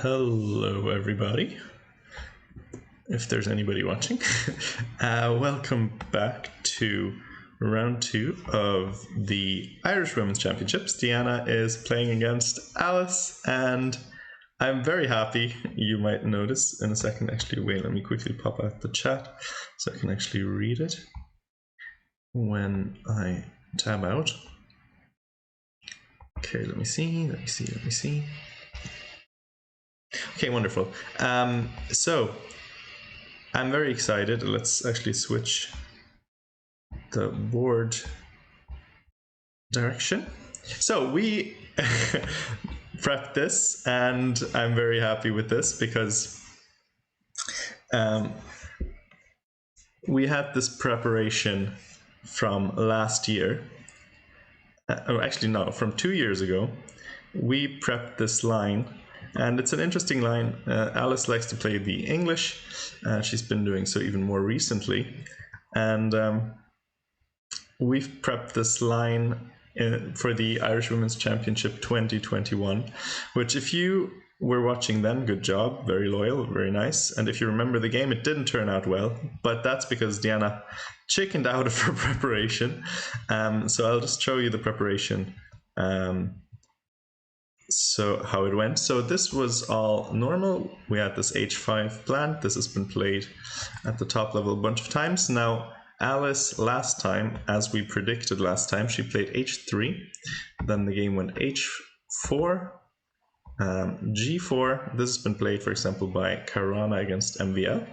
Hello, everybody. If there's anybody watching, welcome back to round 2 of the Irish Women's Championships. Deanna is playing against Alice, and I'm very happy. You might notice in a second. Actually, wait, let me quickly pop out the chat so I can actually read it when I tab out. Okay, let me see. Okay, wonderful. So I'm very excited. Let's actually switch the board direction. So we prepped this, and I'm very happy with this because we had this preparation from last year. Actually, no, from 2 years ago. We prepped this line, and it's an interesting line. Alice likes to play the English. She's been doing so even more recently. And we've prepped this line for the Irish Women's Championship 2021, which if you were watching then, good job, very loyal, very nice. And if you remember the game, it didn't turn out well, but that's because Deanna chickened out of her preparation. So I'll just show you the preparation. So how it went. So this was all normal. We had this h5 planned. This has been played at the top level a bunch of times. Now, Alice last time, as we predicted last time, she played h3. Then the game went h4, g4. This has been played, for example, by Caruana against MVL.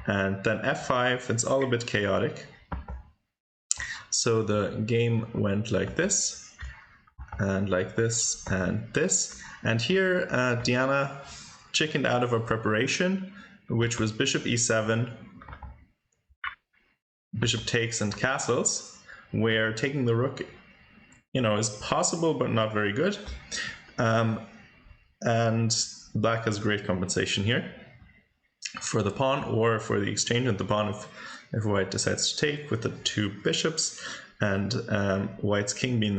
And then f5. It's all a bit chaotic. So the game went like this, and like this, and this. And here, Deanna chickened out of her preparation, which was bishop e7, bishop takes and castles, where taking the rook, is possible, but not very good. And black has great compensation here for the pawn or for the exchange of the pawn if white decides to take with the two bishops, and white's king being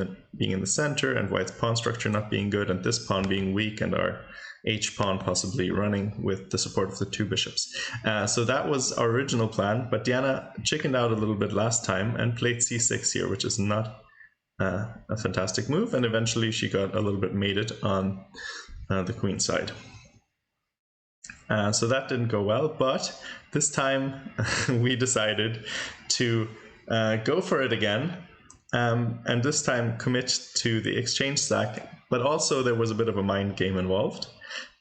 in the center, and white's pawn structure not being good, and this pawn being weak, and our h-pawn possibly running with the support of the two bishops. So that was our original plan, but Deanna chickened out a little bit last time and played c6 here, which is not a fantastic move, and eventually she got a little bit mated on the queen side. So that didn't go well, but this time we decided to go for it again, and this time commit to the exchange stack, but also there was a bit of a mind game involved,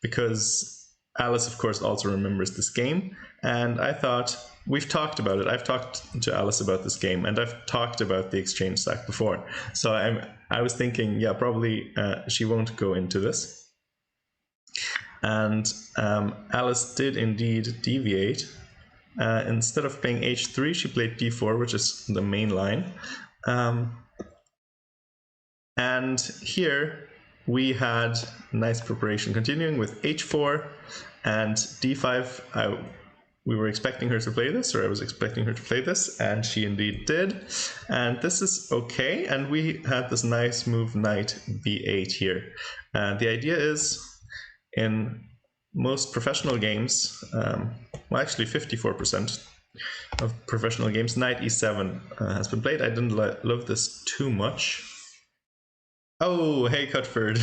because Alice, of course, also remembers this game, and I thought, we've talked about it. I've talked to Alice about this game, and I've talked about the exchange stack before. So I was thinking, yeah, probably she won't go into this. And Alice did indeed deviate. Instead of playing h3, she played d4, which is the main line. And here we had nice preparation continuing with h4 and d5. We were expecting her to play this, or I was expecting her to play this, and she indeed did. And this is okay, and we had this nice move knight b8 here. The idea is, in most professional games, well, actually 54% of professional games, knight e7 has been played. I didn't love this too much. Oh, hey Cutford,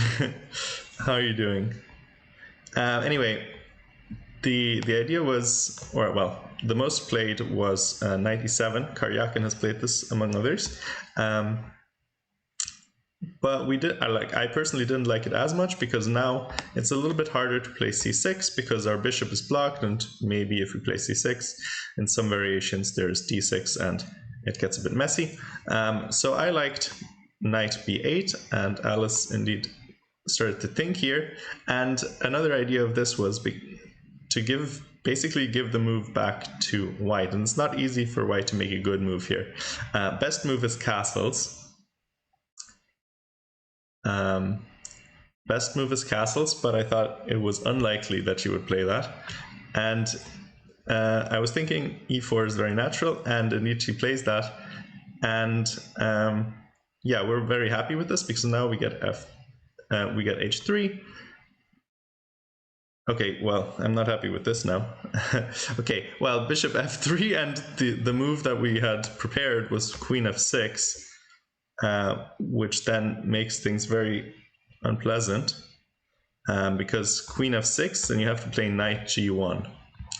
how are you doing? Anyway, the idea was, or well, the most played was knight e7. Karyakin has played this among others. But I personally didn't like it as much, because now it's a little bit harder to play c6 because our bishop is blocked, and maybe if we play c6, in some variations there's d6 and it gets a bit messy. So I liked knight b8, and Alice indeed started to think here. And another idea of this was to basically give the move back to white, and it's not easy for white to make a good move here. Best move is castles. Best move is castles, but I thought it was unlikely that you would play that. And I was thinking e4 is very natural, and indeed she plays that. And yeah, we're very happy with this, because now we get we get h3. Okay, well, I'm not happy with this now. Okay, well, bishop f3, and the move that we had prepared was queen f6, which then makes things very unpleasant, because queen f6, then you have to play knight g1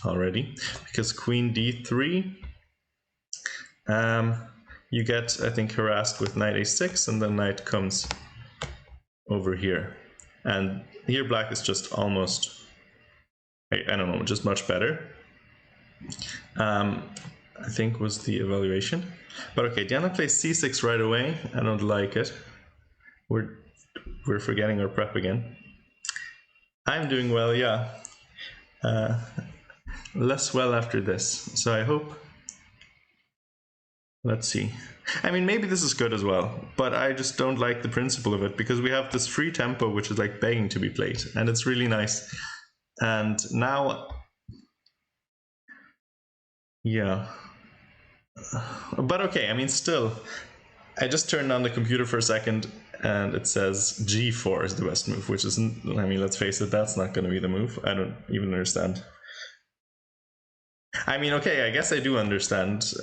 already, because queen d3, you get, I think, harassed with knight a6, and then knight comes over here. And here black is just almost, I don't know, just much better, I think was the evaluation. But okay, Diana plays c6 right away. I don't like it. We're forgetting our prep again. I'm doing well, yeah. Less well after this. So I hope, let's see. I mean, maybe this is good as well, but I just don't like the principle of it, because we have this free tempo which is like begging to be played, and it's really nice. And now, yeah. But okay, I mean, still, I just turned on the computer for a second and it says g4 is the best move, which isn't, I mean, let's face it, that's not going to be the move. I don't even understand. I mean, okay, I guess I do understand.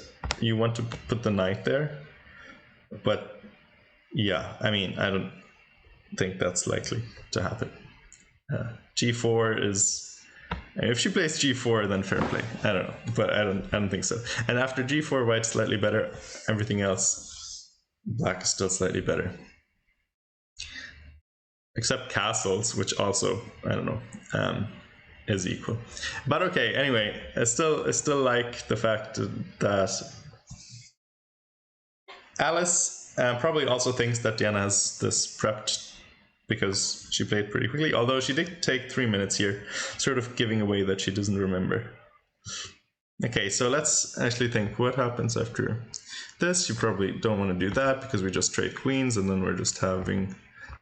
You want to put the knight there, but yeah, I mean, I don't think that's likely to happen. G4 is, if she plays G4, then fair play. I don't know, but I don't think so. And after G4, white's slightly better. Everything else, black is still slightly better, except castles, which also, I don't know, is equal. But okay, anyway, I still like the fact that Alice probably also thinks that Diana has this prepped, because she played pretty quickly, although she did take 3 minutes here, sort of giving away that she doesn't remember. Okay, so let's actually think what happens after this. You probably don't want to do that, because we just trade queens and then we're just having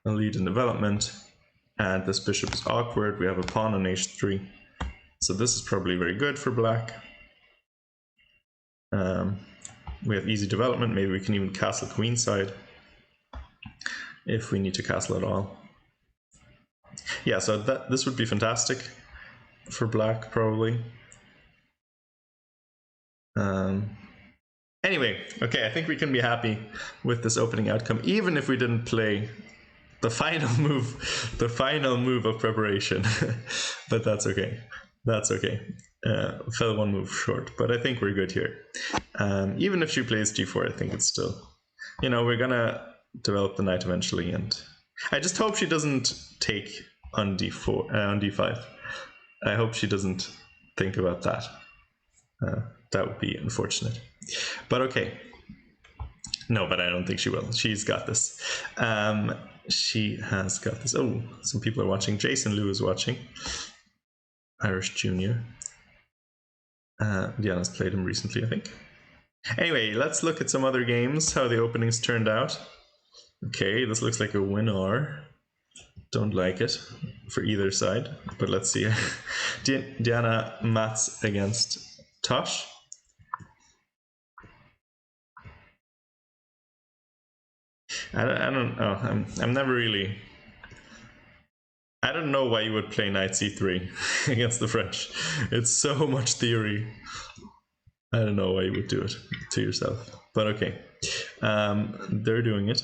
a lead in development. And this bishop is awkward. We have a pawn on h3. So this is probably very good for black. We have easy development. Maybe we can even castle queenside if we need to castle at all. Yeah, so this would be fantastic for black, probably. Anyway, okay, I think we can be happy with this opening outcome, even if we didn't play the final move of preparation. But that's okay. That's okay. Fell one move short, but I think we're good here. Even if she plays g4, I think it's still, you know, we're gonna develop the knight eventually, and I just hope she doesn't take on d4, on d5. I hope she doesn't think about that. That would be unfortunate. But okay. No, but I don't think she will. She's got this. She has got this. Oh, some people are watching. Jason Liu is watching. Irish Junior. Diana's played him recently, I think. Anyway, let's look at some other games, how the openings turned out. Okay, this looks like a winner. Don't like it for either side, but let's see. Diana Mats against Tosh. I don't know. I'm never really. I don't know why you would play knight c3 against the French. It's so much theory. I don't know why you would do it to yourself, but okay. They're doing it.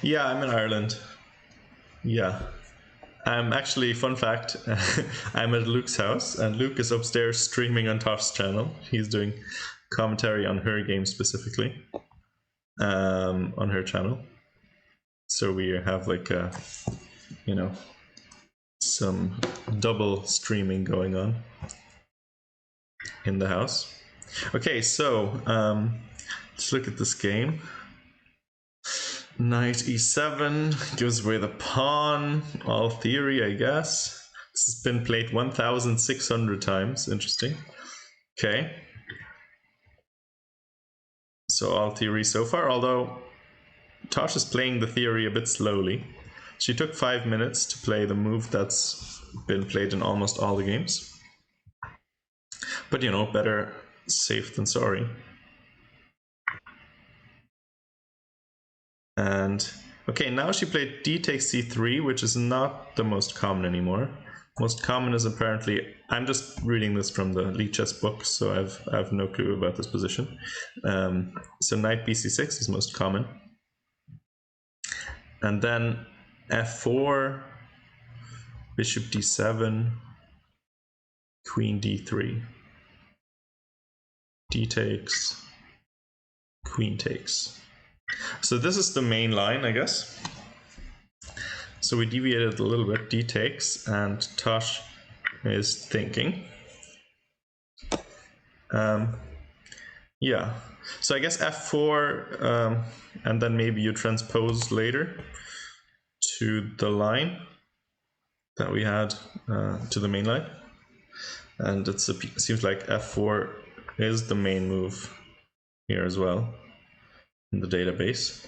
Yeah, I'm in Ireland. Yeah. I'm actually, fun fact, I'm at Luke's house, and Luke is upstairs streaming on Tosh's channel. He's doing commentary on her game specifically, on her channel. So we have like a, you know, some double streaming going on in the house. Okay, so let's look at this game. Knight e7 gives away the pawn. All theory, I guess. This has been played 1,600 times. Interesting. Okay. So all theory so far, although Tosh is playing the theory a bit slowly. She took 5 minutes to play the move that's been played in almost all the games. But you know, better safe than sorry. And Okay, now she played d takes c3, which is not the most common anymore. Most common is apparently, I'm just reading this from the Lichess book, so I have no clue about this position. So knight bc6 is most common. And then f4, bishop d7, queen d3, d takes, queen takes. So this is the main line, I guess. So we deviated a little bit, d takes, and Tosh is thinking. Yeah, so I guess f4, and then maybe you transpose later to the line that we had, to the main line. And it seems like f4 is the main move here as well in the database.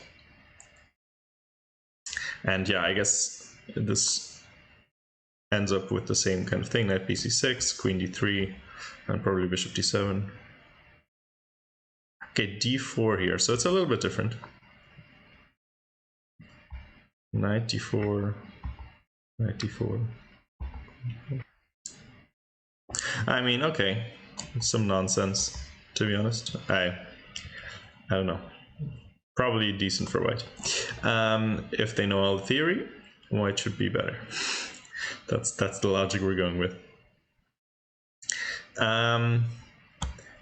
And yeah, I guess this ends up with the same kind of thing, knight bc6, queen d3, and probably bishop d7. Okay, d4 here, so it's a little bit different. Knight d4, knight d4. I mean, okay, it's some nonsense, to be honest. I don't know. Probably decent for white. If they know all the theory, white should be better. That's the logic we're going with.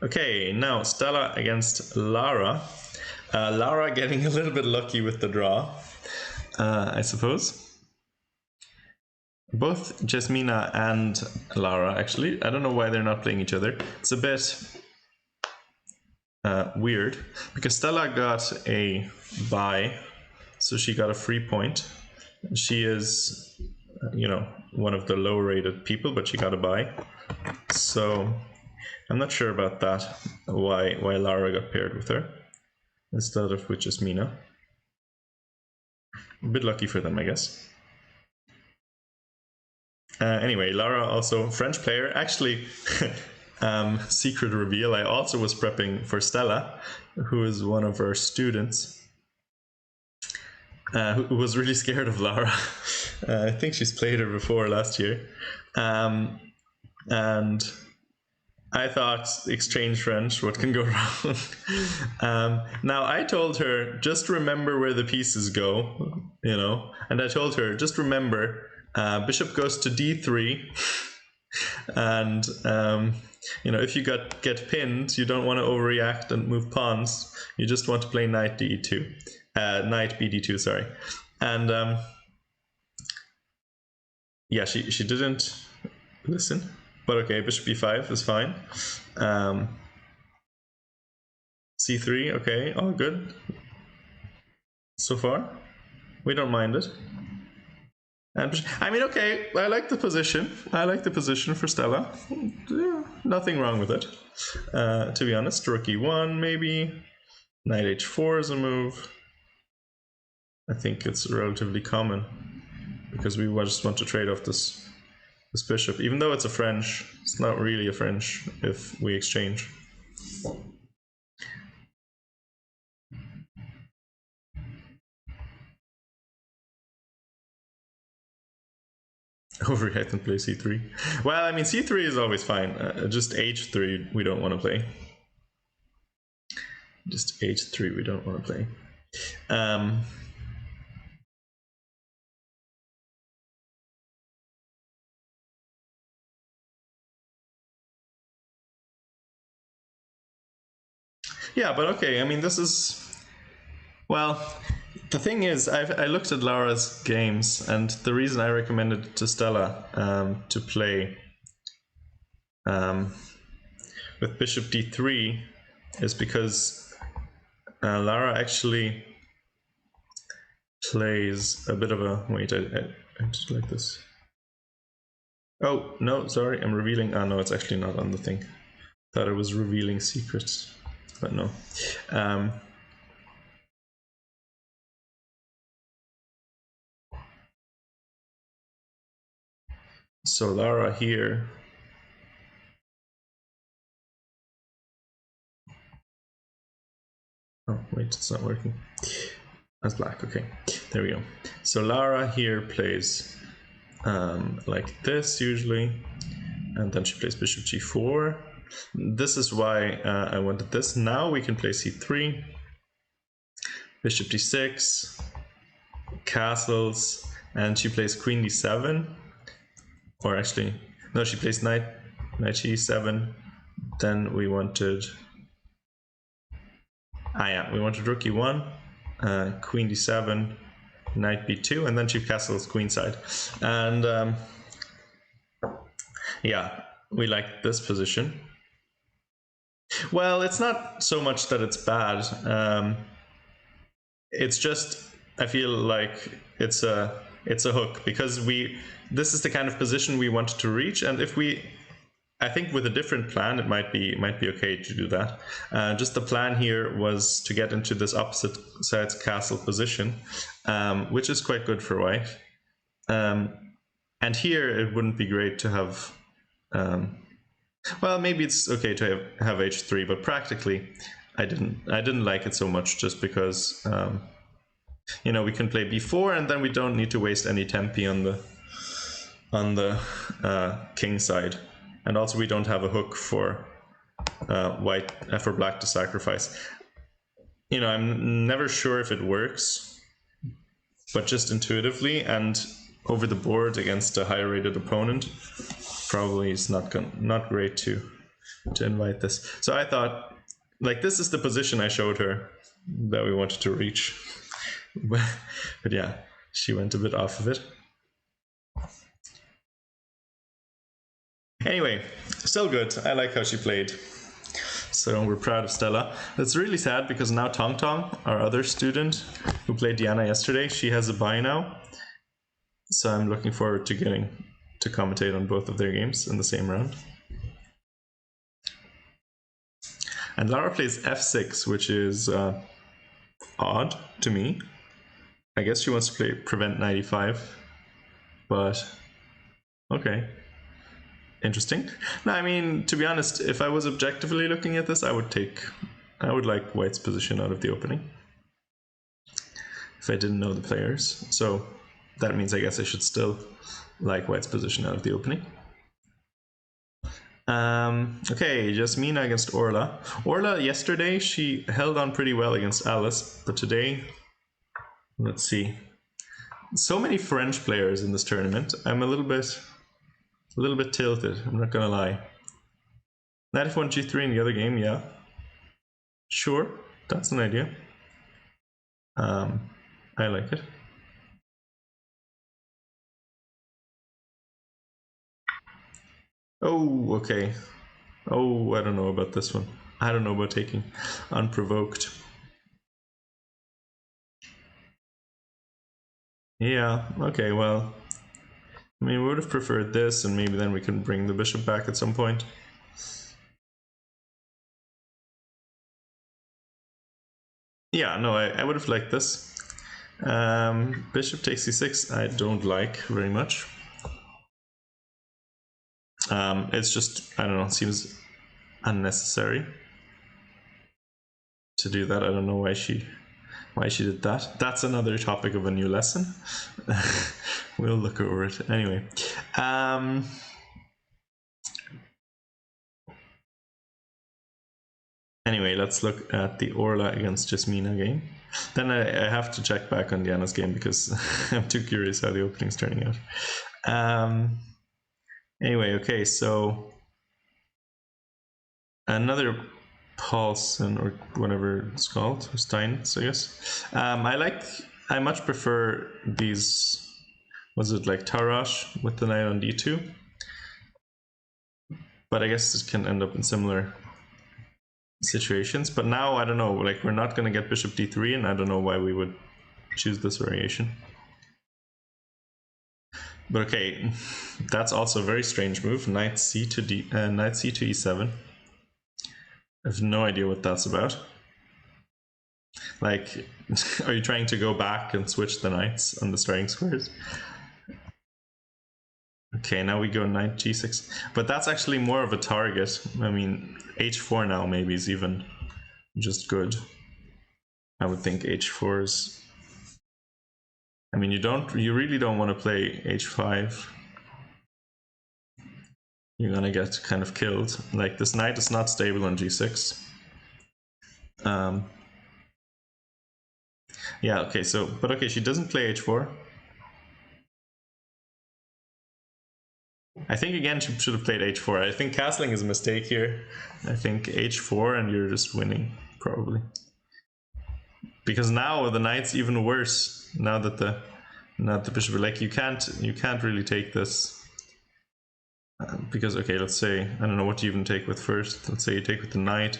Okay, now Stella against Lara. Lara getting a little bit lucky with the draw, I suppose. Both Jasmina and Lara, actually. I don't know why they're not playing each other. It's a bit weird, because Stella got a bye, so she got a free point. She is, you know, one of the low-rated people, but she got a bye. So I'm not sure about that, why Lara got paired with her instead of with Jasmina. A bit lucky for them, I guess. Anyway, Lara, also French player. Actually, secret reveal, I also was prepping for Stella, who is one of our students, who was really scared of Lara. I think she's played her before last year. And I thought exchange French, what can go wrong? Now I told her, just remember where the pieces go, you know, and I told her, just remember, bishop goes to d3, and you know, if you get pinned, you don't want to overreact and move pawns. You just want to play knight d2, knight bd2, sorry. And yeah, she didn't listen, but okay, bishop b5 is fine. c3, okay, all good so far. We don't mind it. And I mean, okay, I like the position. I like the position for Stella. Yeah, nothing wrong with it. To be honest, rook e1 maybe. Knight h4 is a move. I think it's relatively common because we just want to trade off this bishop. Even though it's a French, it's not really a French if we exchange. Overreact and play c3. Well, I mean, c3 is always fine. Just h3 we don't want to play. Just h3 we don't want to play. Yeah, but okay, I mean, this is... Well, the thing is, I looked at Lara's games, and the reason I recommended to Stella to play with bishop d3 is because Lara actually plays a bit of a... Wait, I just like this. Oh, no, sorry, I'm revealing... Oh, no, it's actually not on the thing. Thought I was revealing secrets, but no. So Lara here... Oh, wait, it's not working. as black. Okay, there we go. So Lara here plays like this usually, and then she plays bishop g4. This is why I wanted this. Now we can play c3, bishop d6, castles, and she plays queen d7, or actually no, she plays knight e7. Then we wanted we wanted rook e1, queen d7, knight b2, and then she castles queenside. And yeah, we like this position. Well, it's not so much that it's bad. It's just I feel like it's a hook, because this is the kind of position we wanted to reach, and if I think with a different plan, it might be okay to do that. Just the plan here was to get into this opposite side's castle position, which is quite good for white. And here it wouldn't be great to have. Well, maybe it's okay to have h3, but practically, I didn't like it so much, just because you know, we can play b4, and then we don't need to waste any tempi on the king side. And also we don't have a hook for for black to sacrifice. You know, I'm never sure if it works, but just intuitively and over the board against a higher rated opponent, probably is not great to invite this. So I thought, like, this is the position I showed her that we wanted to reach. But yeah, she went a bit off of it. Anyway, still good. I like how she played. So we're proud of Stella. It's really sad because now Tong Tong, our other student who played Diana yesterday, she has a bye now. So I'm looking forward to getting to commentate on both of their games in the same round. And Lara plays f6, which is odd to me. I guess she wants to prevent knight e5, but okay. Interesting. No, I mean, to be honest, if I was objectively looking at this, I would like white's position out of the opening if I didn't know the players. So that means I guess I should still like white's position out of the opening. Okay, Jasmina against Orla. Orla yesterday, she held on pretty well against Alice, but today, let's see. So many French players in this tournament. I'm a little bit tilted, I'm not gonna lie. Knight f1 g3 in the other game, yeah. Sure, that's an idea. I like it. Oh, okay. Oh, I don't know about this one. I don't know about taking unprovoked. Yeah, okay, well, I mean, we would have preferred this, and maybe then we can bring the bishop back at some point. Yeah, no, I would have liked this. Bishop takes c6, I don't like very much. It's just, I don't know, it seems unnecessary to do that. I don't know why she did that. That's another topic of a new lesson. We'll look over it anyway. Anyway, let's look at the Orla against Jasmina game. Then I have to check back on Diana's game because I'm too curious how the opening's turning out. Anyway, okay, so another Paulsen, or whatever it's called, Steins, I guess. I much prefer these, was it like Tarash with the knight on d2? But I guess this can end up in similar situations. But now, I don't know, like, we're not going to get bishop d3, and I don't know why we would choose this variation. But okay, that's also a very strange move. Knight c to e7. I have no idea what that's about. Like, are you trying to go back and switch the knights on the starting squares? Okay, now we go knight g6. But that's actually more of a target. I mean, h4 now maybe is even just good. I would think h4 is I mean, you really don't want to play h5. You're gonna get kind of killed. Like, this knight is not stable on g6. Yeah, okay, so, but okay, she doesn't play h4. I think, again, she should have played h4. I think castling is a mistake here. I think h4 and you're just winning, probably. Because now the knight's even worse. Now that the bishop, like, you can't really take this. Because, okay, let's say, I don't know what you even take with first. Let's say you take with the knight.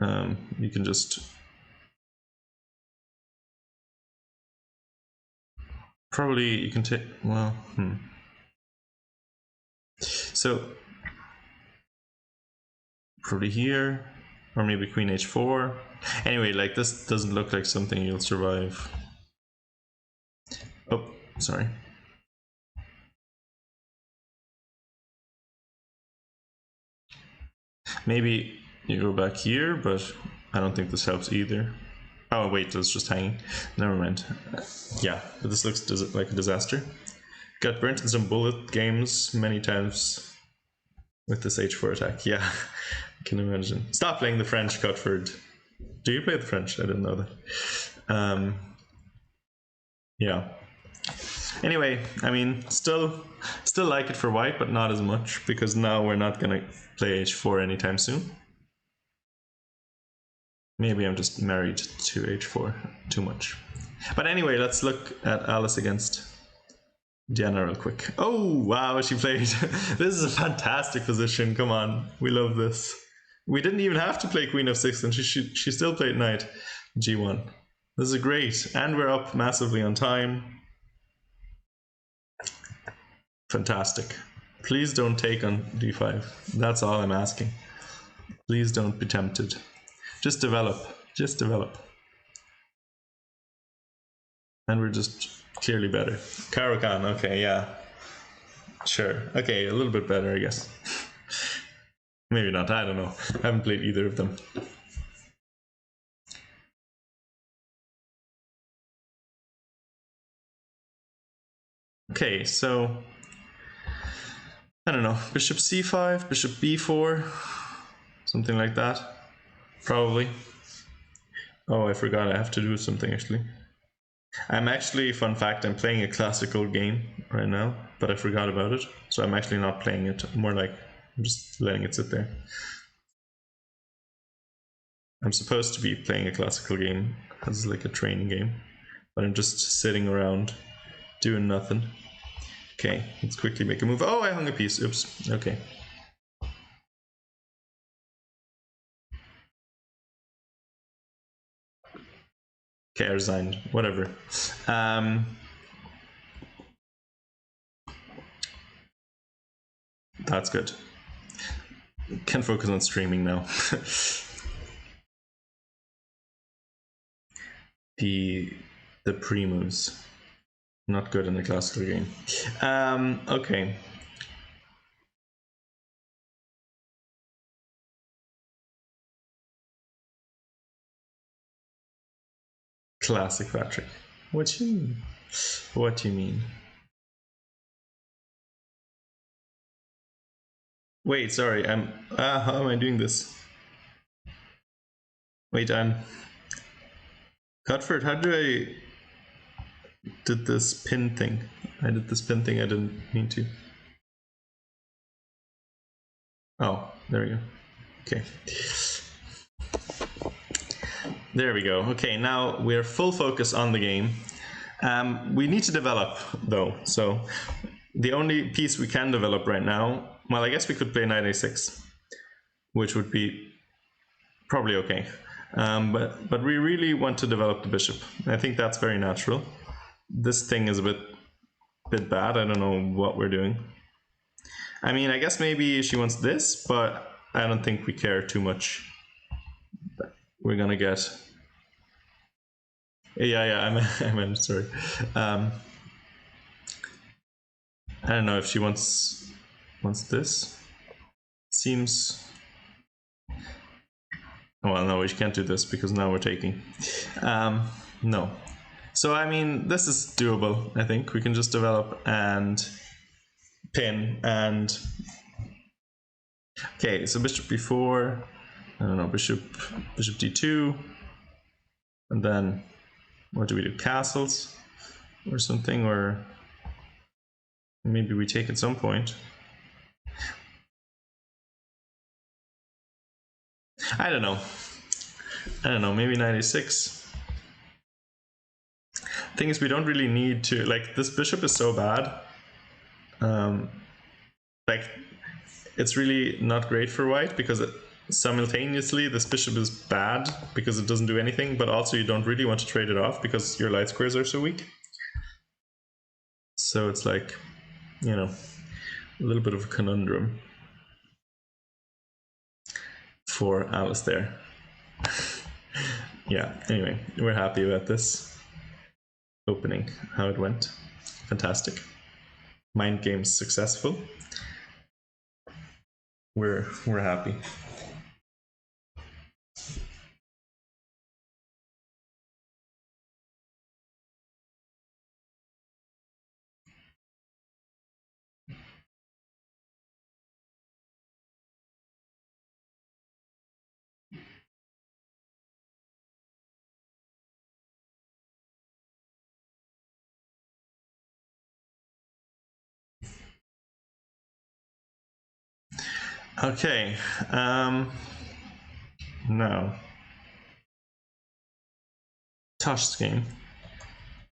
You can just probably, you can take, well, so probably here, or maybe queen h4. Anyway, like, this doesn't look like something you'll survive. Oh, sorry. Maybe you go back here, but I don't think this helps either. Oh wait, it's just hanging. Never mind. Yeah, but this looks like a disaster. Got burnt in some bullet games many times with this h4 attack. Yeah, I can imagine. Stop playing the French, Cutford. Do you play the French? I didn't know that. Yeah. Anyway, I mean, still like it for white, but not as much, because now we're not gonna play h4 anytime soon. Maybe I'm just married to h4 too much. But anyway, let's look at Alice against Diana real quick. Oh, wow, she played. This is a fantastic position. Come on, we love this. We didn't even have to play queen f6, and she still played knight g1. This is great, and we're up massively on time. Fantastic. Please don't take on d5. That's all I'm asking. Please don't be tempted. Just develop. Just develop. And we're just clearly better. Caro-Kann, okay, yeah. Sure. Okay, a little bit better, I guess. Maybe not, I don't know. I haven't played either of them. Okay, so I don't know, bishop c5, bishop b4, something like that, probably. Oh, I forgot I have to do something actually. I'm actually, fun fact, I'm playing a classical game right now, but I forgot about it. So I'm actually not playing it, more like I'm just letting it sit there. I'm supposed to be playing a classical game as like a training game, but I'm just sitting around doing nothing. Okay, let's quickly make a move. Oh, I hung a piece. Oops. Okay. Okay, I resigned. Whatever. That's good. Can focus on streaming now. the pre-moves. Not good in the classical game. Okay. Classic Patrick. What do you mean? What do you mean? Wait, sorry. how am I doing this? Wait, Cutford, how do I did this pin thing? I did this pin thing I didn't mean to. Oh, there we go. Okay. There we go. Okay, now we're full focus on the game. We need to develop, though. So the only piece we can develop right now, well, I guess we could play knight a6, which would be probably okay. But we really want to develop the bishop. I think that's very natural. This thing is a bit bad. I don't know what we're doing. I mean, I guess maybe she wants this, but I don't think we care too much. We're gonna get. Yeah. I meant sorry. I don't know if she wants this. Seems. Well, no, we can't do this because now we're taking. No. So I mean, this is doable. I think we can just develop and pin and. Okay, so bishop b4. I don't know, bishop d2, and then what do we do? Castles or something, or maybe we take at some point. I don't know. Maybe 96. Thing is, we don't really need to, like, this bishop is so bad. Like, it's really not great for white because simultaneously this bishop is bad because it doesn't do anything, but also you don't really want to trade it off because your light squares are so weak. So it's like, you know, a little bit of a conundrum for Alice there. Yeah, anyway, we're happy about this opening, how it went. Fantastic. Mind games successful. We're happy. Okay, now Tosh's game,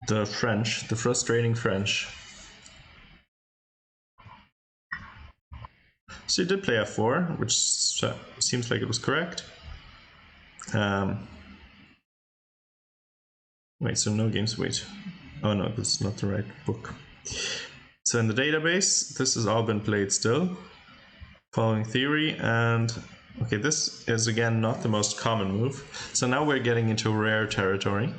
the frustrating French. So he did play f4, which seems like it was correct. Wait, so no games, wait. Oh no, this is not the right book. So in the database, this has all been played still, following theory, and okay, this is again not the most common move. So now we're getting into rare territory.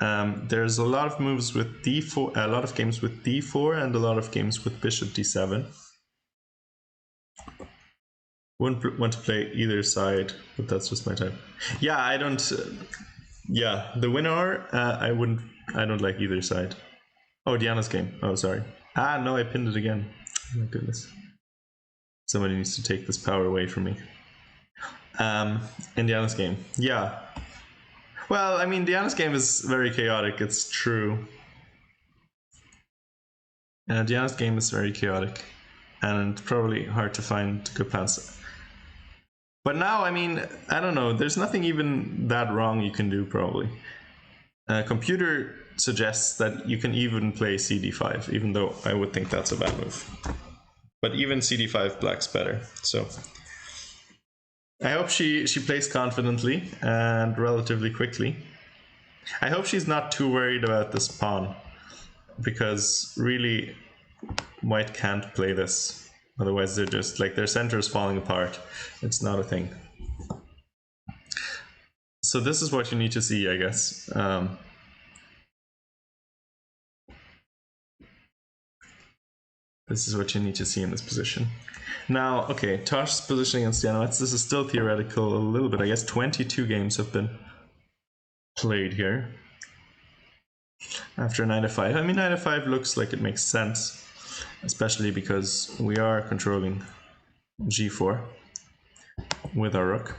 There's a lot of moves with d4, a lot of games with d4, and a lot of games with bishop d7. Wouldn't want to play either side, but that's just my type. Yeah, I don't. Yeah, the winner. I don't like either side. Oh, Diana's game. Oh, sorry. Ah, no, I pinned it again. Oh my goodness. Somebody needs to take this power away from me. In Diana's game. Yeah. Well, I mean, Diana's game is very chaotic. It's true. Diana's game is very chaotic, and probably hard to find good plans. But now, I mean, I don't know. There's nothing even that wrong you can do, probably. Computer suggests that you can even play cd5, even though I would think that's a bad move. But even cd5 black's better. So I hope she plays confidently and relatively quickly. I hope she's not too worried about this pawn, because really white can't play this. Otherwise they're just like, their center is falling apart. It's not a thing. So this is what you need to see, I guess. This is what you need to see in this position. Now, okay, Tosh's position against Diana, this is still theoretical a little bit. I guess 22 games have been played here. After knight f5. I mean, knight f5 looks like it makes sense, especially because we are controlling g4 with our rook.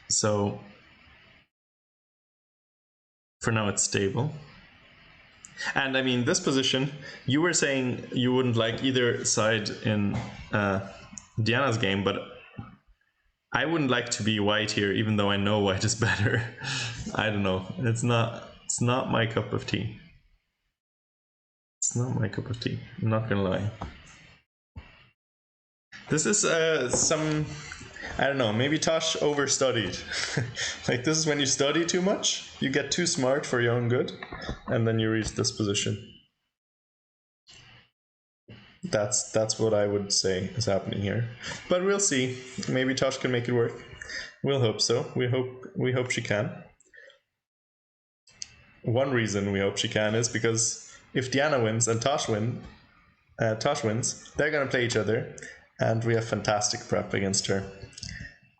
So for now it's stable. And I mean, this position, you were saying you wouldn't like either side in Diana's game, but I wouldn't like to be white here, even though I know white is better. I don't know. It's not my cup of tea. It's not my cup of tea. I'm not gonna lie. This is I don't know, maybe Tosh overstudied. Like, this is when you study too much, you get too smart for your own good, and then you reach this position. That's what I would say is happening here. But we'll see. Maybe Tosh can make it work. We'll hope so. We hope she can. One reason we hope she can is because if Diana wins and Tosh wins, they're gonna play each other, and we have fantastic prep against her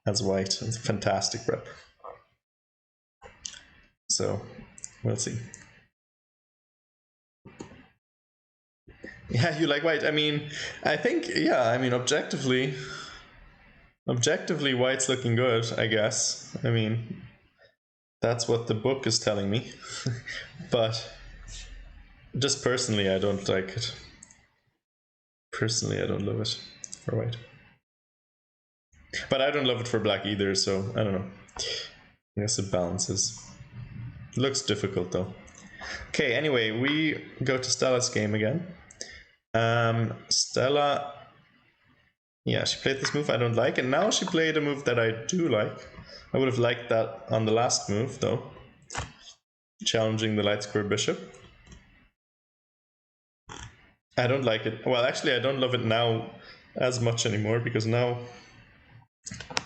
as white. It's fantastic prep. So we'll see. Yeah, you like white. I mean, I think, yeah, I mean, objectively, white's looking good, I guess. I mean, that's what the book is telling me. But just personally, I don't like it. Personally, I don't love it for white. But I don't love it for black either, so I don't know. I guess it balances. It looks difficult though. Okay, anyway, we go to Stella's game again. Stella, yeah, she played this move I don't like, and now she played a move that I do like. I would have liked that on the last move though. Challenging the light square bishop. I don't like it. Well, actually, I don't love it now as much anymore, because now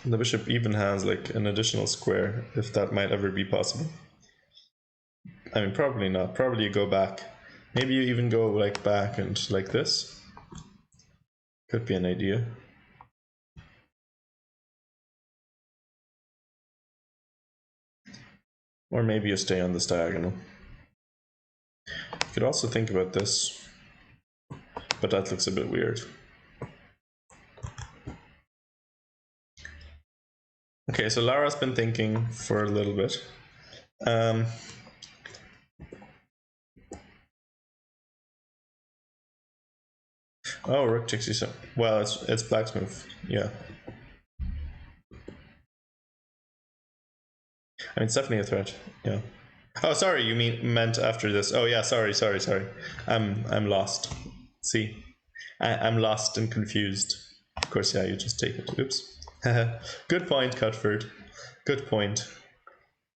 the bishop even has like an additional square, if that might ever be possible. I mean, probably not. Probably you go back. Maybe you even go like back and like this. Could be an idea. Or maybe you stay on this diagonal. You could also think about this, but that looks a bit weird. Okay, so Lara's been thinking for a little bit. Oh, rook takes you. Well, it's black's move. Yeah. I mean, it's definitely a threat. Yeah. Oh, sorry. You meant after this? Oh, yeah. Sorry. I'm lost. See, I'm lost and confused. Of course, yeah. You just take it. Oops. Good point, Cuthbert. Good point.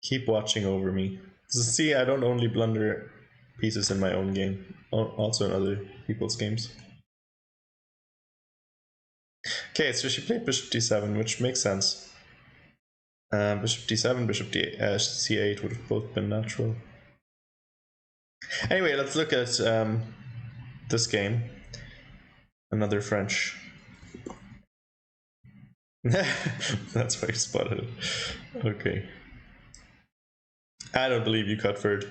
Keep watching over me. See, I don't only blunder pieces in my own game, also in other people's games. Okay, so she played bishop d7, which makes sense. Bishop d7, bishop c8 would have both been natural. Anyway, let's look at this game. Another French. That's why you spotted it. Okay. I don't believe you, Cuthbert.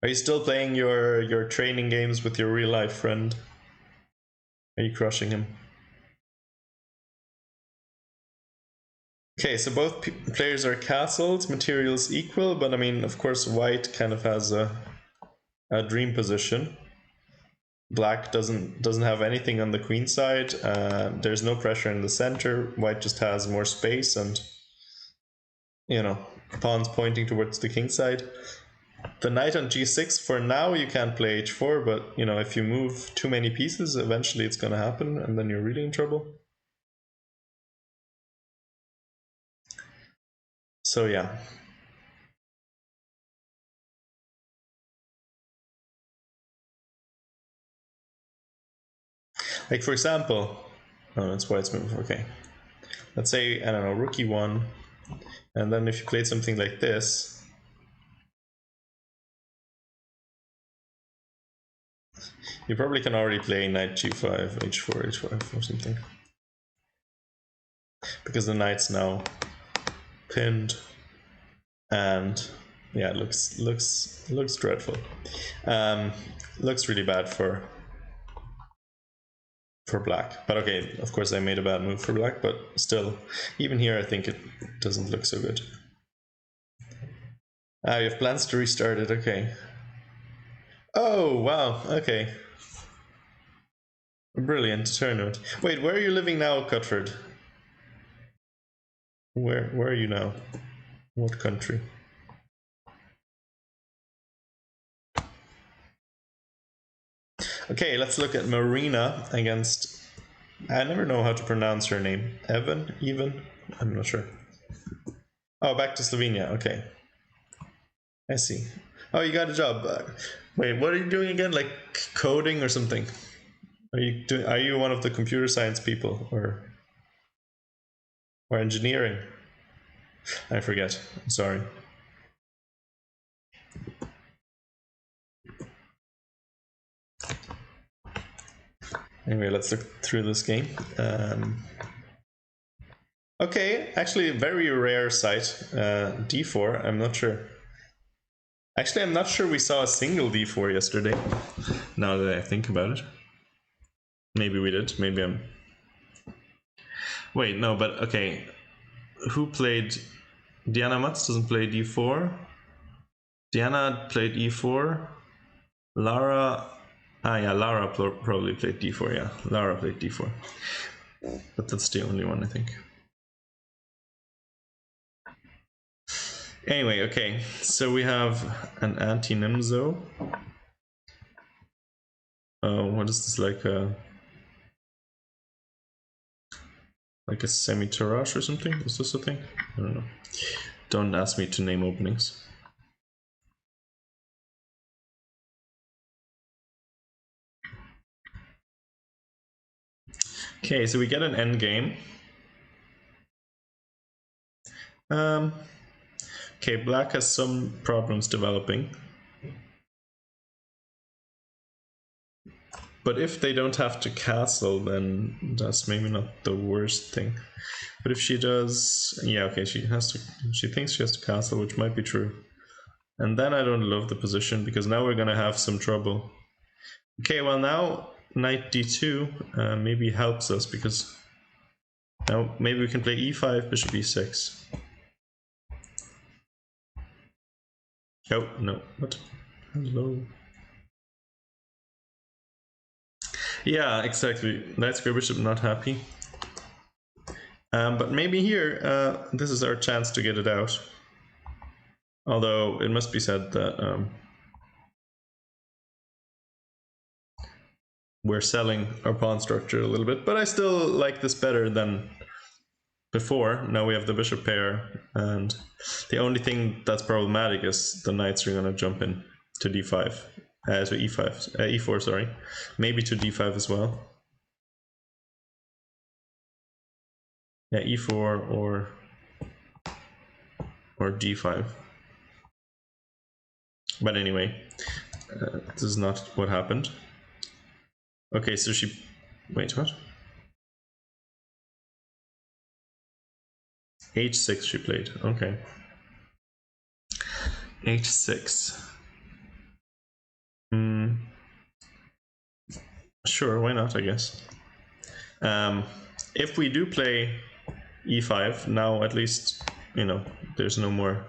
Are you still playing your training games with your real life friend? Are you crushing him? Okay, so both players are castled, materials equal, but I mean, of course, white kind of has a dream position. Black doesn't have anything on the queen side. There's no pressure in the center. White just has more space and, you know, pawns pointing towards the king side. The knight on g6, for now you can't play h4, but, you know, if you move too many pieces, eventually it's going to happen, and then you're really in trouble. So yeah. Like, for example, oh, that's white's move, okay. Let's say, I don't know, rook e1, and then if you played something like this, you probably can already play knight g5, h4, h5 or something. Because the knight's now pinned, and yeah, it looks dreadful. Looks really bad for black. But okay, of course I made a bad move for black, but still, even here I think it doesn't look so good. Ah, you have plans to restart it, okay. Oh, wow, okay. Brilliant tournament. Wait, where are you living now, Cuthbert? Where are you now? What country? Okay, let's look at Marina against... I never know how to pronounce her name. Even? I'm not sure. Oh, back to Slovenia, okay. I see. Oh, you got a job. Wait, what are you doing again? Like coding or something? Are you one of the computer science people or engineering? I forget. I'm sorry. Anyway, let's look through this game. Okay, actually, very rare sight. D4. I'm not sure. Actually, I'm not sure we saw a single D4 yesterday. Now that I think about it, maybe we did. Maybe I'm. Wait, no, but okay. Who played? Diana Mutz doesn't play D4. Diana played E4. Lara. Ah, yeah, Lara probably played D4. Yeah, Lara played D4. But that's the only one, I think. Anyway, okay, so we have an anti-Nimzo. What is this, like a semi-Tarrasch or something? Is this a thing? I don't know. Don't ask me to name openings. Okay, so we get an endgame. Okay, black has some problems developing. But if they don't have to castle, then that's maybe not the worst thing. But if she does, yeah, okay, she thinks she has to castle, which might be true. And then I don't love the position, because now we're gonna have some trouble. Okay, well now knight d2 maybe helps us, because now maybe we can play e5, bishop e6. Oh, no, what? Hello. Yeah, exactly. Knight square bishop, not happy. But maybe here, this is our chance to get it out. Although it must be said that we're selling our pawn structure a little bit, but I still like this better than before. Now we have the bishop pair, and the only thing that's problematic is the knights are going to jump in to d5, to e5, e4, sorry, maybe to d5 as well. Yeah, e4 or d5. But anyway, this is not what happened. Okay, so she, wait, what? h6 she played, okay. h6. Sure, why not, I guess. If we do play e5, now at least, you know, there's no more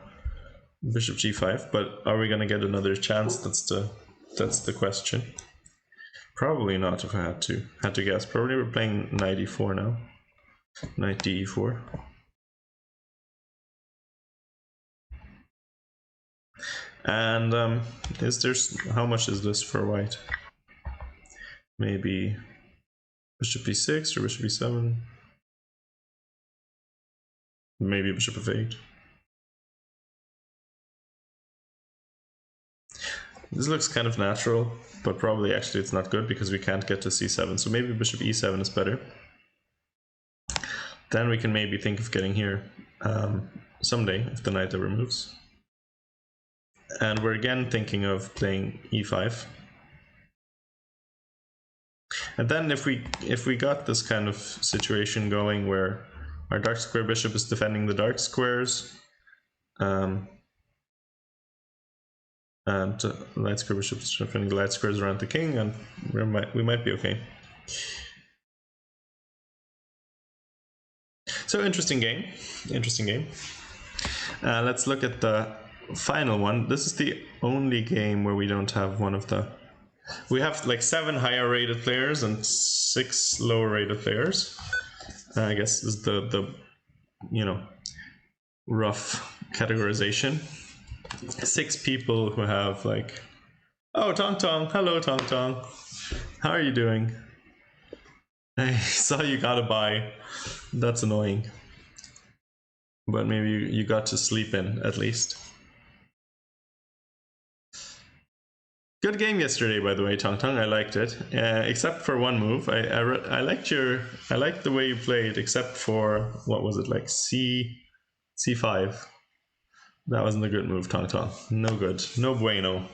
bishop g5, but are we gonna get another chance? That's the question. Probably not, if I had to guess. Probably we're playing knight e4 now. Knight d4. And how much is this for white? Maybe bishop e6 or bishop e7. Maybe bishop f8. This looks kind of natural, but probably actually it's not good because we can't get to c7. So maybe bishop e7 is better. Then we can maybe think of getting here someday if the knight ever moves. And we're again thinking of playing e5. And then if we got this kind of situation going where our dark square bishop is defending the dark squares, and light square bishop is defending the light squares around the king, and we might be okay. So interesting game. Let's look at the final one. This is the only game where we don't have one of the. We have like 7 higher rated players and 6 lower rated players. I guess is the you know, rough categorization. 6 people who have like, oh, Tong Tong, hello Tong Tong, how are you doing? I saw you got a buy. That's annoying. But maybe you got to sleep in at least. Good game yesterday, by the way, Tong Tong. I liked it, except for one move. I liked the way you played, except for what was it, like c5. That wasn't a good move, Tong Tong. No good, no bueno.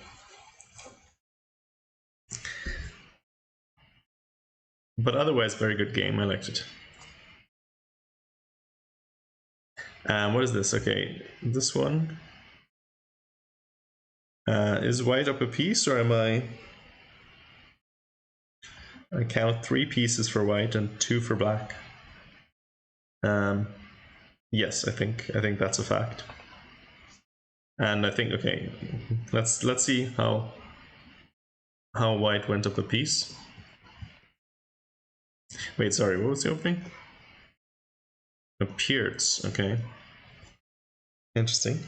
But otherwise, very good game. I liked it. What is this? Okay, this one. Is white up a piece, or am I count 3 pieces for white and 2 for black? Yes, I think that's a fact. And I think, okay, let's see how white went up a piece. Wait, sorry, what was the opening? Appears, okay. Interesting.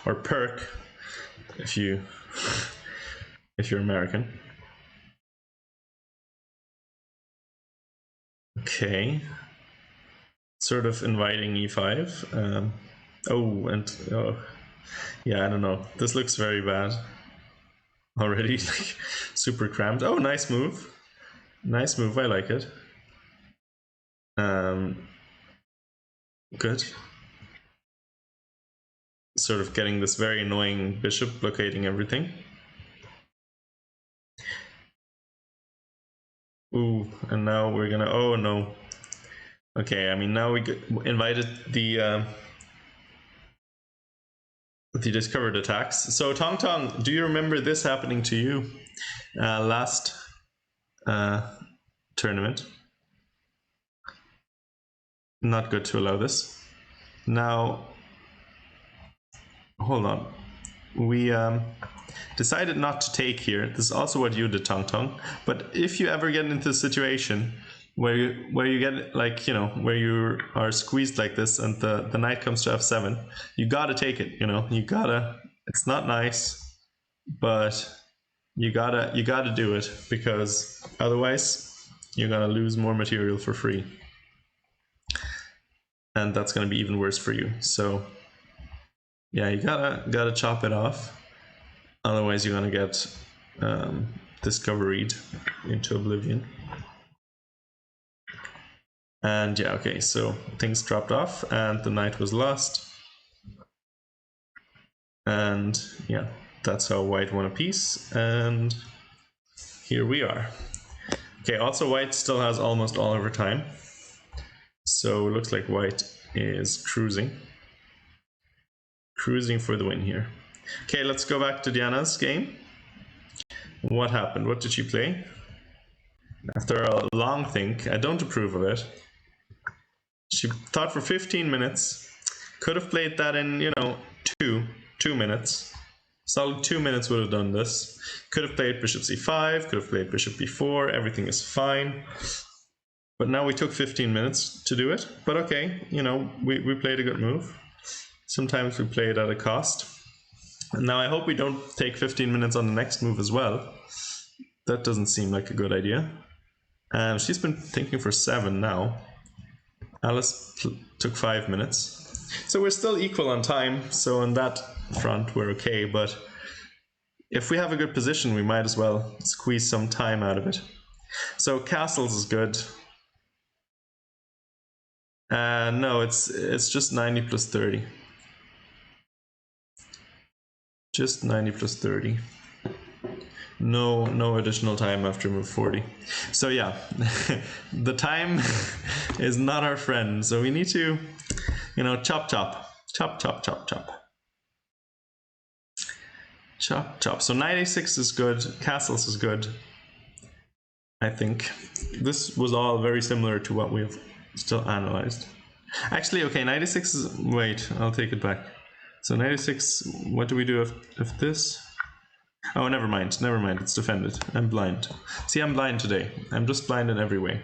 Or perk, if you're American. Okay. Sort of inviting e5. Yeah, I don't know. This looks very bad already. Like, super cramped. Oh, nice move. Nice move. I like it. Good. Sort of getting this very annoying bishop blockading everything. Ooh, and now we're gonna. Oh no. Okay, I mean, now we invited the discovered attacks. So Tong Tong, do you remember this happening to you last tournament? Not good to allow this. Now, hold on. We decided not to take here. This is also what you did, Tong Tong. But if you ever get into a situation where you get, like, you know, where you are squeezed like this and the knight comes to f7, you gotta take it. You know, you gotta. It's not nice, but you gotta do it, because otherwise you're gonna lose more material for free, and that's gonna be even worse for you. So yeah, you gotta chop it off, otherwise you're gonna get discovered into oblivion. And yeah, okay, so things dropped off and the knight was lost, and yeah, that's how white won a piece. And here we are. Okay, also white still has almost all of her time, so it looks like white is cruising for the win here. Okay, let's go back to Diana's game. What happened? What did she play? After a long think, I don't approve of it. She thought for 15 minutes. Could have played that in, you know, two minutes. Solid 2 minutes would have done this. Could have played bishop c5, could have played bishop b4, everything is fine. But now we took 15 minutes to do it. But okay, you know, we played a good move. Sometimes we play it at a cost. Now I hope we don't take 15 minutes on the next move as well. That doesn't seem like a good idea. She's been thinking for 7 now. Alice took 5 minutes. So we're still equal on time, so on that front we're okay, but if we have a good position we might as well squeeze some time out of it. So castles is good. No, it's just 90 plus 30. Just 90 plus 30. No additional time after move 40. So yeah, the time is not our friend. So we need to, you know, chop. So knight a6 is good, castles is good. I think this was all very similar to what we've still analyzed. Actually, okay, knight a6 is, wait, I'll take it back. So knight a6, what do we do if this? Oh, never mind, it's defended. I'm blind. See, I'm blind today. I'm just blind in every way.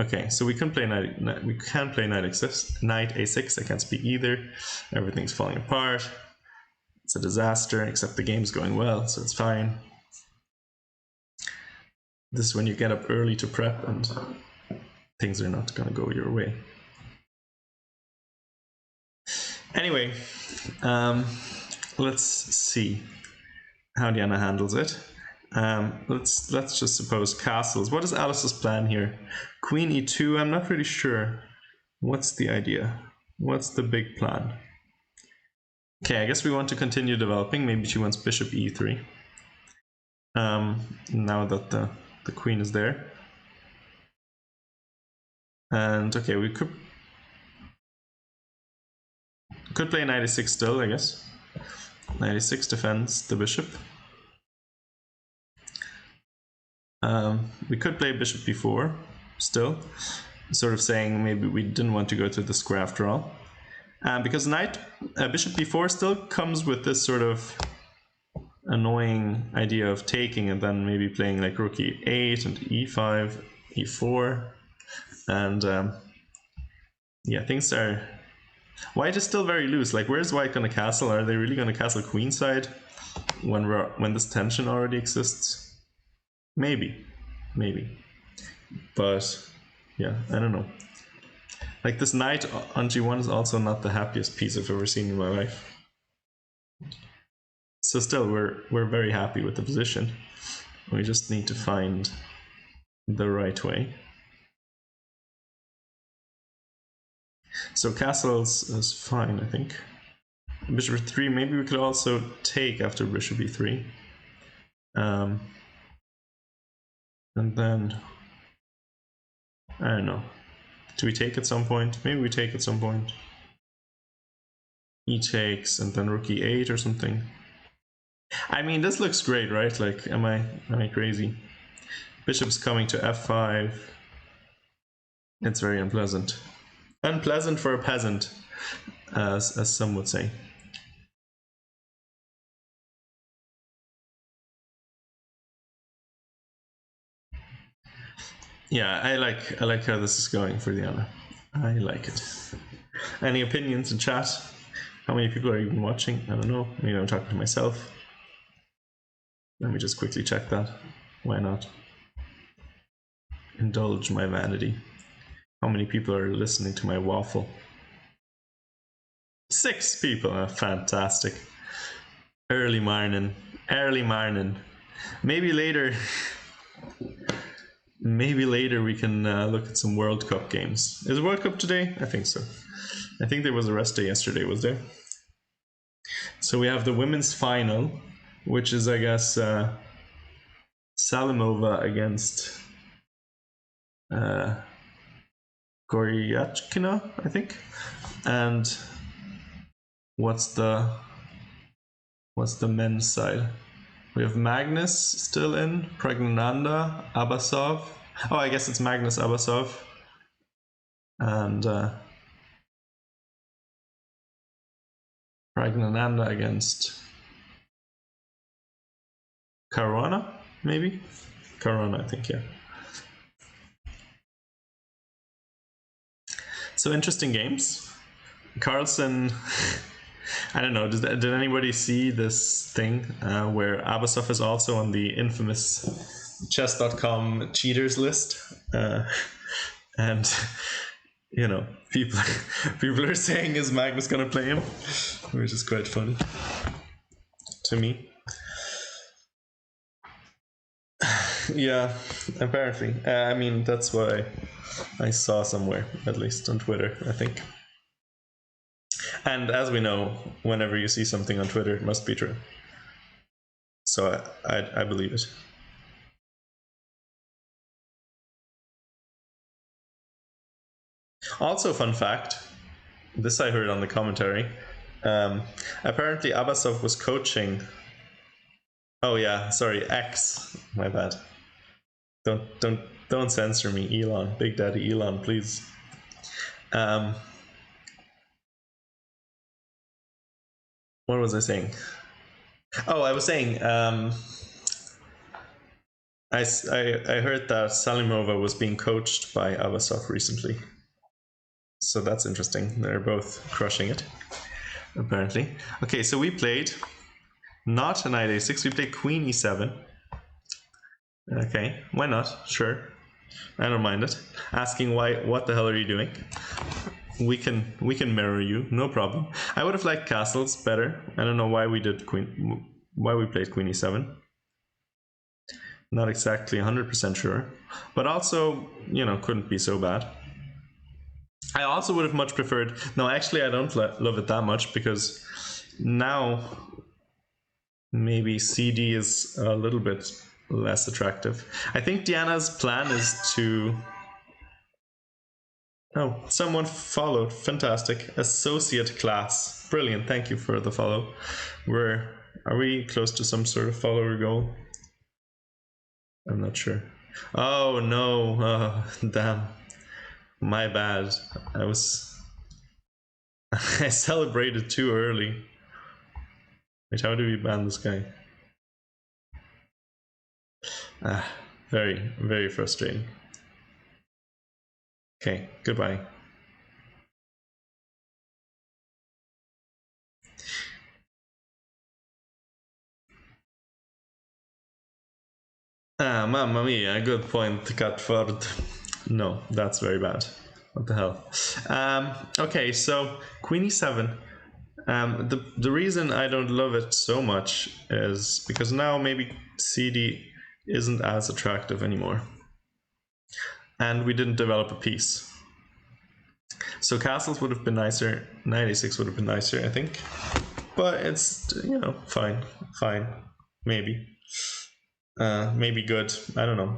Okay, so we can play knight a6. I can't speak either. Everything's falling apart. It's a disaster, except the game's going well, so it's fine. This is when you get up early to prep and things are not gonna go your way. Anyway, let's see how Diana handles it. Let's just suppose castles. What is Alice's plan here? Queen e2, I'm not really sure. What's the idea? What's the big plan? Okay, I guess we want to continue developing. Maybe she wants bishop e3. Now that the queen is there. And okay, we could Could play knight a6 still, I guess. Knight a6 defends the bishop. We could play bishop b4 still, sort of saying maybe we didn't want to go to the square after all. Because bishop b4 still comes with this sort of annoying idea of taking and then maybe playing like rook e8 and e5, e4, and yeah, things are... White is still very loose. Like, where's white gonna castle? Are they really gonna castle queenside when this tension already exists? Maybe, but yeah, I don't know. Like, this knight on g1 is also not the happiest piece I've ever seen in my life. So still, we're very happy with the position. We just need to find the right way. So castles is fine, I think. Bishop e3, maybe we could also take after bishop e3. And then, I don't know. Do we take at some point? Maybe we take at some point. E takes, and then rook e8 or something. I mean, this looks great, right? Like, am I crazy? Bishop's coming to f5. It's very unpleasant. Unpleasant for a peasant, as some would say. Yeah, I like how this is going for Diana. I like it. Any opinions in chat? How many people are even watching? I don't know. Maybe I'm talking to myself. Let me just quickly check that. Why not? Indulge my vanity. How many people are listening to my waffle? 6 people. Oh, fantastic. Early morning. Maybe later. Maybe later we can look at some World Cup games. Is World Cup today? I think so. I think there was a rest day yesterday, was there? So we have the women's final, which is, I guess, Salimova against Goryachkina, I think. And what's the men's side? We have Magnus still in, Pragnananda, Abasov. Oh, I guess it's Magnus Abasov. And Pragnananda against Caruana, maybe? Caruana, I think, yeah. So interesting games. Carlsen, I don't know, did anybody see this thing where Abasov is also on the infamous chess.com cheaters list? And, you know, people are saying, is Magnus gonna play him? Which is quite funny to me. Yeah, apparently. I mean, that's what I saw somewhere, at least on Twitter, I think. And as we know, whenever you see something on Twitter, it must be true. So I believe it. Also, fun fact, this I heard on the commentary. Apparently Abasov was coaching. Oh yeah, sorry, X. My bad. Don't censor me, Elon. Big Daddy Elon, please. What was I saying? Oh, I was saying I heard that Salimova was being coached by Abasov recently. So that's interesting. They're both crushing it, apparently. Okay, so we played not a knight a6, we played queen e7. Okay, why not? Sure. I don't mind it. Asking what the hell are you doing? We can mirror you, no problem. I would have liked castles better. I don't know why we played queen e7. Not exactly 100% sure, but also, you know, couldn't be so bad. I also would have much preferred. No, actually, I don't love it that much because now maybe CD is a little bit less attractive. I think Diana's plan is to Oh, someone followed. Fantastic. Associate class. Brilliant. Thank you for the follow. Are we close to some sort of follower goal? I'm not sure. Oh no. Oh, damn. My bad. I celebrated too early. Wait, how do we ban this guy? Very, very frustrating. Okay, goodbye. Mamma mia, good point, Catford. No, that's very bad. What the hell? Okay, so Queen e7. The reason I don't love it so much is because now maybe CD isn't as attractive anymore. And we didn't develop a piece. So castles would have been nicer, knight a6 would have been nicer, I think. But it's, you know, fine, maybe. Maybe good, I don't know.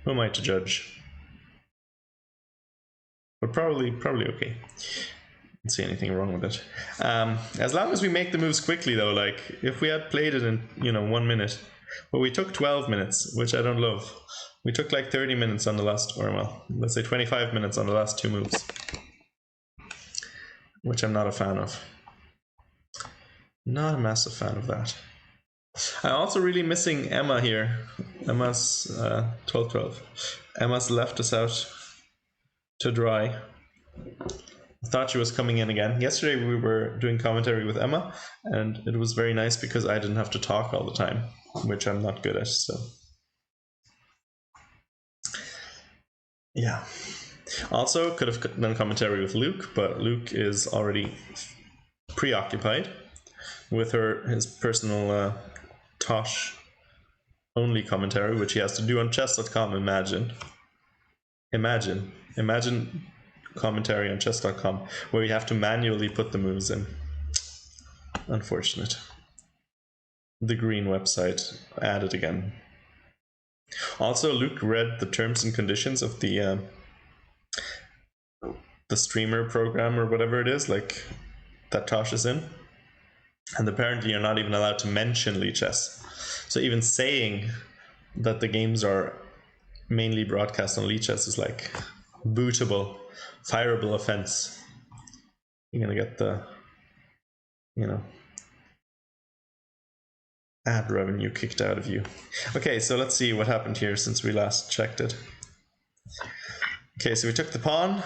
Who am I to judge? But probably okay. Don't see anything wrong with it. As long as we make the moves quickly though, like if we had played it in, 1 minute, but we took 12 minutes, which I don't love. We took like 30 minutes on the last, or well, let's say 25 minutes on the last 2 moves, which I'm not a fan of. Not a massive fan of that. I'm also really missing Emma here. Emma's 12-12. Emma's left us out to dry. I thought she was coming in again. Yesterday we were doing commentary with Emma, and it was very nice because I didn't have to talk all the time, which I'm not good at, so. Yeah. Also, could have done commentary with Luke, but Luke is already preoccupied with his personal Tosh only commentary, which he has to do on chess.com. Imagine commentary on chess.com where you have to manually put the moves in. Unfortunate. The green website added again. Also, Luke read the terms and conditions of the streamer program or whatever it is, like that Tosh is in, and apparently you're not even allowed to mention Lichess. So even saying that the games are mainly broadcast on Lichess is like bootable, fireable offense. You're gonna get the, ad revenue kicked out of you. Okay, so let's see what happened here since we last checked it. Okay, so we took the pawn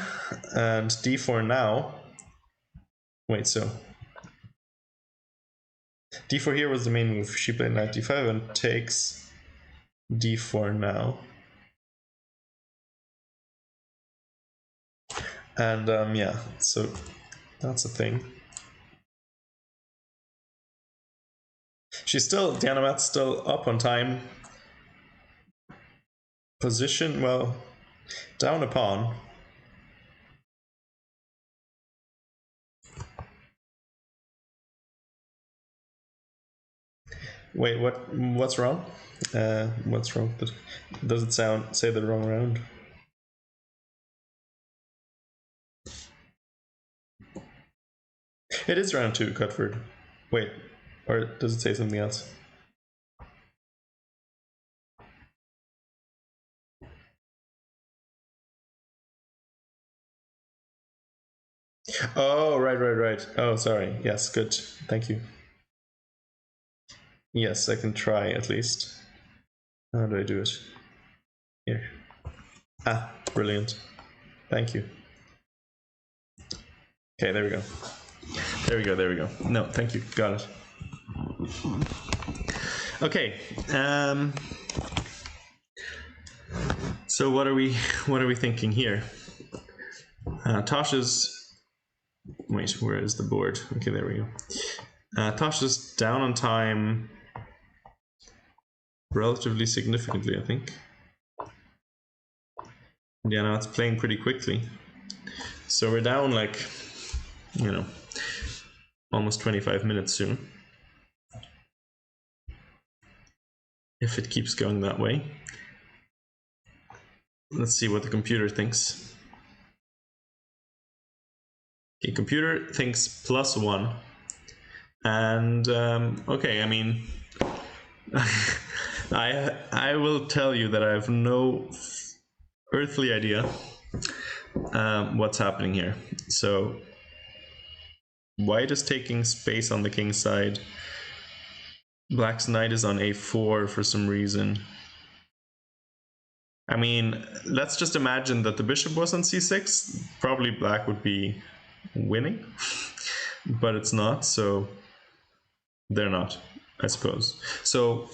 and d4 now. Wait, so d4 here was the main move. She played knight d5 and takes d4 now. And yeah, so that's a thing. Diana Matt's still up on time. Position, well, down a pawn. Wait, what's wrong? What's wrong? Does it say the wrong round? It is round 2, Cutford. Wait, or does it say something else? Oh, right. Oh, sorry. Yes, good. Thank you. Yes, I can try at least. How do I do it? Here. Ah, brilliant. Thank you. Okay, there we go. There we go. No, thank you. Got it. Okay. So what are we thinking here? Tasha's. Wait, where is the board? Okay, there we go. Tasha's down on time relatively significantly, I think. Yeah, now it's playing pretty quickly. So we're down like, almost 25 minutes soon. If it keeps going that way. Let's see what the computer thinks. Okay, computer thinks +1. And okay, I mean, I will tell you that I have no earthly idea what's happening here. So white is taking space on the king side. Black's knight is on a4 for some reason. I mean, let's just imagine that the bishop was on c6. Probably black would be winning, but it's not, so they're not, I suppose. So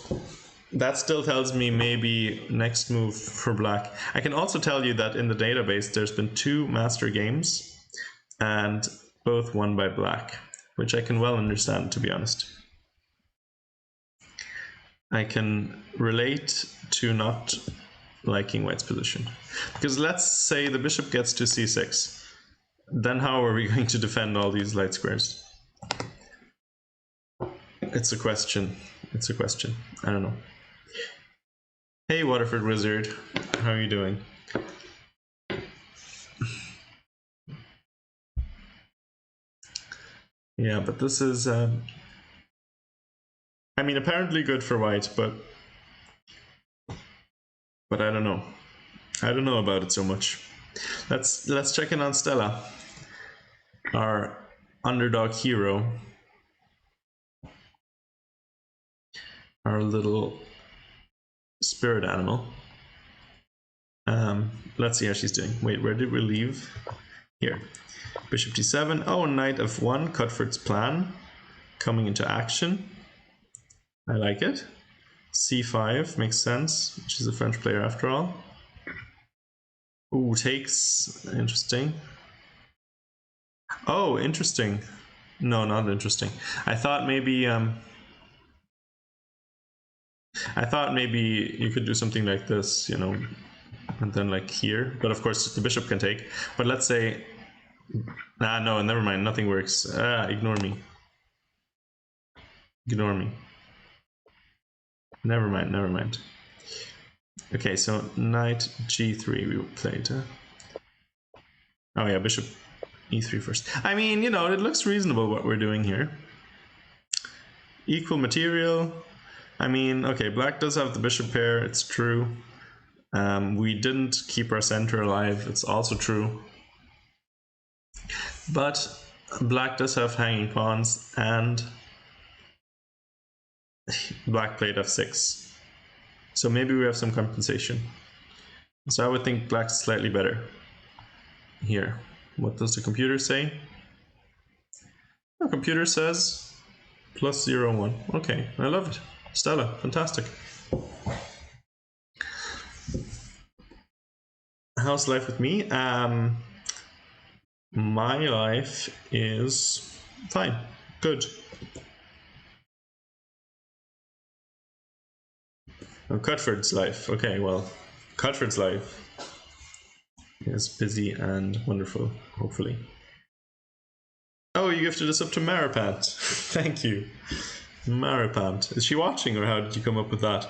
that still tells me maybe next move for black. I can also tell you that in the database there's been 2 master games and both won by black, which I can well understand, to be honest. I can relate to not liking white's position, because let's say the bishop gets to c6, then how are we going to defend all these light squares? It's a question. It's a question. I don't know. Hey, Waterford Wizard, how are you doing? Yeah, but this is I mean, apparently good for white, but I don't know. I don't know about it so much. Let's check in on Stella, our underdog hero, our little spirit animal. Let's see how she's doing. Wait, where did we leave? Here. Bishop d7. Oh, knight f1, Cutford's plan coming into action. I like it. c5 makes sense. She's a French player after all. Ooh, takes. Interesting. Oh, interesting. No, not interesting. I thought maybe you could do something like this, you know, and then like here. But of course, the bishop can take. But let's say, no, never mind. Nothing works. Ignore me. Ignore me. Never mind. Never mind. Okay, so knight g3 we played. Oh yeah, bishop e3 first. I mean, you know, it looks reasonable what we're doing here. Equal material. I mean, okay, black does have the bishop pair, it's true. We didn't keep our center alive, it's also true. But black does have hanging pawns, and black played f6. So maybe we have some compensation. So I would think black's slightly better here. What does the computer say? The computer says +0, 1. Okay, I love it. Stella, fantastic. How's life with me? My life is fine, good. Oh, Cutford's life. Okay, well, Cutford's life is busy and wonderful, hopefully. Oh, you gifted us up to Maripant. Thank you. Maripant. Is she watching, or how did you come up with that?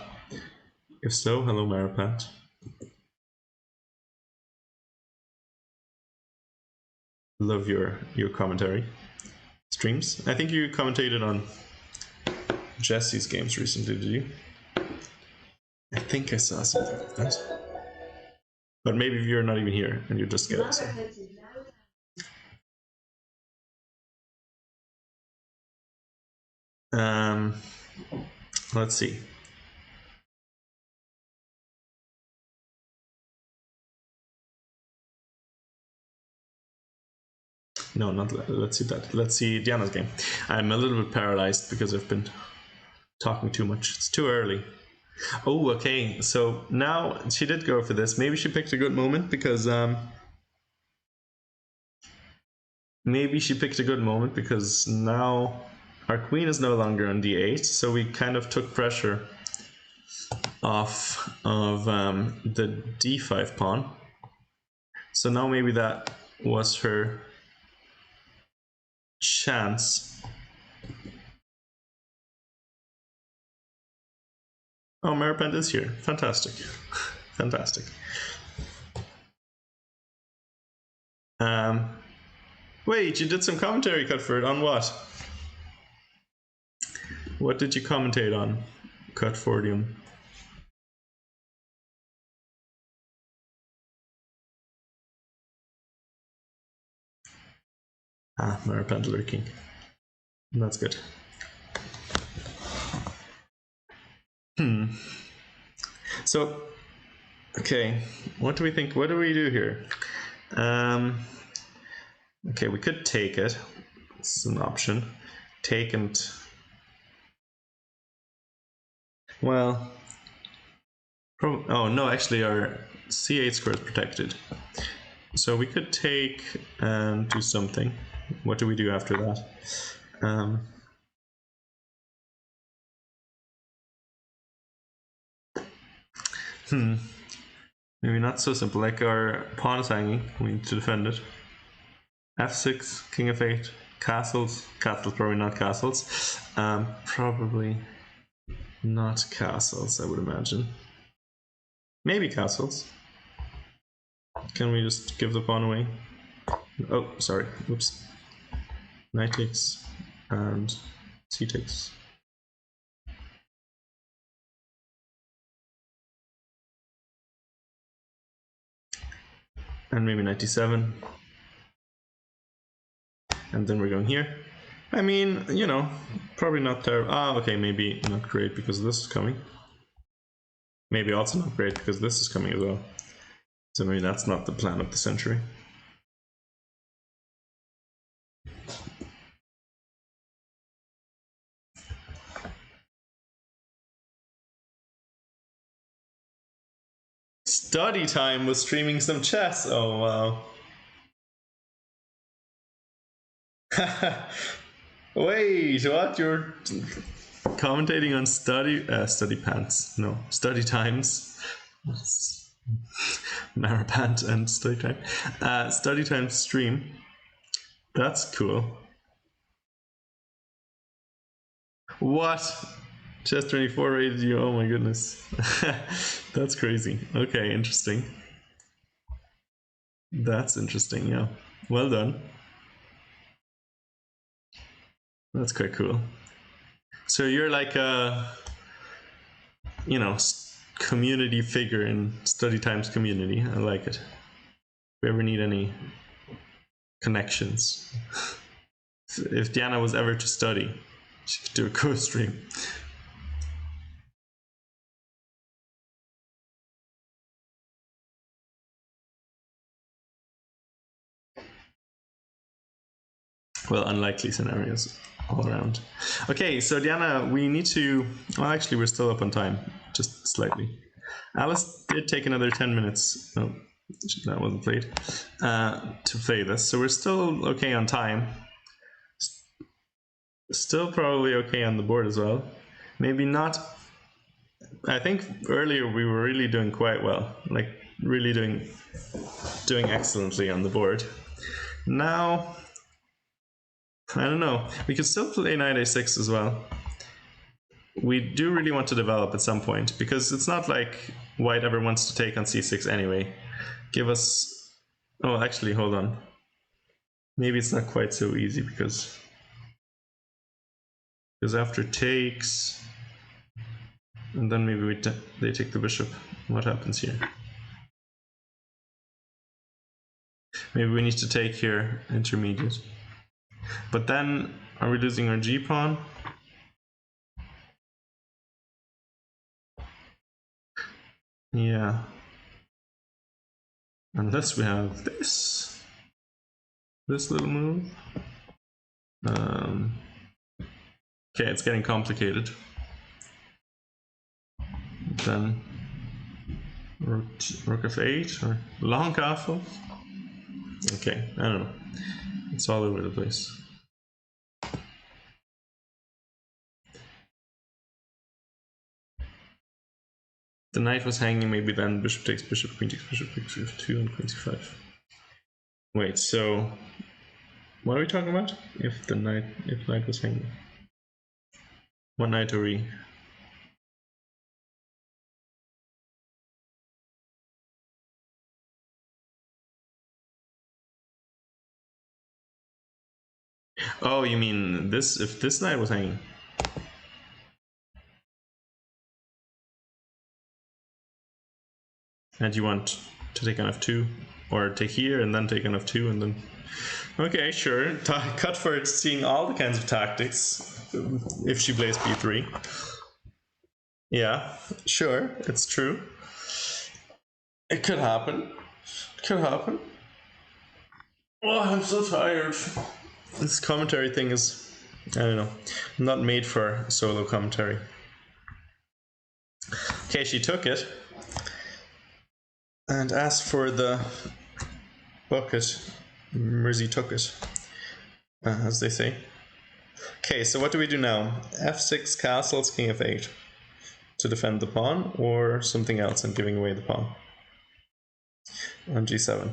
If so, hello, Maripant. Love your commentary streams. I think you commentated on Jesse's games recently, did you? I think I saw something like that. But maybe you're not even here and you're just getting it. So. Let's see. No, not let's see that. Let's see Diana's game. I'm a little bit paralyzed because I've been talking too much. It's too early. Oh, okay. So now she did go for this. Maybe she picked a good moment because now our queen is no longer on d8, so we kind of took pressure off of the d5 pawn. So now maybe that was her chance. Oh, Maripant is here. Fantastic. Fantastic. Well, Wait, you did some commentary, Cutford, on what? What did you commentate on, Cutfordium? Ah, Maripant lurking. That's good. So, okay, what do we think? What do we do here? Okay, we could take it. It's an option. Take and... Well... Oh, no, actually our C8 square is protected. So we could take and do something. What do we do after that? Maybe not so simple. Like our pawn is hanging, we need to defend it. F6, king f8, castles. Castles, probably not castles. Probably not castles, I would imagine. Maybe castles. Can we just give the pawn away? Oh, sorry. Oops. Knight takes and c takes. And maybe 97. And then we're going here. I mean, you know, probably not terrible. Ah, okay, maybe not great because this is coming. Maybe also not great because this is coming as well. So maybe that's not the plan of the century. Study time was streaming some chess. Oh wow. Wait, what? You're commentating on study pants? No, study times. Maripant and study time. Study time stream. That's cool. What? Chess24 rated you. Oh my goodness. That's crazy. Okay, interesting. That's interesting. Yeah. Well done. That's quite cool. So you're like a, you know, community figure in Study Times community. I like it. If we ever need any connections, if Diana was ever to study, she could do a co-stream. Well, unlikely scenarios all around. Okay, so Diana, we need to, well, actually we're still up on time, just slightly. Alice did take another 10 minutes. Oh, that wasn't played. To play this, so we're still okay on time. Still probably okay on the board as well. Maybe not. I think earlier we were really doing quite well, like really doing excellently on the board. Now, I don't know. We could still play knight a6 as well. We do really want to develop at some point because it's not like white ever wants to take on c6 anyway. Give us... Oh, actually, hold on. Maybe it's not quite so easy because after takes, and then maybe they take the bishop. What happens here? Maybe we need to take here intermediate. But then, are we losing our g pawn? Yeah. Unless we have this little move. Okay, it's getting complicated. Then rook f8 or long castle. Okay, I don't know. It's all over the place. The knight was hanging, maybe then bishop takes bishop, queen takes bishop, takes 2 and queen c5. Wait, so what are we talking about? If knight was hanging. What knight are we? Oh, you mean this? If this knight was hanging. And you want to take on f2, or take here and then take on f2 and then. Okay, sure. Cuthbert seeing all the kinds of tactics. If she plays b3. Yeah, sure, it's true. It could happen. It could happen. Oh, I'm so tired. This commentary thing is, I don't know, not made for solo commentary. Okay, she took it and asked for the bucket. Mersey took it, as they say. Okay, so what do we do now? f6 castles, king f8 to defend the pawn, or something else and giving away the pawn on g7.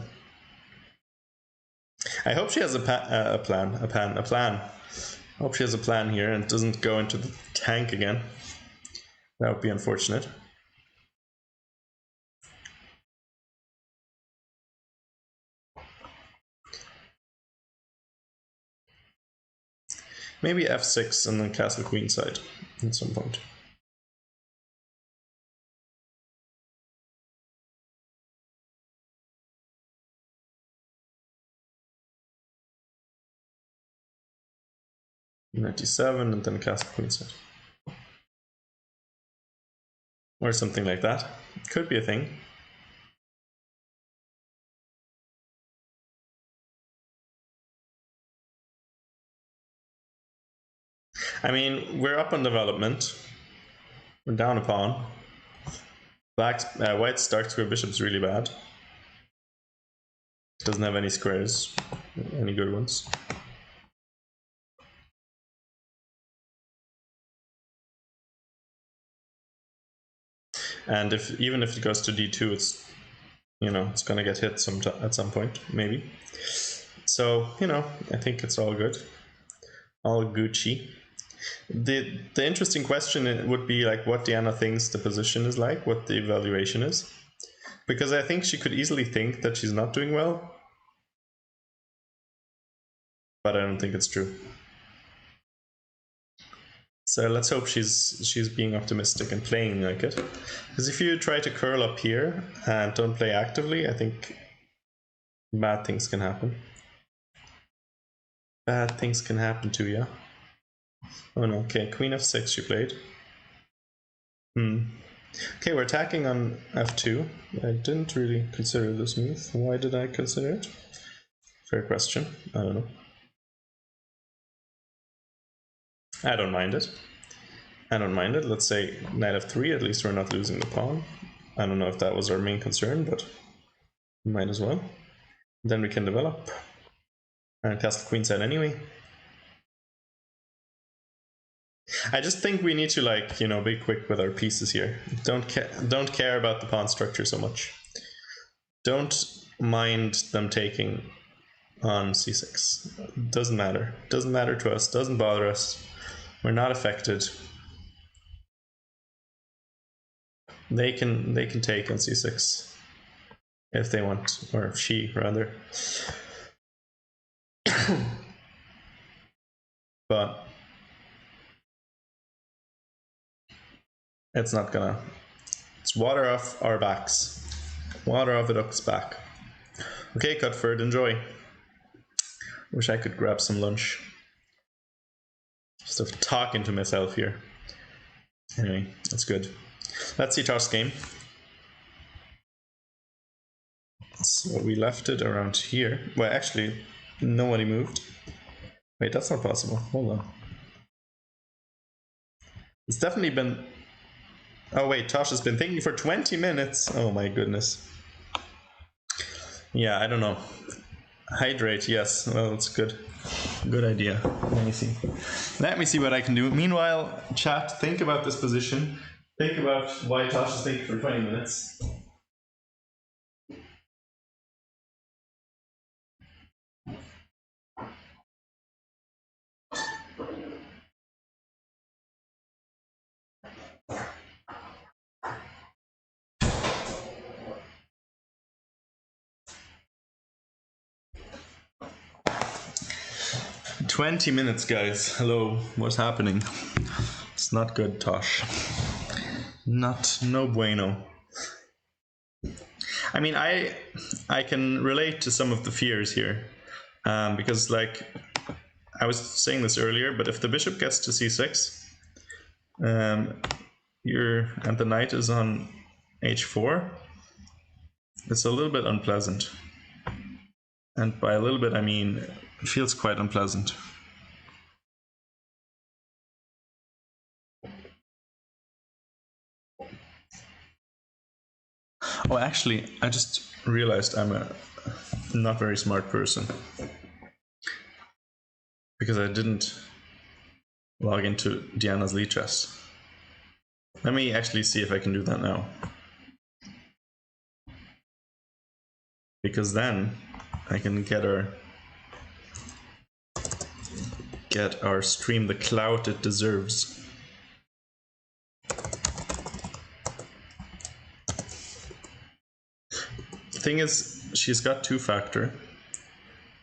I hope she has a plan. I hope she has a plan here and doesn't go into the tank again. That would be unfortunate. Maybe f6 and then castle queenside at some point. Knight d7 and then castle queenside. Or something like that. Could be a thing. I mean, we're up on development. We're down a pawn. White's dark square bishop's really bad. Doesn't have any squares, any good ones. And even if it goes to d2, it's, you know, it's gonna get hit at some point, maybe. So, you know, I think it's all good, all Gucci. The interesting question would be like what Diana thinks the position is like, what the evaluation is, because I think she could easily think that she's not doing well, but I don't think it's true. So let's hope she's being optimistic and playing like it, because if you try to curl up here and don't play actively, I think bad things can happen. Bad things can happen to you. Oh no, okay, queen f6 she played. Okay, we're attacking on f2. I didn't really consider this move. Why did I consider it? Fair question. I don't know. I don't mind it. I don't mind it. Let's say knight f3, at least we're not losing the pawn. I don't know if that was our main concern, but might as well. Then we can develop. And castle queenside anyway. I just think we need to, like, you know, be quick with our pieces here. Don't care about the pawn structure so much. Don't mind them taking on c6. Doesn't matter. Doesn't matter to us. Doesn't bother us. We're not affected. They can take on c6 if they want, or if she rather. But it's not gonna. It's water off our backs. Water off the duck's back. Okay, Cuthbert, enjoy. Wish I could grab some lunch. Just talking to myself here. Anyway, that's good. Let's see Tosh's game. So we left it around here. Well, actually, nobody moved. Wait, that's not possible. Hold on. It's definitely been... Oh wait, Tosh has been thinking for 20 minutes. Oh my goodness. Yeah, I don't know. Hydrate, yes. Well, it's good. Good idea. Let me see. Let me see what I can do. Meanwhile, chat, think about this position. Think about why Tosh is thinking for 20 minutes. 20 minutes, guys. Hello, what's happening? It's not good, Tosh. No bueno. I mean, I can relate to some of the fears here, because like I was saying this earlier, but if the bishop gets to c6, and the knight is on h4, it's a little bit unpleasant. And by a little bit, I mean it feels quite unpleasant. Oh, actually, I just realized I'm a not very smart person because I didn't log into Diana's Lichess. Let me actually see if I can do that now. Because then I can get our stream the clout it deserves. The thing is, she's got two-factor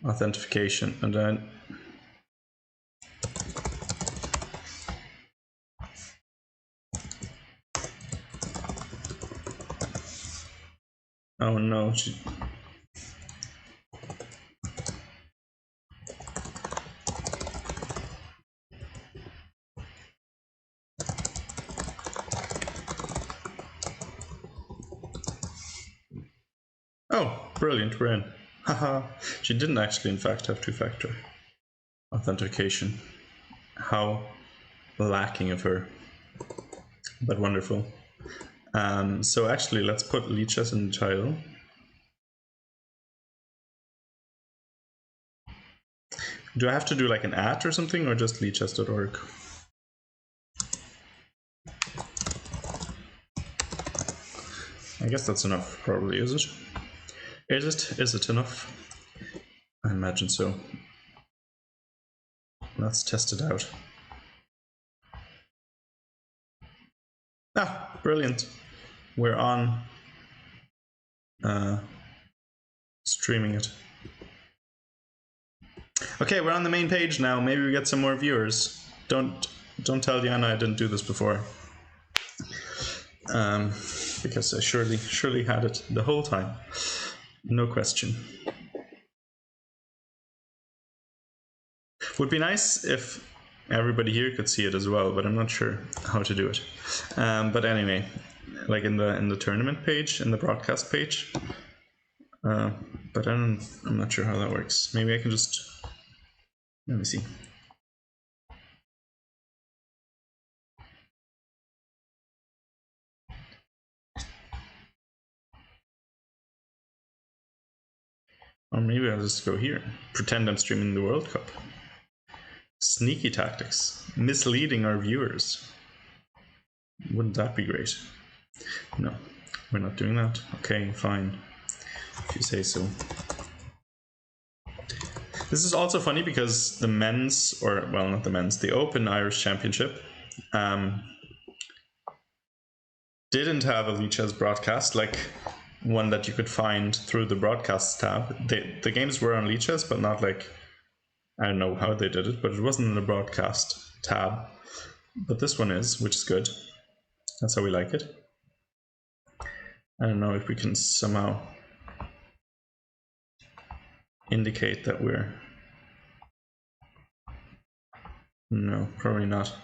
authentication, and then oh no, oh, brilliant, we're in. Haha. She didn't actually, in fact, have two-factor authentication. How lacking of her, but wonderful. So actually, let's put Lichess in the title. Do I have to do like an @ or something, or just lichess.org? I guess that's enough, probably, is it? Is it enough? I imagine so. Let's test it out. Ah, brilliant. We're on streaming it. Okay, we're on the main page now. Maybe we get some more viewers. Don't tell Diana I didn't do this before. Because I surely had it the whole time. No question. Would be nice if everybody here could see it as well, but I'm not sure how to do it. But anyway, like in the tournament page, in the broadcast page. But I'm not sure how that works. Maybe I can just, let me see. Or maybe I'll just go here. Pretend I'm streaming the World Cup. Sneaky tactics. Misleading our viewers. Wouldn't that be great? No, we're not doing that. Okay, fine. If you say so. This is also funny because the men's, or well, not the men's, the Open Irish Championship didn't have a Lichess broadcast, like one that you could find through the broadcasts tab. The games were on Lichess, but not like, I don't know how they did it, but it wasn't in the broadcast tab. But this one is, which is good. That's how we like it. I don't know if we can somehow indicate that we're... No, probably not.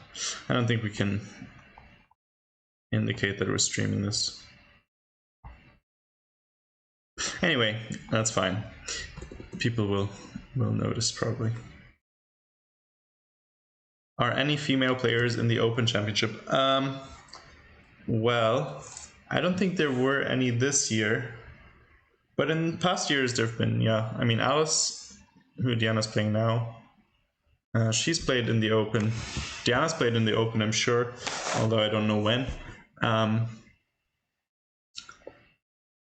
I don't think we can indicate that we're streaming this. Anyway, that's fine. People will notice probably. Are any female players in the Open Championship? Well, I don't think there were any this year, but in past years there have been, yeah. I mean, Alice, who Diana's playing now, she's played in the Open. Diana's played in the Open, I'm sure, although I don't know when.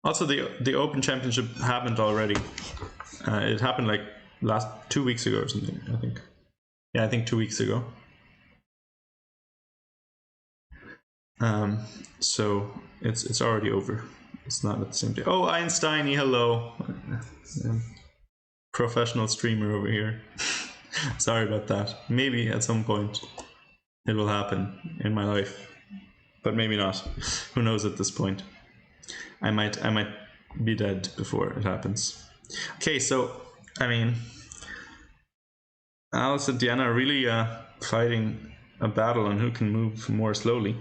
Also, the Open Championship happened already. It happened like 2 weeks ago or something, I think. Yeah, I think 2 weeks ago. So it's already over. It's not at the same day. Oh, Einsteiny, hello. Professional streamer over here. Sorry about that. Maybe at some point it will happen in my life, but maybe not. Who knows at this point? I might be dead before it happens. Okay, so I mean, Alice and Diana are really fighting a battle on who can move more slowly,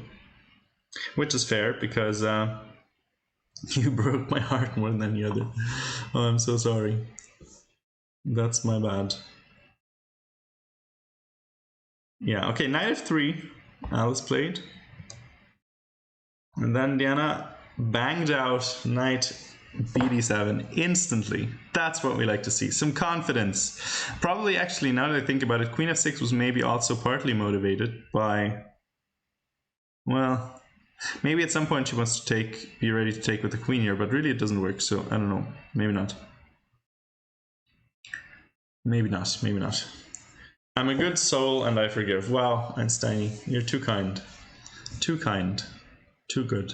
which is fair because you broke my heart more than any other. Oh, I'm so sorry. That's my bad. Yeah, okay, knight f3, Alice played. And then Diana banged out knight bd7 instantly. That's what we like to see. Some confidence. Probably, actually, now that I think about it, queen f6 was maybe also partly motivated by, well, maybe at some point she wants to be ready to take with the queen here, but really it doesn't work, so I don't know. Maybe not. Maybe not. Maybe not. I'm a good soul and I forgive. Wow, Einstein, you're too kind. Too kind. Too good.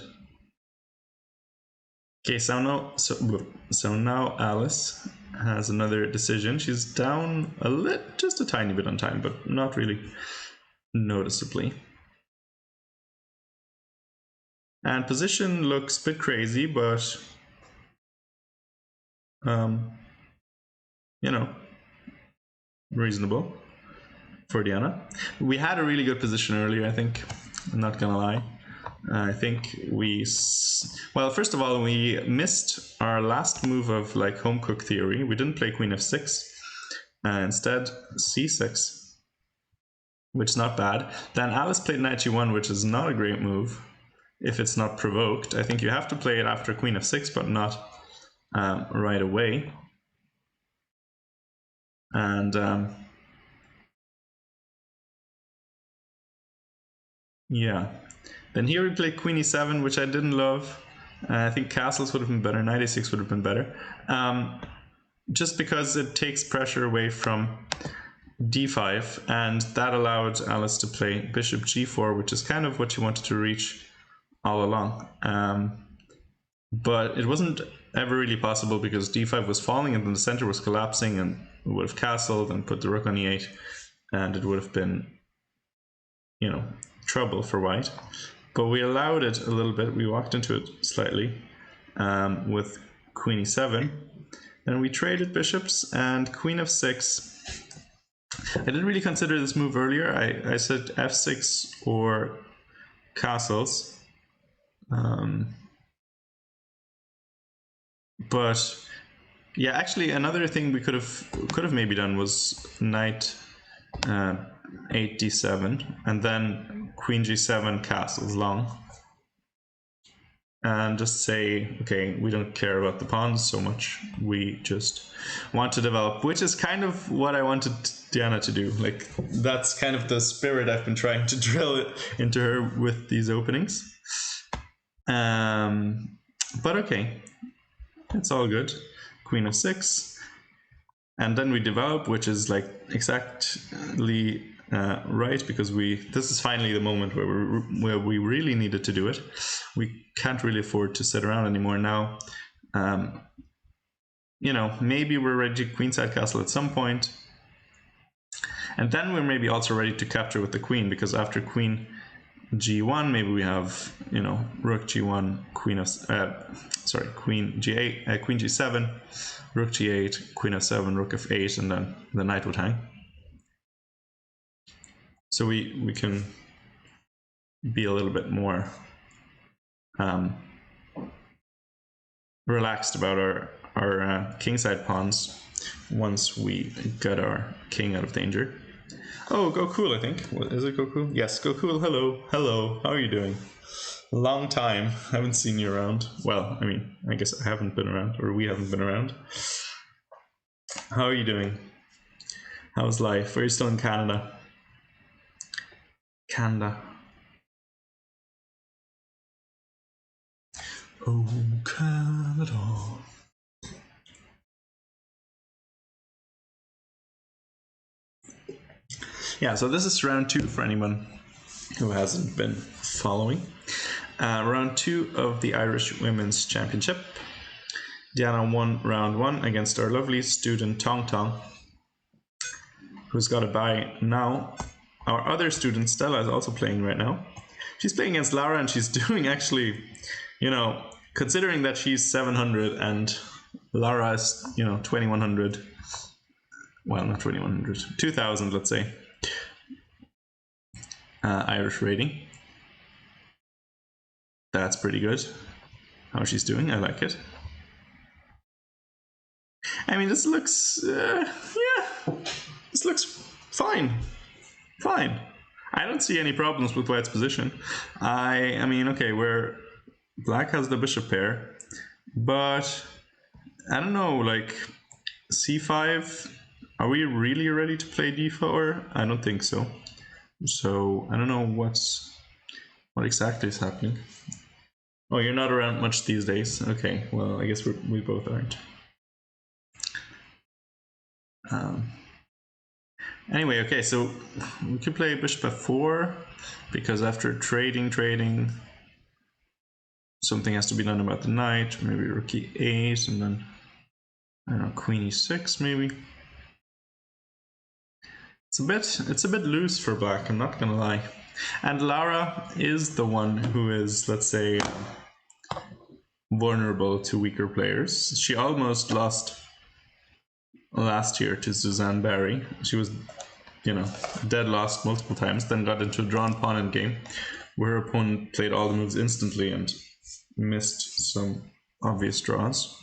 Okay, so now Alice has another decision. She's down just a tiny bit on time, but not really noticeably. And position looks a bit crazy, but you know, reasonable for Diana. We had a really good position earlier, I think. I'm not gonna lie. I think well, first of all, we missed our last move of like home cook theory. We didn't play queen f6, instead c6, which is not bad. Then Alice played knight g1, which is not a great move if it's not provoked. I think you have to play it after queen f6, but not right away. And yeah. Then here we play queen e7, which I didn't love. I think castles would have been better. Knight a6 would have been better. Just because it takes pressure away from d5, and that allowed Alice to play bishop g4, which is kind of what she wanted to reach all along. But it wasn't ever really possible because d5 was falling and then the center was collapsing, and it would have castled and put the rook on e8, and it would have been, you know, trouble for white. But we allowed it a little bit. We walked into it slightly with queen e7. Then we traded bishops and queen f6. I didn't really consider this move earlier. I said f6 or castles. But yeah, actually another thing we could have maybe done was knight 8 d7 and then queen g7 castles long, and just say, okay, we don't care about the pawns so much, we just want to develop, which is kind of what I wanted Diana to do. Like, that's kind of the spirit I've been trying to drill into her with these openings. But okay, it's all good. Queen f6, and then we develop, which is like exactly right, because this is finally the moment where we really needed to do it. We can't really afford to sit around anymore now. You know, maybe we're ready to queenside castle at some point, and then we're maybe also ready to capture with the queen, because after queen g1, maybe we have, you know, rook g1, queen g8, queen g7, rook g8, queen f7, rook f8, and then the knight would hang. So we can be a little bit more relaxed about our kingside pawns once we get our king out of danger. Oh, Goku, I think. What, is it Goku? Yes, Goku, hello. Hello, how are you doing? Long time, haven't seen you around. Well, I mean, I guess I haven't been around, or we haven't been around. How are you doing? How's life? Are you still in Canada? Canada. Oh, Canada. Yeah, so this is round 2 for anyone who hasn't been following. Round 2 of the Irish Women's Championship. Diana won round 1 against our lovely student Tong Tong, who's got a bye now. Our other student, Stella, is also playing right now. She's playing against Lara, and she's doing actually, you know, considering that she's 700 and Lara is, you know, 2100. Well, not 2100, 2000, let's say. Irish rating. That's pretty good. How she's doing, I like it. I mean, this looks, yeah, this looks fine. Fine. I don't see any problems with White's position. I mean, okay, where Black has the bishop pair, but I don't know, like c5, are we really ready to play d4? I don't think so. So I don't know what exactly is happening. Oh, you're not around much these days. Okay, well, I guess we both aren't. Anyway, okay, so we could play bishop f4 because after trading, something has to be done about the knight. Maybe rook e8, and then I don't know, queen e6 maybe. It's a bit loose for Black, I'm not gonna lie. And Lara is the one who is, let's say, vulnerable to weaker players. She almost lost last year to Suzanne Barry. She was, you know, dead lost multiple times, then got into a drawn pawn end game where her opponent played all the moves instantly and missed some obvious draws.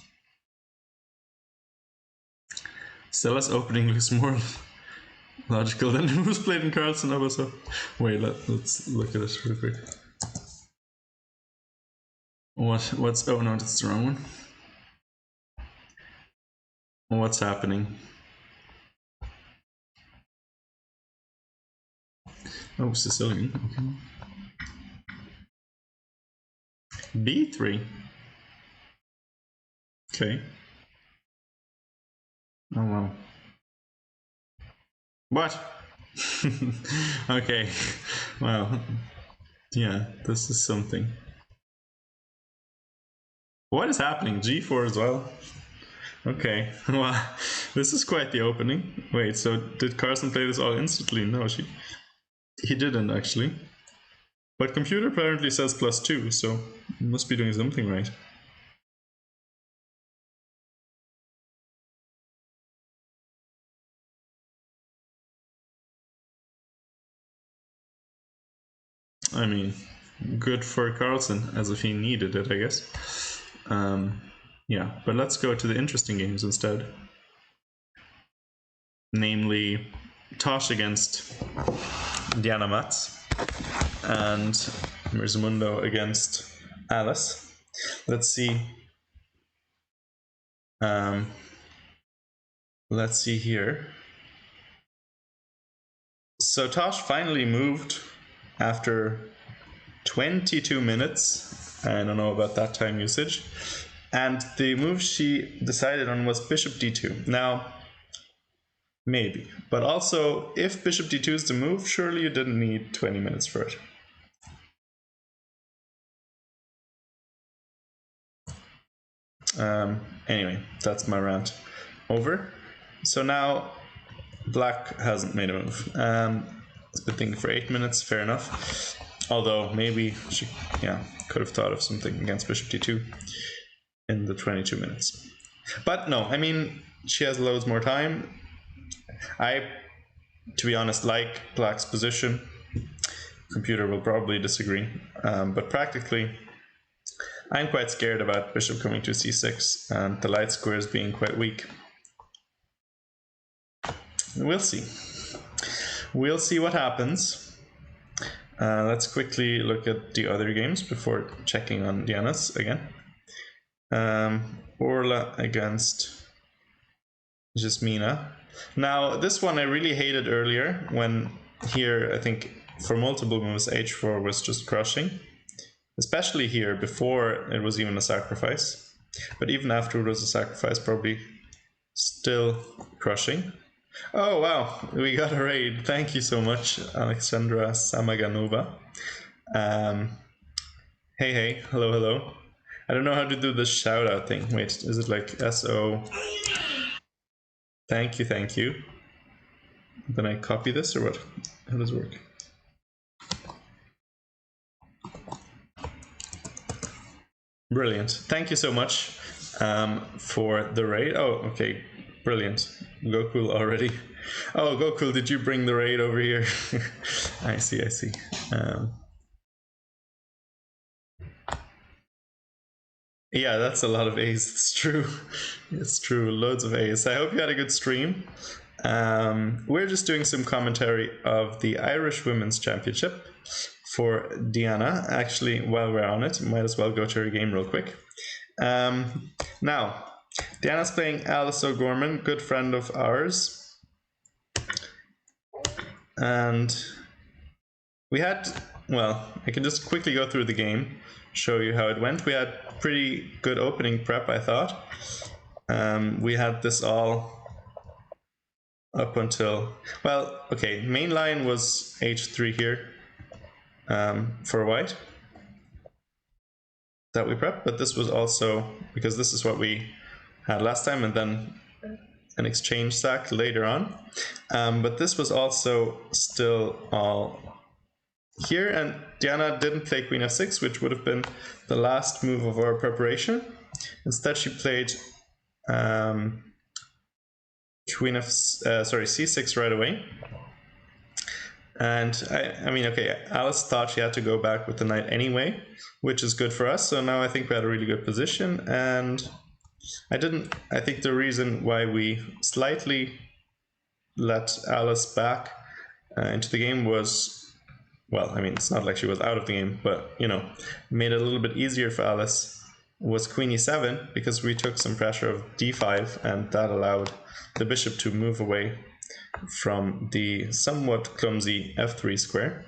Stella's opening looks more logical than the moves played in Carlsen also. Wait, let's look at this real quick. What's oh no, that's the wrong one. What's happening? Oh, Sicilian. Okay. B3. Okay. Oh wow. What? Okay. Wow. Yeah, this is something. What is happening? G4 as well. Okay. Wow. This is quite the opening. Wait, so did Carlsen play this all instantly? No, he didn't actually. But computer apparently says +2, so he must be doing something right. I mean, good for Carlsen, as if he needed it, I guess. Yeah, but let's go to the interesting games instead. Namely, Tosh against Diana Matz and Mirzamundo against Alice. Let's see. Let's see here. So Tosh finally moved after 22 minutes. I don't know about that time usage. And the move she decided on was bishop d2. Now, maybe. But also, if bishop d2 is the move, surely you didn't need 20 minutes for it. Anyway, that's my rant over. So now, Black hasn't made a move. It's been thinking for 8 minutes, fair enough. Although maybe she could have thought of something against bishop d2 in the 22 minutes. But no, I mean, she has loads more time. I, to be honest, like Black's position. Computer will probably disagree, but practically, I'm quite scared about bishop coming to c6 and the light squares being quite weak. We'll see. We'll see what happens. Let's quickly look at the other games before checking on Diana's again. Orla against Jasmina. Now, this one I really hated earlier when here, I think, for multiple moves, h4 was just crushing. Especially here, before it was even a sacrifice. But even after it was a sacrifice, probably still crushing. Oh, wow, we got a raid. Thank you so much, Alexandra Samaganova. Hey, hello. I don't know how to do the shout out thing. Wait, is it like SO? Thank you. Then I copy this, or what? How does it work? Brilliant. Thank you so much for the raid. Oh, okay. Brilliant. Gokul already. Oh, Gokul, did you bring the raid over here? I see, I see. Yeah, that's a lot of A's. It's true. It's true. Loads of A's. I hope you had a good stream. We're just doing some commentary of the Irish Women's Championship for Diana. Actually, while we're on it, might as well go to her game real quick. Now, Diana's playing Alice O'Gorman, good friend of ours. And we had, well, I can just quickly go through the game, show you how it went. We had pretty good opening prep, I thought. We had this all up until, well, okay, main line was h3 here for white that we prepped, but this was also, because this is what we had last time, and then an exchange sack later on. But this was also still all here, and Diana didn't play Queen f6, which would have been the last move of our preparation. Instead, she played c6 right away. And I mean, okay, Alice thought she had to go back with the knight anyway, which is good for us. So now I think we had a really good position, and I think the reason why we slightly let Alice back into the game was, well, I mean, it's not like she was out of the game, but, you know, made it a little bit easier for Alice, was Queen e7, because we took some pressure of d5, and that allowed the bishop to move away from the somewhat clumsy f3 square.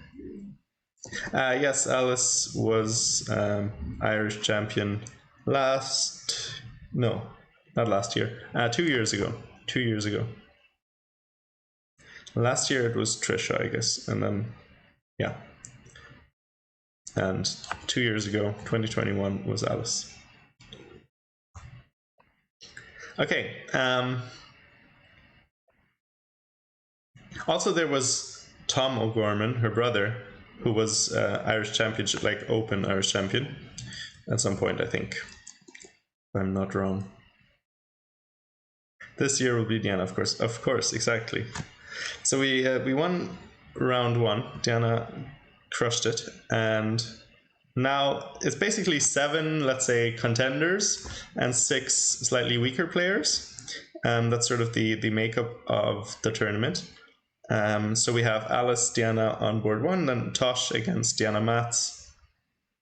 Yes, Alice was Irish champion not last year, 2 years ago. 2 years ago. Last year it was Trisha, I guess, and then, yeah. And 2 years ago, 2021, was Alice. Okay. Also, there was Tom O'Gorman, her brother, who was Irish championship, like open Irish champion at some point, I think, if I'm not wrong. This year will be Diana, of course, exactly. So we won round 1. Diana crushed it, and now it's basically 7, let's say, contenders and 6 slightly weaker players. That's sort of the makeup of the tournament. So we have Alice, Diana on board 1, then Tosh against Diana Mats,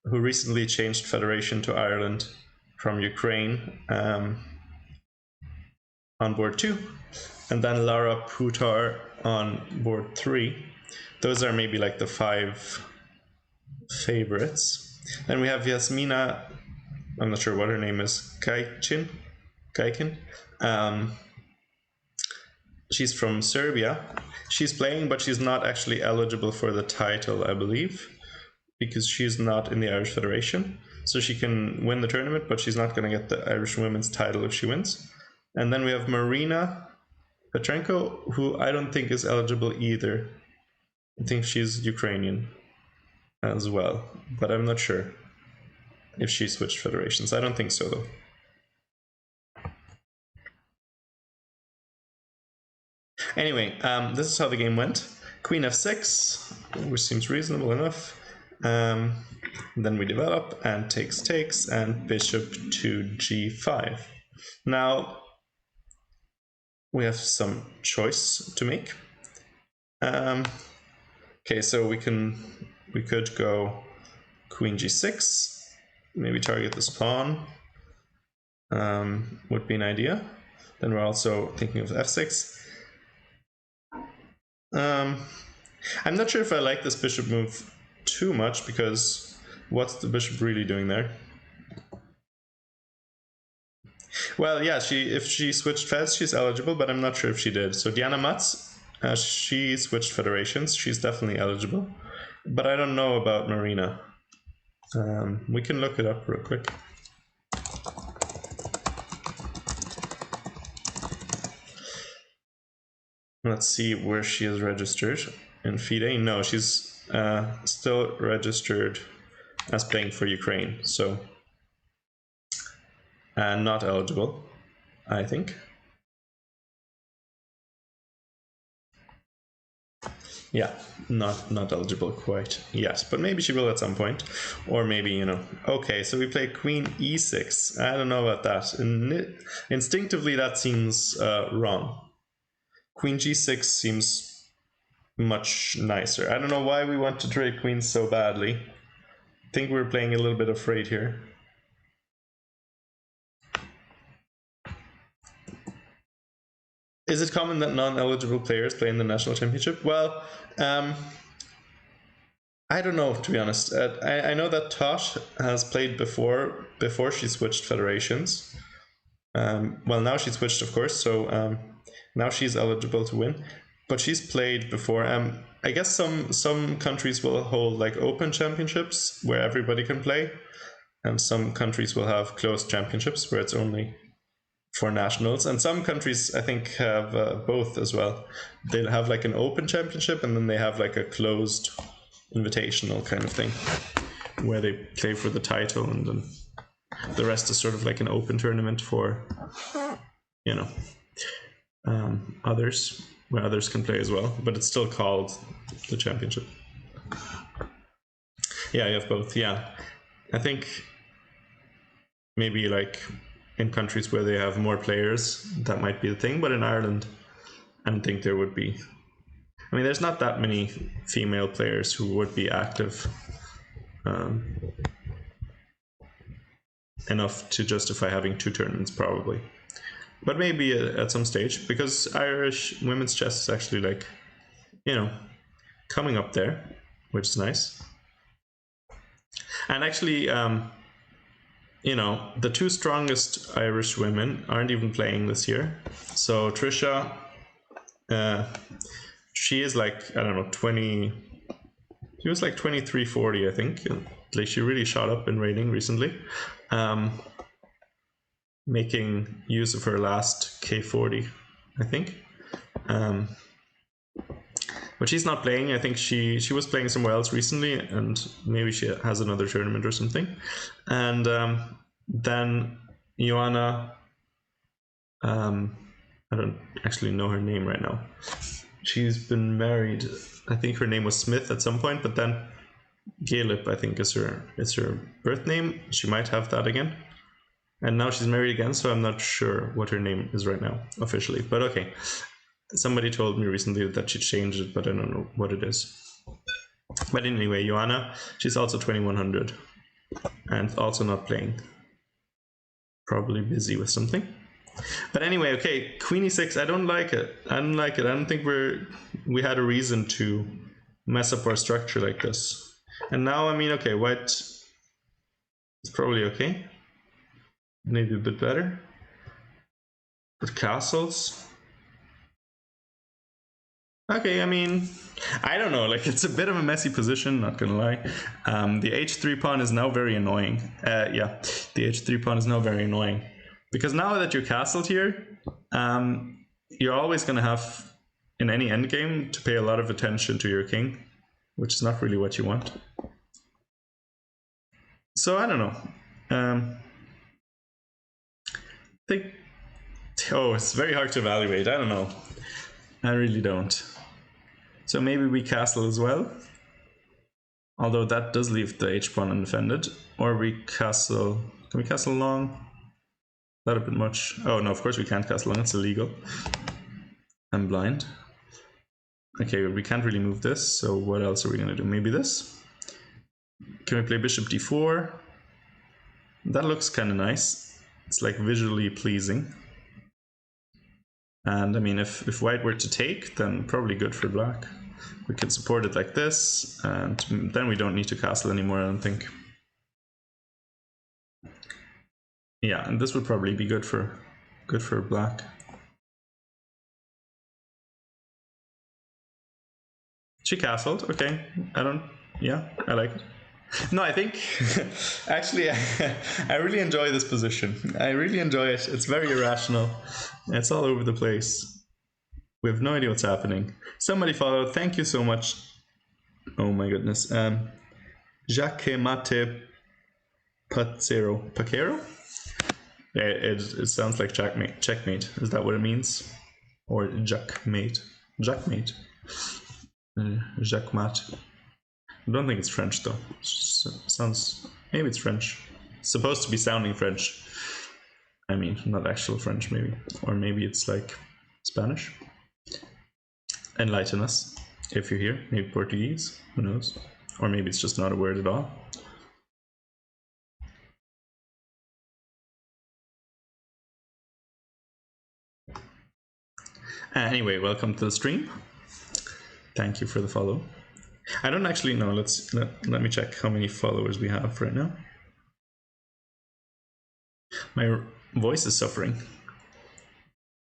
who recently changed federation to Ireland from Ukraine, on board 2, and then Lara Putar on board 3. Those are maybe like the 5 favorites. Then we have Yasmina, I'm not sure what her name is, Kaikin. She's from Serbia. She's playing, but she's not actually eligible for the title, I believe, because she's not in the Irish Federation. So she can win the tournament, but she's not going to get the Irish women's title if she wins. And then we have Marina Petrenko, who I don't think is eligible either. I think she's Ukrainian as well, but I'm not sure if she switched federations. I don't think so, though. Anyway, this is how the game went. Queen f6, which seems reasonable enough. Then we develop, and takes, and bishop to g5. Now, we have some choice to make. Okay, so we could go queen g6, maybe target this pawn, would be an idea. Then we're also thinking of f6. I'm not sure if I like this bishop move too much, because what's the bishop really doing there? Well, yeah, if she switched feds, she's eligible, but I'm not sure if she did. So Diana Mats, she switched federations. She's definitely eligible, but I don't know about Marina. We can look it up real quick. Let's see where she is registered in FIDE. No, she's still registered as playing for Ukraine, so not eligible, I think. Yeah, not eligible quite yet, but maybe she will at some point, or maybe, you know. Okay, so we play Queen E6. I don't know about that. Instinctively, that seems wrong. Queen G6 seems much nicer. I don't know why we want to trade queens so badly. I think we're playing a little bit afraid here. Is it common that non-eligible players play in the national championship? Well, I don't know, to be honest. I know that Tosh has played before she switched federations. Well, now she switched, of course, so now she's eligible to win. But she's played before. I guess some countries will hold like open championships where everybody can play, and some countries will have closed championships where it's only for nationals, and some countries I think have both as well. They'll have like an open championship and then they have like a closed invitational kind of thing where they play for the title, and then the rest is sort of like an open tournament for, you know, others, where others can play as well, but it's still called the championship. Yeah, you have both. Yeah, I think maybe like in countries where they have more players, that might be the thing, but in Ireland, I don't think there would be. I mean, there's not that many female players who would be active enough to justify having 2 tournaments, probably. But maybe at some stage, because Irish women's chess is actually, like, you know, coming up there, which is nice. And actually, you know, the 2 strongest Irish women aren't even playing this year. So Trisha, she is like, I don't know, 20, she was like 2340, I think. Like, she really shot up in rating recently, making use of her last K40, I think. But she's not playing. I think she was playing somewhere else recently, and maybe she has another tournament or something. And then Joanna, I don't actually know her name right now. She's been married. I think her name was Smith at some point, but then Galip, I think, is her birth name. She might have that again. And now she's married again, so I'm not sure what her name is right now officially. But okay. Somebody told me recently that she changed it, but I don't know what it is. But anyway, Joanna, she's also 2100 and also not playing. Probably busy with something. But anyway, okay, Queen E6, I don't like it. I don't like it. I don't think we had a reason to mess up our structure like this. And now, I mean, okay, white is probably okay. Maybe a bit better. But castles. Okay, I mean, I don't know, like, it's a bit of a messy position, not gonna lie. The h3 pawn is now very annoying. Yeah, the h3 pawn is now very annoying. Because now that you're castled here, you're always gonna have, in any endgame, to pay a lot of attention to your king, which is not really what you want. So, I don't know. I think, oh, it's very hard to evaluate, I don't know. I really don't. So maybe we castle as well, although that does leave the h-pawn undefended. Or we castle, can we castle long? That a bit much. Oh no, of course we can't castle long, it's illegal. I'm blind. Okay, we can't really move this, so what else are we gonna do? Maybe this? Can we play bishop d4? That looks kind of nice. It's like visually pleasing. And I mean, if white were to take, then probably good for black. We could support it like this, and then we don't need to castle anymore, I don't think. Yeah, and this would probably be good for black. She castled, okay. Yeah, I like it. No, I think, actually, I really enjoy this position. I really enjoy it. It's very irrational. It's all over the place. We have no idea what's happening. Somebody follow. Thank you so much. Oh my goodness. Jacques Mate Pacero? Yeah, it sounds like checkmate. Checkmate. Is that what it means? Or Jackmate? Jackmate. Jacquemate. I don't think it's French though. Sounds, maybe it's French. It's supposed to be sounding French. I mean, not actual French, maybe. Or maybe it's like Spanish. Enlighten us if you're here. Maybe Portuguese. Who knows? Or maybe it's just not a word at all. Anyway, welcome to the stream. Thank you for the follow. I don't actually know. Let me check how many followers we have right now. My voice is suffering.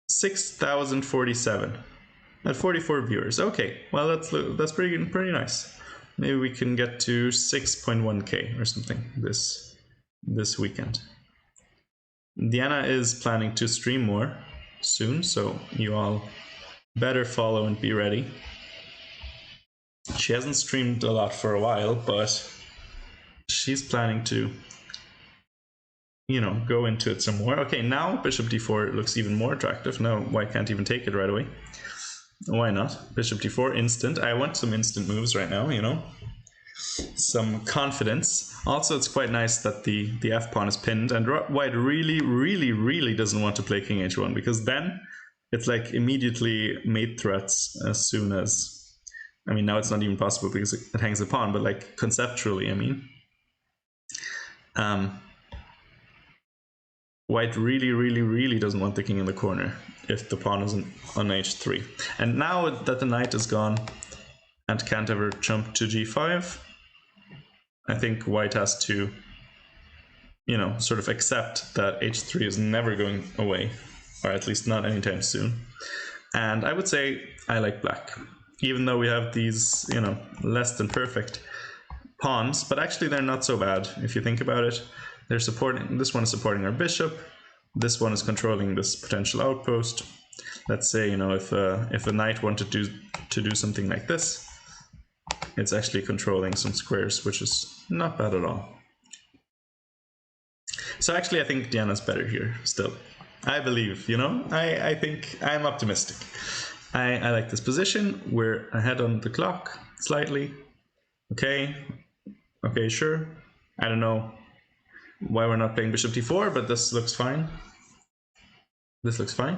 6,047 at 44 viewers. Okay, well that's pretty nice. Maybe we can get to 6.1k or something this weekend. Diana is planning to stream more soon, so you all better follow and be ready. She hasn't streamed a lot for a while, but she's planning to, you know, go into it some more. Okay, now bishop d4 looks even more attractive. Now white can't even take it right away. Why not? Bishop d4, instant. I want some instant moves right now, you know. Some confidence. Also, it's quite nice that the f pawn is pinned, and white really doesn't want to play king h1, because then it's like immediately mate threats as soon as, I mean, now it's not even possible because it hangs a pawn, but like conceptually, I mean. White really doesn't want the king in the corner if the pawn isn't on h3. And now that the knight is gone and can't ever jump to g5, I think white has to, you know, sort of accept that h3 is never going away, or at least not anytime soon. And I would say I like black, even though we have these, you know, less than perfect pawns, but actually they're not so bad if you think about it. They're supporting, this one is supporting our bishop, this one is controlling this potential outpost. Let's say, you know, if a knight wanted to do something like this, it's actually controlling some squares, which is not bad at all. So actually I think Diana's better here still. I believe, you know, I think I'm optimistic. I like this position. We're ahead on the clock slightly. Okay, sure. I don't know why we're not playing bishop d4, but this looks fine. This looks fine.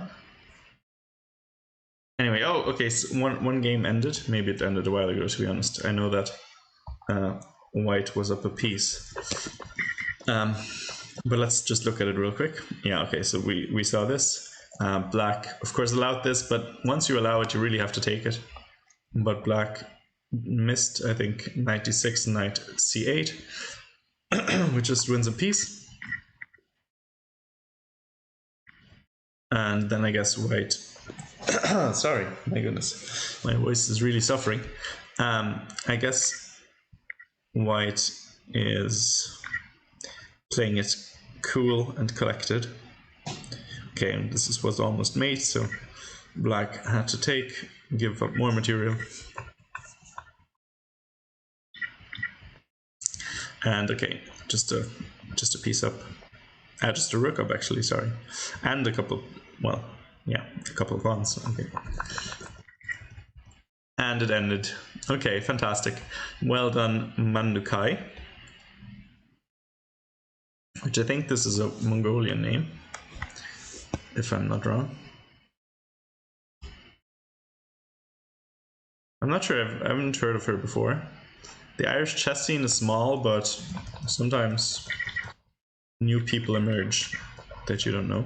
Anyway, oh, okay, so one game ended. Maybe it ended a while ago, to be honest. I know that white was up a piece. But let's just look at it real quick. Yeah, okay, so we saw this. Black, of course, allowed this, but once you allow it, you really have to take it. But black missed, I think, 96 knight c8, which just wins a piece. And then I guess white, sorry, my goodness, my voice is really suffering. I guess white is playing it cool and collected. Okay, and this was almost mate, so black had to take, give up more material. And okay, just a piece up. Just a rook up, actually, sorry. And a couple, well, yeah, a couple of pawns, okay. And it ended. Okay, fantastic. Well done, Mandukai. Which I think this is a Mongolian name, if I'm not wrong. I'm not sure, I haven't heard of her before. The Irish chess scene is small, but sometimes new people emerge that you don't know.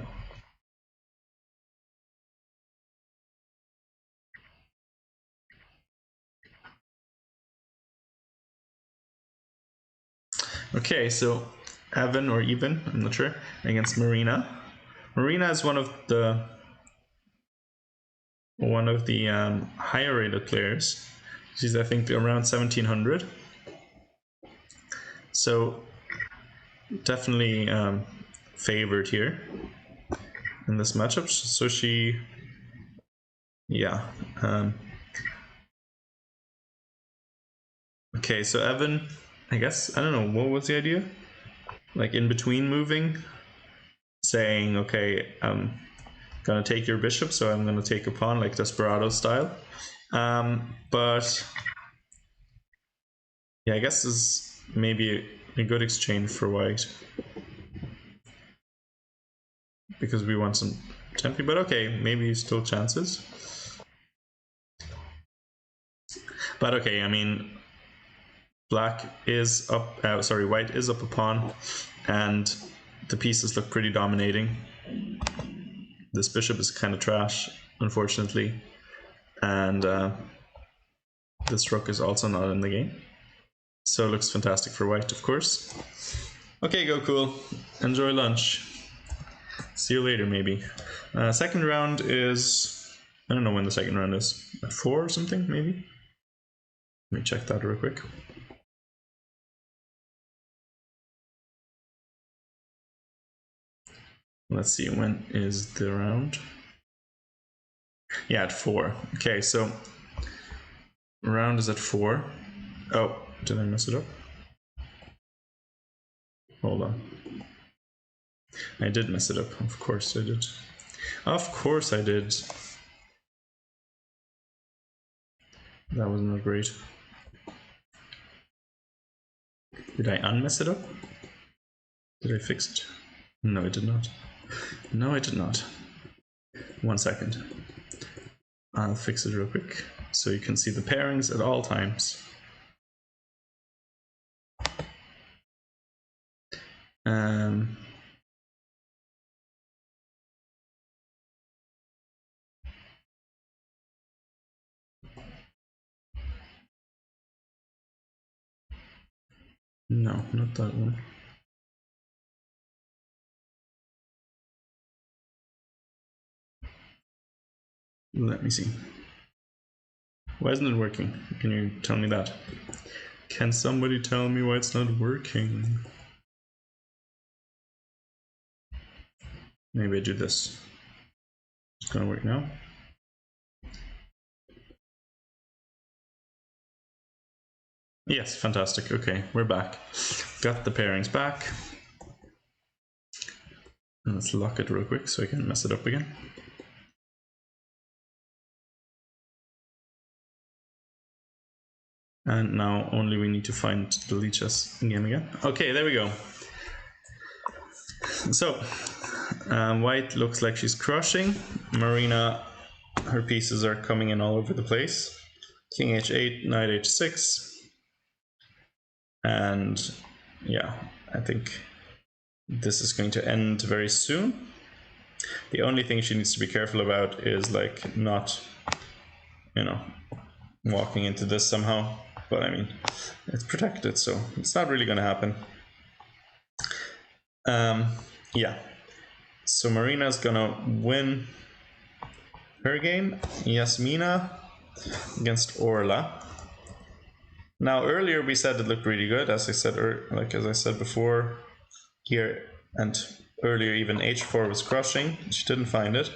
Okay, so Evan or Even, I'm not sure, against Marina. Marina is one of the higher rated players. She's, I think, around 1700. So definitely favored here in this matchup. So she yeah. Okay, so Evan, I guess, I don't know, what was the idea? Like in between moving, saying, okay, I'm gonna take your bishop, so I'm gonna take a pawn, like Desperado style. But yeah, I guess this is maybe a good exchange for white, because we want some tempting, but okay, maybe still chances. But okay, I mean, black is up, white is up a pawn, and the pieces look pretty dominating. This bishop is kind of trash, unfortunately, and this rook is also not in the game. So it looks fantastic for white, of course. Okay, go cool. Enjoy lunch. See you later, maybe. Second round is, I don't know when the second round is. At 4 or something, maybe? Let me check that real quick. Let's see, when is the round? Yeah, at 4. Okay, so round is at 4. Oh, did I mess it up? Hold on. I did mess it up. Of course I did. Of course I did. That was not great. Did I unmess it up? Did I fix it? No, I did not. No, I did not. 1 second. I'll fix it real quick so you can see the pairings at all times. No, not that one. Let me see. Why isn't it working? Can you tell me that? Can somebody tell me why it's not working? Maybe I do this. It's gonna work now. Yes, fantastic. Okay, we're back. Got the pairings back. And let's lock it real quick so I can mess it up again. And now only we need to find the Lichess game again. Okay, there we go. So, white looks like she's crushing. Marina, her pieces are coming in all over the place. King h8, knight h6. And yeah, I think this is going to end very soon. The only thing she needs to be careful about is like not, you know, walking into this somehow. But I mean, it's protected, so it's not really going to happen. Yeah. So Marina's gonna win her game. Yasmina against Orla. Now earlier we said it looked really good, as I said before here, and earlier even h4 was crushing. She didn't find it.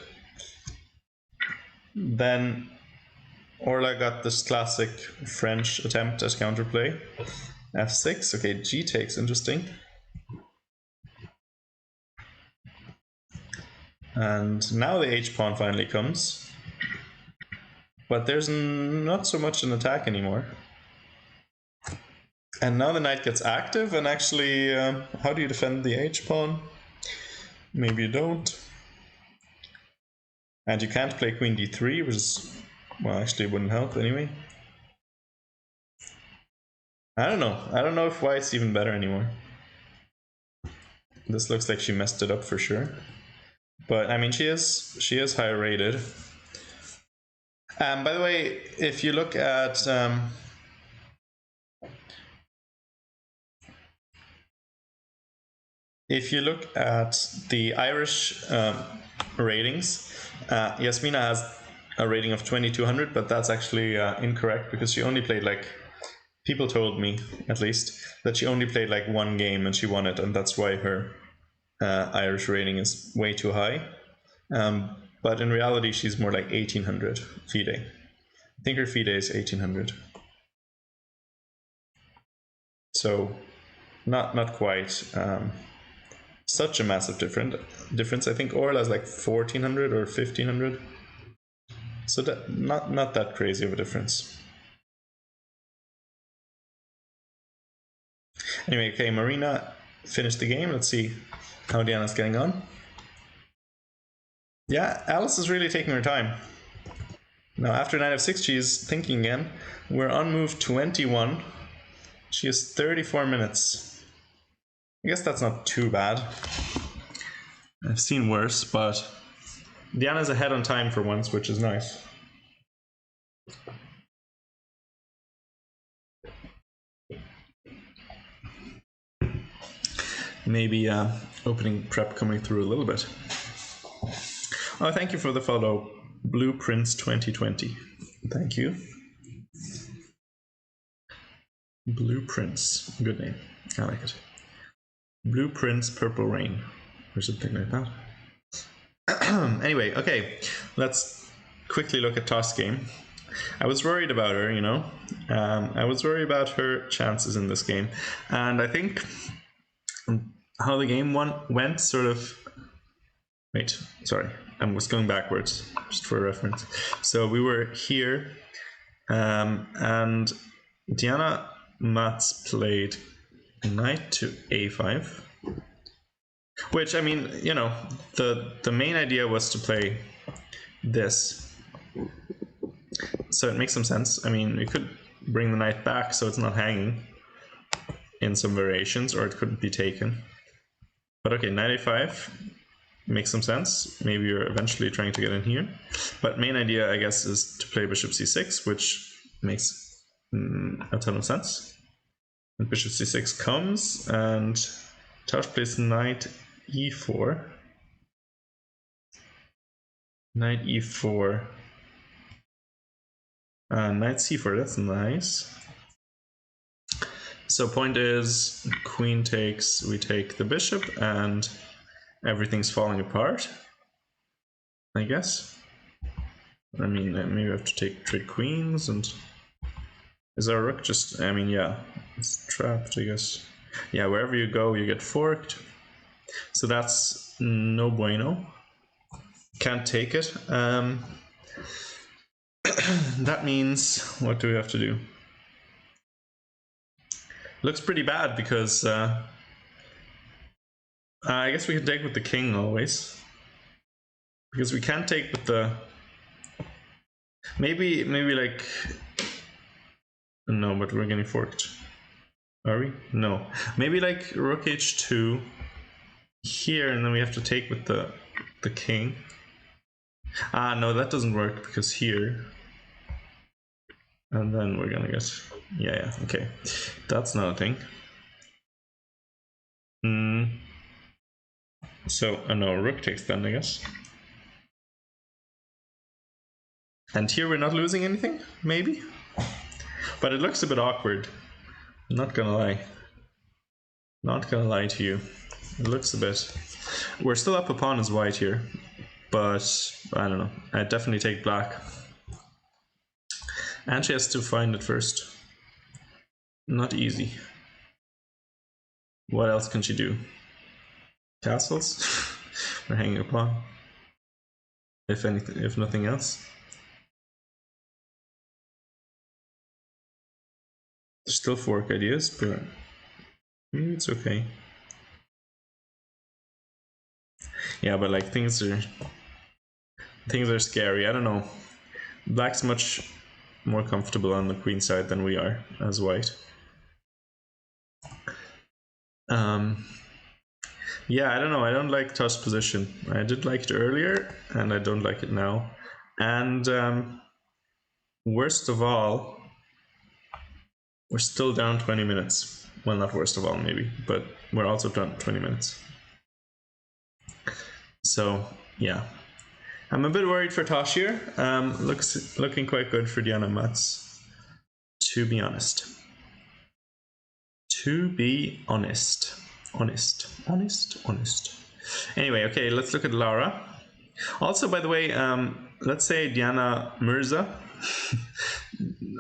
Then Orla got this classic French attempt at counterplay. f6. Okay, g takes, interesting. And now the h-pawn finally comes. But there's not so much an attack anymore. And now the knight gets active, and actually, how do you defend the h-pawn? Maybe you don't. And you can't play queen d3, which is, well, actually it wouldn't help anyway. I don't know. I don't know if white's even better anymore. This looks like she messed it up for sure. But I mean, she is higher rated. By the way, if you look at the Irish ratings, Yasmina has a rating of 2200, but that's actually incorrect, because she only played like, people told me at least that she only played like 1 game and she won it, and that's why her Irish rating is way too high. but in reality she's more like 1800 FIDE. I think her FIDE is 1800. So not quite such a massive difference. I think Orla is like 1400 or 1500. So that not that crazy of a difference. Anyway, okay, Marina finished the game. Let's see how Diana's getting on. Yeah, Alice is really taking her time. Now after knight f6, she's thinking again. We're on move 21. She has 34 minutes. I guess that's not too bad. I've seen worse, but Diana's ahead on time for once, which is nice. Maybe opening prep coming through a little bit. Oh, thank you for the follow, Blueprints 2020. Thank you. Blueprints, good name. I like it. Blueprints Purple Rain, or something like that. Anyway, okay, let's quickly look at Toss game. I was worried about her, you know. I was worried about her chances in this game, and I think how the game went sort of. Wait, sorry, I'm just going backwards just for reference. So we were here, and Diana Mats played knight to a5, which, I mean, you know, the main idea was to play this, so it makes some sense. I mean, we could bring the knight back so it's not hanging in some variations, or it couldn't be taken. But okay, knight a5 makes some sense. Maybe you're eventually trying to get in here, but main idea, I guess, is to play bishop c6, which makes a ton of sense. And bishop c6 comes, and Tosh plays knight e4. Knight e4. Knight c4, that's nice. So point is, queen takes, we take the bishop, and everything's falling apart, I guess. I mean, maybe I have to trade queens, and is our rook just, I mean, yeah, it's trapped, I guess. Yeah, wherever you go, you get forked. So that's no bueno. Can't take it. That means, what do we have to do? Looks pretty bad because I guess we can take with the king always, because we can't take with the maybe like no, but we're getting forked. Are we? No. Maybe like rook h2 here, and then we have to take with the king. No, that doesn't work because here. And then we're gonna get, yeah, okay. That's not a thing. So, no, rook takes then, I guess. And here we're not losing anything, maybe? But it looks a bit awkward. I'm not gonna lie. Not gonna lie to you. It looks a bit... We're still up a pawn as white here, but I don't know. I'd definitely take black. And she has to find it first. Not easy. What else can she do? Castles? We're hanging a pawn. If anything, if nothing else. There's still fork ideas, but maybe it's okay. Yeah, but like things are scary. I don't know. Black's much more comfortable on the queen side than we are as white. Yeah, I don't know. I don't like Tosh's position. I did like it earlier, and I don't like it now. And worst of all, we're still down 20 minutes. Well, not worst of all, maybe, but we're also down 20 minutes. So, yeah. I'm a bit worried for Tosh here. Looking quite good for Diana Mats, to be honest. To be honest. Honest. Anyway, okay, let's look at Laura. Also, by the way, let's say Diana Mirza,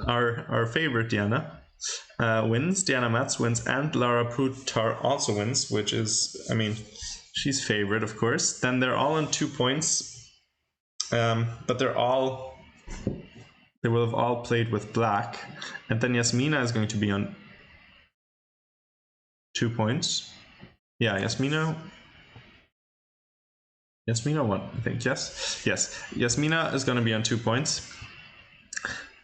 our favorite Diana, wins. Diana Metz wins, and Lara Putar also wins, which is, I mean, she's favorite, of course. Then they're all on 2 points, but they will have all played with black, and then Yasmina is going to be on 2 points. Yeah, Yasmina won, I think. Yes. Yasmina is going to be on 2 points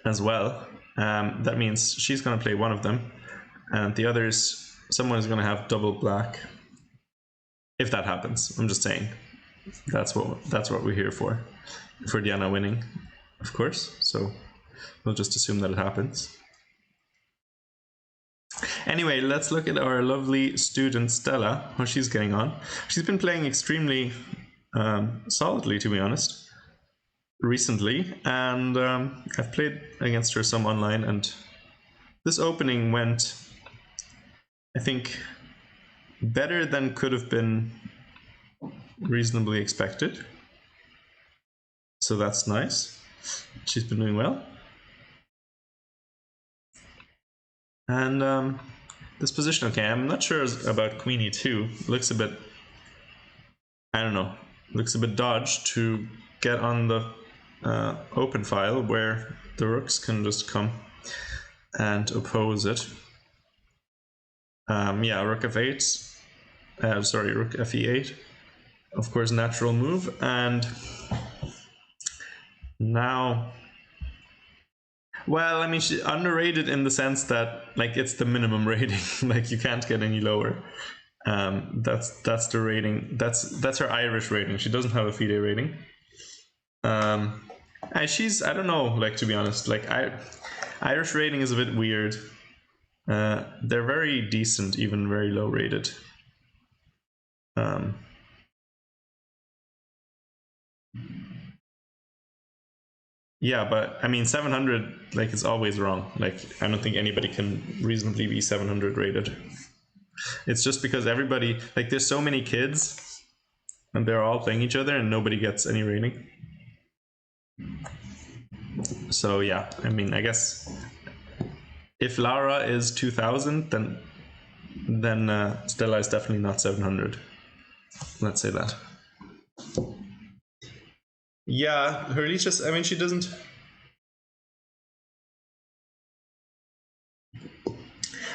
as well. That means she's going to play one of them, and the others, someone is going to have double black. If that happens, I'm just saying. That's what we're here for Diana winning, of course. So we'll just assume that it happens. Anyway, let's look at our lovely student Stella, how she's getting on. She's been playing extremely solidly, to be honest, recently, and I've played against her some online, and this opening went, I think, better than could have been reasonably expected. So that's nice. She's been doing well. And this position, okay, I'm not sure about Queen E2. Looks a bit, I don't know, looks a bit dodged to get on the open file where the rooks can just come and oppose it. Yeah, rook f8, rook fe8, of course, natural move. And now, well, I mean, she's underrated in the sense that, like, it's the minimum rating. Like, you can't get any lower. That's the rating. That's her Irish rating. She doesn't have a FIDE rating. And she's, I don't know, like, to be honest, like, Irish rating is a bit weird. They're very decent, even very low rated. Yeah, but I mean, 700, like, it's always wrong. Like, I don't think anybody can reasonably be 700 rated. It's just because everybody, like, there's so many kids and they're all playing each other and nobody gets any rating. So yeah, I mean, I guess if Lara is 2000, then Stella is definitely not 700. Let's say that. Yeah, her Lichess, I mean, she doesn't.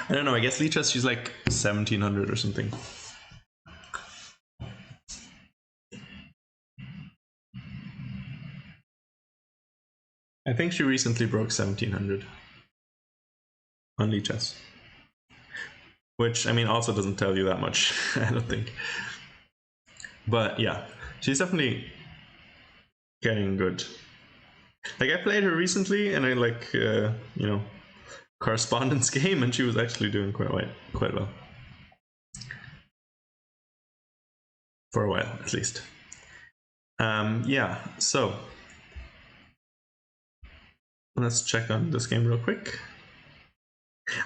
I don't know, I guess Lichess, she's like 1700 or something. I think she recently broke 1700 on Lichess. Which, I mean, also doesn't tell you that much, I don't think. But yeah, she's definitely getting good. Like, I played her recently in a, like, you know, correspondence game, and she was actually doing quite well. For a while, at least. Yeah, so let's check on this game real quick.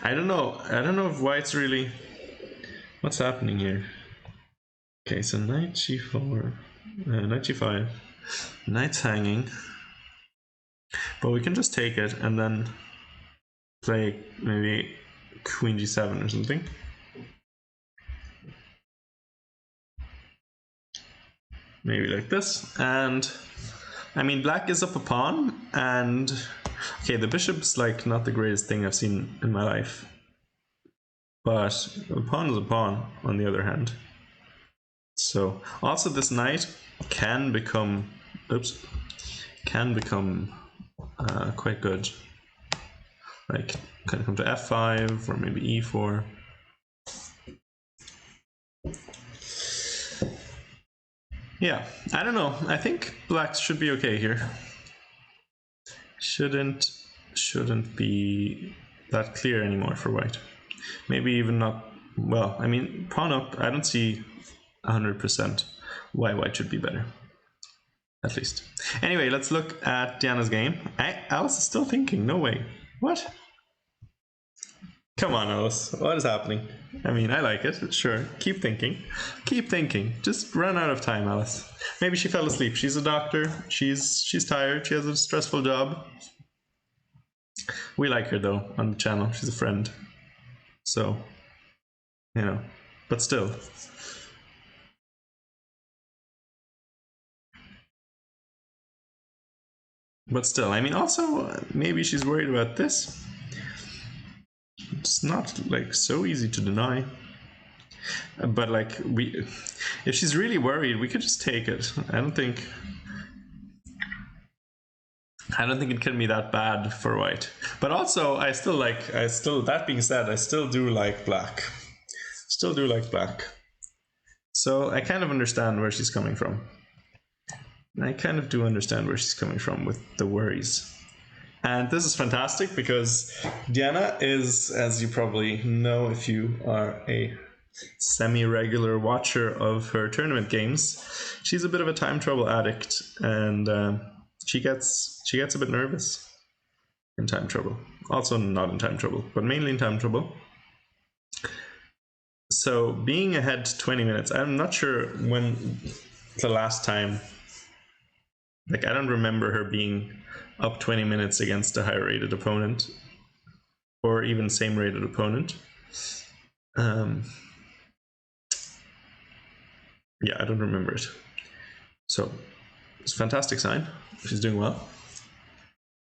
I don't know if White's really, what's happening here. Okay, so knight g4, knight g5, knight's hanging, but we can just take it and then play maybe queen g7 or something. Maybe like this, and I mean, black is up a pawn, and okay, the bishop's like not the greatest thing I've seen in my life, but a pawn is a pawn on the other hand. So also this knight can become, quite good. Like, can come to f5 or maybe e4. Yeah, I don't know. I think black should be okay here. Shouldn't be that clear anymore for white. Maybe even not. Well, I mean, pawn up, I don't see 100% why white should be better. At least. Anyway, let's look at Diana's game. Alice is still thinking. No way. What? Come on, Alice. What is happening? I mean, I like it. Sure. Keep thinking. Keep thinking. Just run out of time, Alice. Maybe she fell asleep. She's a doctor. She's tired. She has a stressful job. We like her though on the channel. She's a friend. So, you know, but still. But still, I mean, also, maybe she's worried about this. It's not like so easy to deny. But like, if she's really worried, we could just take it. I don't think it can be that bad for white. But also, that being said, I still do like black. Still do like black. So I kind of understand where she's coming from. I kind of do understand where she's coming from with the worries. And this is fantastic because Diana is, as you probably know if you are a semi-regular watcher of her tournament games, she's a bit of a time trouble addict, and she gets a bit nervous in time trouble. Also not in time trouble, but mainly in time trouble. So being ahead 20 minutes, I'm not sure when the last time, like I don't remember her being up 20 minutes against a higher rated opponent or even same rated opponent. Yeah, I don't remember it. So it's a fantastic sign. She's doing well.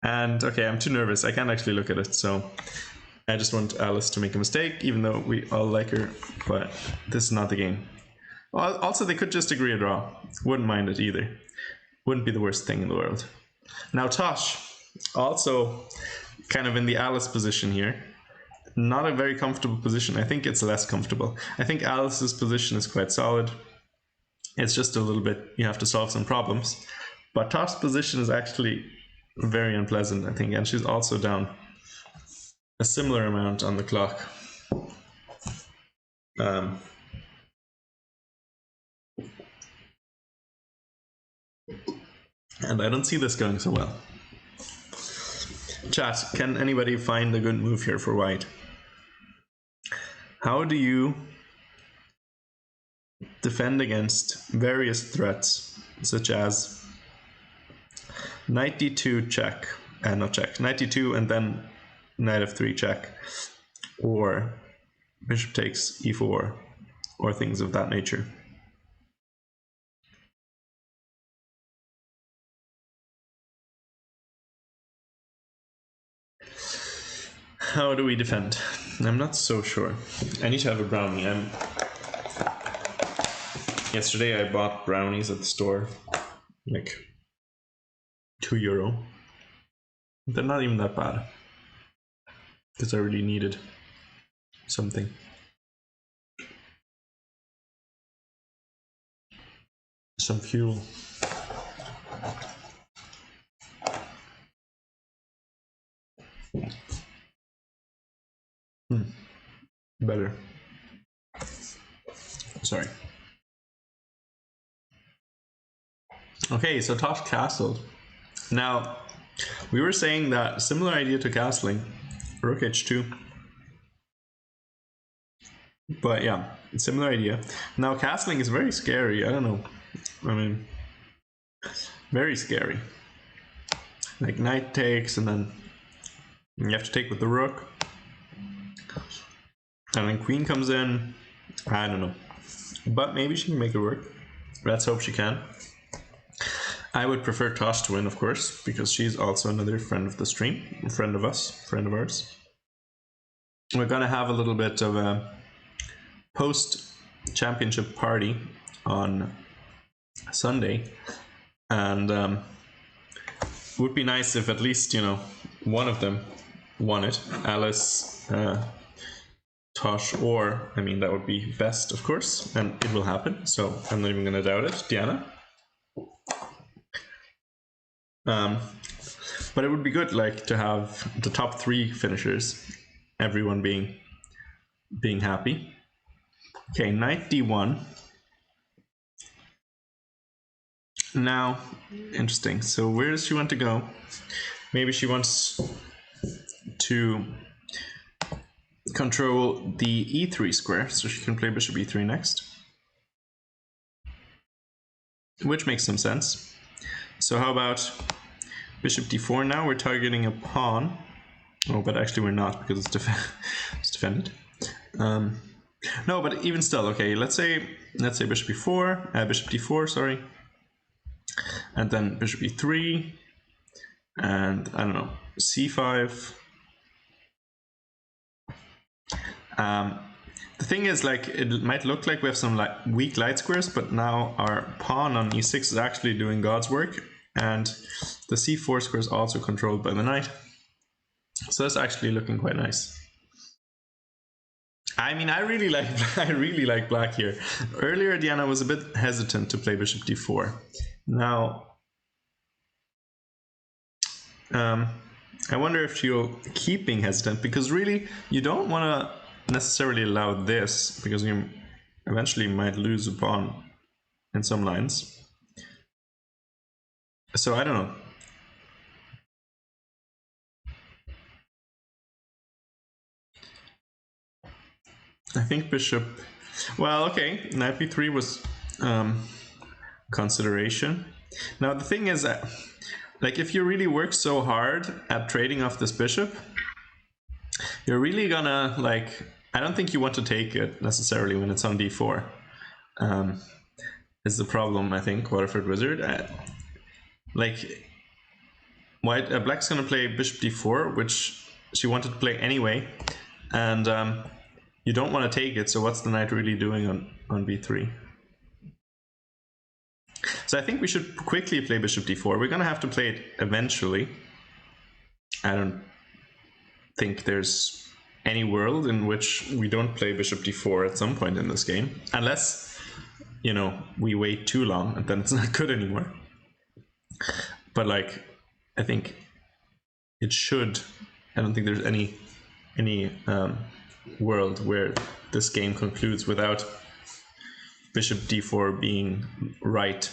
And okay, I'm too nervous. I can't actually look at it. So I just want Alice to make a mistake, even though we all like her, but this is not the game. Also, they could just agree a draw. Wouldn't mind it either. Wouldn't be the worst thing in the world. Now Tosh, also kind of in the Alice position here. Not a very comfortable position. I think it's less comfortable. I think Alice's position is quite solid. It's just a little bit, you have to solve some problems. But Tosh's position is actually very unpleasant, I think, and she's also down a similar amount on the clock. And I don't see this going so well. Chat, can anybody find a good move here for white? How do you defend against various threats, such as knight d2 check, not check, knight d2 and then knight f3 check, or bishop takes e4, or things of that nature? How do we defend? I'm not so sure. I need to have a brownie. Yesterday I bought brownies at the store, like €2. They're not even that bad, because I really needed something. Some fuel. Better. Sorry. Okay, so Tosh castled. Now, we were saying that similar idea to castling, rook h2. But yeah, similar idea. Now, castling is very scary. I don't know. I mean, very scary. Like knight takes, and then you have to take with the rook. And then queen comes in. I don't know. But maybe she can make it work. Let's hope she can. I would prefer Tosh to win, of course, because she's also another friend of the stream, a friend of us, friend of ours. We're gonna have a little bit of a post-championship party on Sunday, and it would be nice if at least, you know, one of them won it. Alice, Tosh, or, I mean, that would be best, of course, and it will happen, so I'm not even gonna doubt it. Diana. But it would be good, like, to have the top 3 finishers, everyone being happy. Okay, knight d1. Now, interesting. So where does she want to go? Maybe she wants to control the e3 square, so she can play bishop e3 next. Which makes some sense. So how about bishop d4 now? We're targeting a pawn. Oh, but actually we're not, because it's, it's defended. No, but even still, okay, let's say bishop e4, bishop d4, sorry. And then bishop e3, and I don't know, c5. The thing is, like, it might look like we have some weak light squares, but now our pawn on e6 is actually doing God's work, and the c4 square is also controlled by the knight. So that's actually looking quite nice. I mean, I really like black here. Earlier, Diana was a bit hesitant to play bishop d4. Now, I wonder if she'll keep being hesitant, because really, you don't want to necessarily allow this, because you eventually might lose a pawn in some lines. So I don't know. I think bishop, well, okay, knight b3 was consideration. Now the thing is that, like, if you really work so hard at trading off this bishop, you're really gonna, like, I don't think you want to take it necessarily when it's on d4. Is the problem, I think, Waterford Wizard. Like, black's gonna play bishop d4, which she wanted to play anyway, and you don't want to take it, so what's the knight really doing on b3? So I think we should quickly play bishop d4. We're gonna have to play it eventually. I don't think there's any world in which we don't play bishop d4 at some point in this game, unless, you know, we wait too long and then it's not good anymore. But, like, I think it should. I don't think there's any world where this game concludes without bishop d4 being right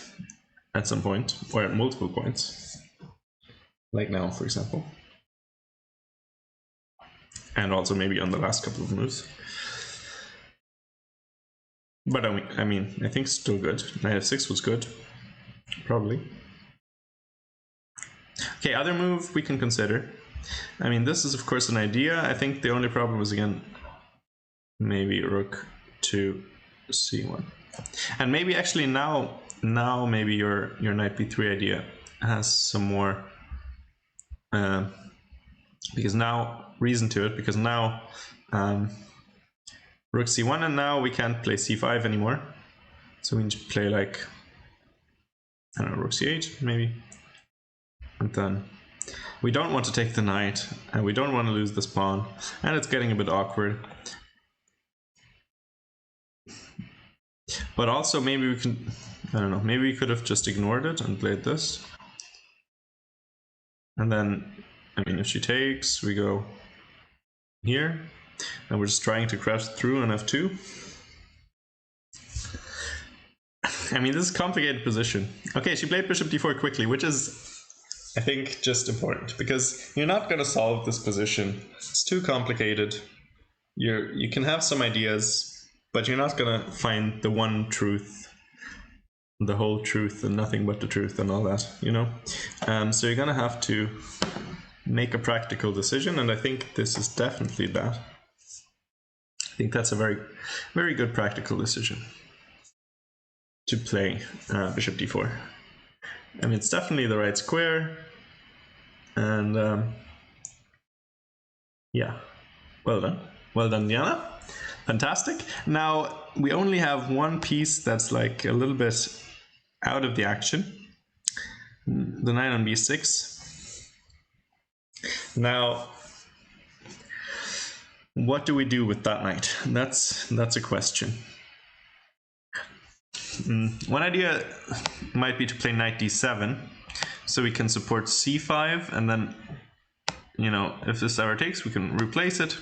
at some point, or at multiple points, like now, for example, and also maybe on the last couple of moves. But I mean, I think still good. Knight f6 was good, probably. Okay, other move we can consider. I mean, this is of course an idea. I think the only problem is, again, maybe rook to c1, and maybe actually now maybe your knight b3 idea has some more because now reason to it, because now rook c1, and now we can't play c5 anymore, so we need to play, like, I don't know, rook c8 maybe, and then we don't want to take the knight, and we don't want to lose this pawn, and it's getting a bit awkward. But also maybe we can, I don't know, maybe we could have just ignored it and played this. And then, I mean, if she takes, we go here, and we're just trying to crash through on f2. I mean, this is a complicated position. Okay, she played bishop d4 quickly, which is, I think, just important, because you're not going to solve this position. It's too complicated. You can have some ideas, but you're not going to find the one truth, the whole truth, and nothing but the truth, and all that, you know? So you're going to have to make a practical decision, and I think this is definitely that. I think that's a very, very good practical decision to play bishop d4. I mean, it's definitely the right square, and yeah, well done, Diana. Fantastic. Now we only have one piece that's like a little bit out of the action, the knight on b6. Now, what do we do with that knight? That's a question. One idea might be to play knight d7, so we can support c5, and then, you know, if this ever takes, we can replace it,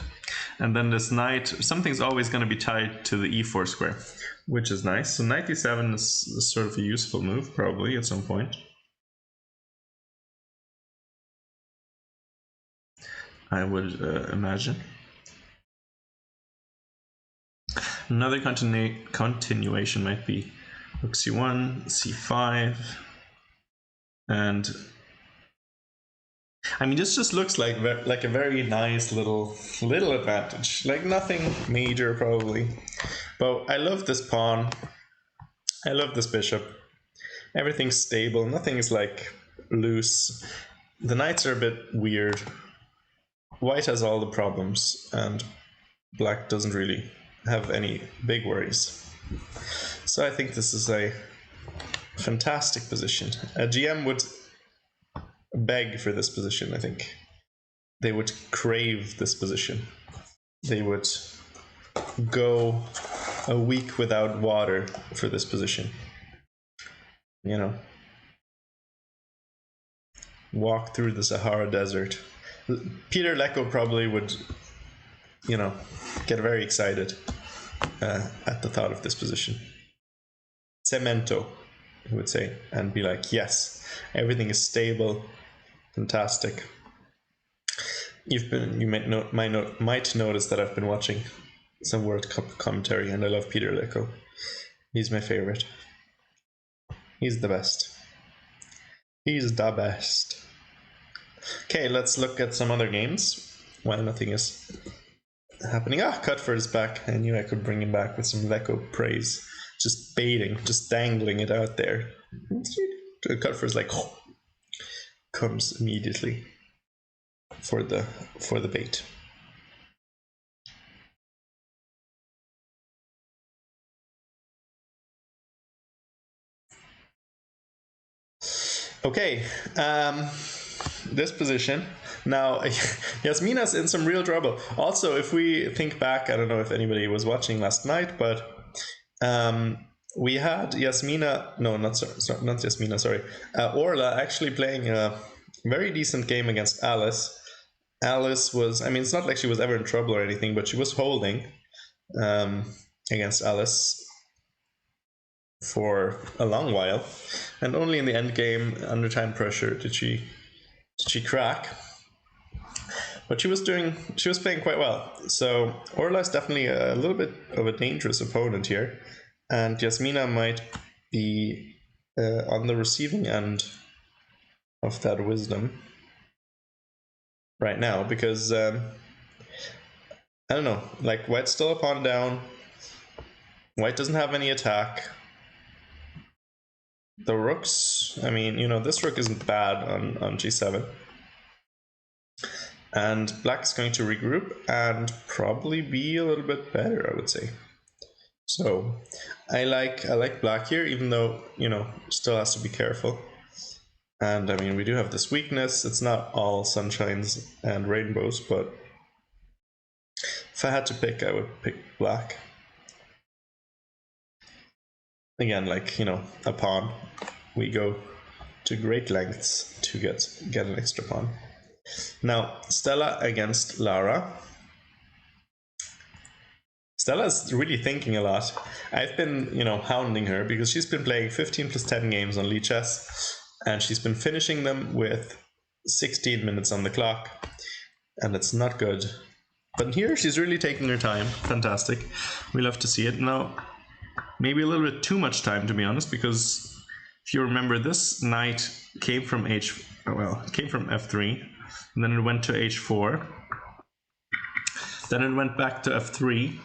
and then this knight, something's always going to be tied to the e4 square, which is nice. So knight d7 is sort of a useful move, probably, at some point. I would imagine. Another continuation might be rook c1, c5, and I mean, this just looks like a very nice little advantage. Like nothing major probably, but I love this pawn. I love this bishop. Everything's stable. Nothing is like loose. The knights are a bit weird. White has all the problems, and black doesn't really have any big worries. So I think this is a fantastic position. A GM would beg for this position, I think. They would crave this position. They would go a week without water for this position. You know, walk through the Sahara Desert. Peter Lecco probably would, you know, get very excited at the thought of this position. Cemento, he would say, and be like, yes, everything is stable, fantastic. You might notice that I've been watching some World Cup commentary, and I love Peter Lecco. He's my favorite. He's the best. He's the best. Okay, let's look at some other games while nothing is happening. Cuthfert is back. I knew I could bring him back with some Lecco praise. Just baiting, just dangling it out there. Cuthfert's like, oh, comes immediately for the bait. Okay, this position. Now, Yasmina's in some real trouble. Also, if we think back, I don't know if anybody was watching last night, but we had Yasmina, no, not Yasmina, sorry. Orla actually playing a very decent game against Alice. Alice was, I mean, it's not like she was ever in trouble or anything, but she was holding against Alice for a long while, and only in the end game, under time pressure, did she crack. But she was playing quite well. So Orla is definitely a little bit of a dangerous opponent here, and Yasmina might be on the receiving end of that wisdom right now, because I don't know, like White's still a pawn down. White doesn't have any attack. The rooks, I mean, you know, this rook isn't bad on g7. And black is going to regroup and probably be a little bit better, I would say. So I like black here, even though, you know, still has to be careful. And I mean, we do have this weakness. It's not all sunshines and rainbows, but if I had to pick, I would pick black. Again, like, you know, a pawn. We go to great lengths to get an extra pawn. Now, Stella against Lara. Stella's really thinking a lot. I've been, you know, hounding her because she's been playing 15 plus 10 games on Lichess, and she's been finishing them with 16 minutes on the clock, and it's not good. But here she's really taking her time. Fantastic. We love to see it. Now, maybe a little bit too much time, to be honest, because if you remember, this knight came from f3, and then it went to h4, then it went back to f3,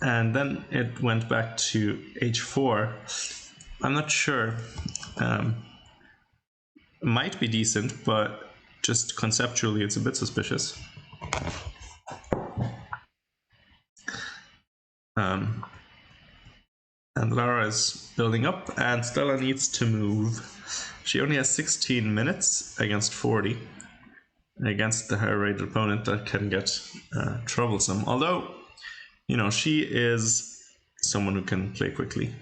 and then it went back to h4. I'm not sure. Might be decent, but just conceptually it's a bit suspicious. And Lara is building up, and Stella needs to move. She only has 16 minutes against 40, against the higher rated opponent that can get troublesome. Although, you know, she is someone who can play quickly.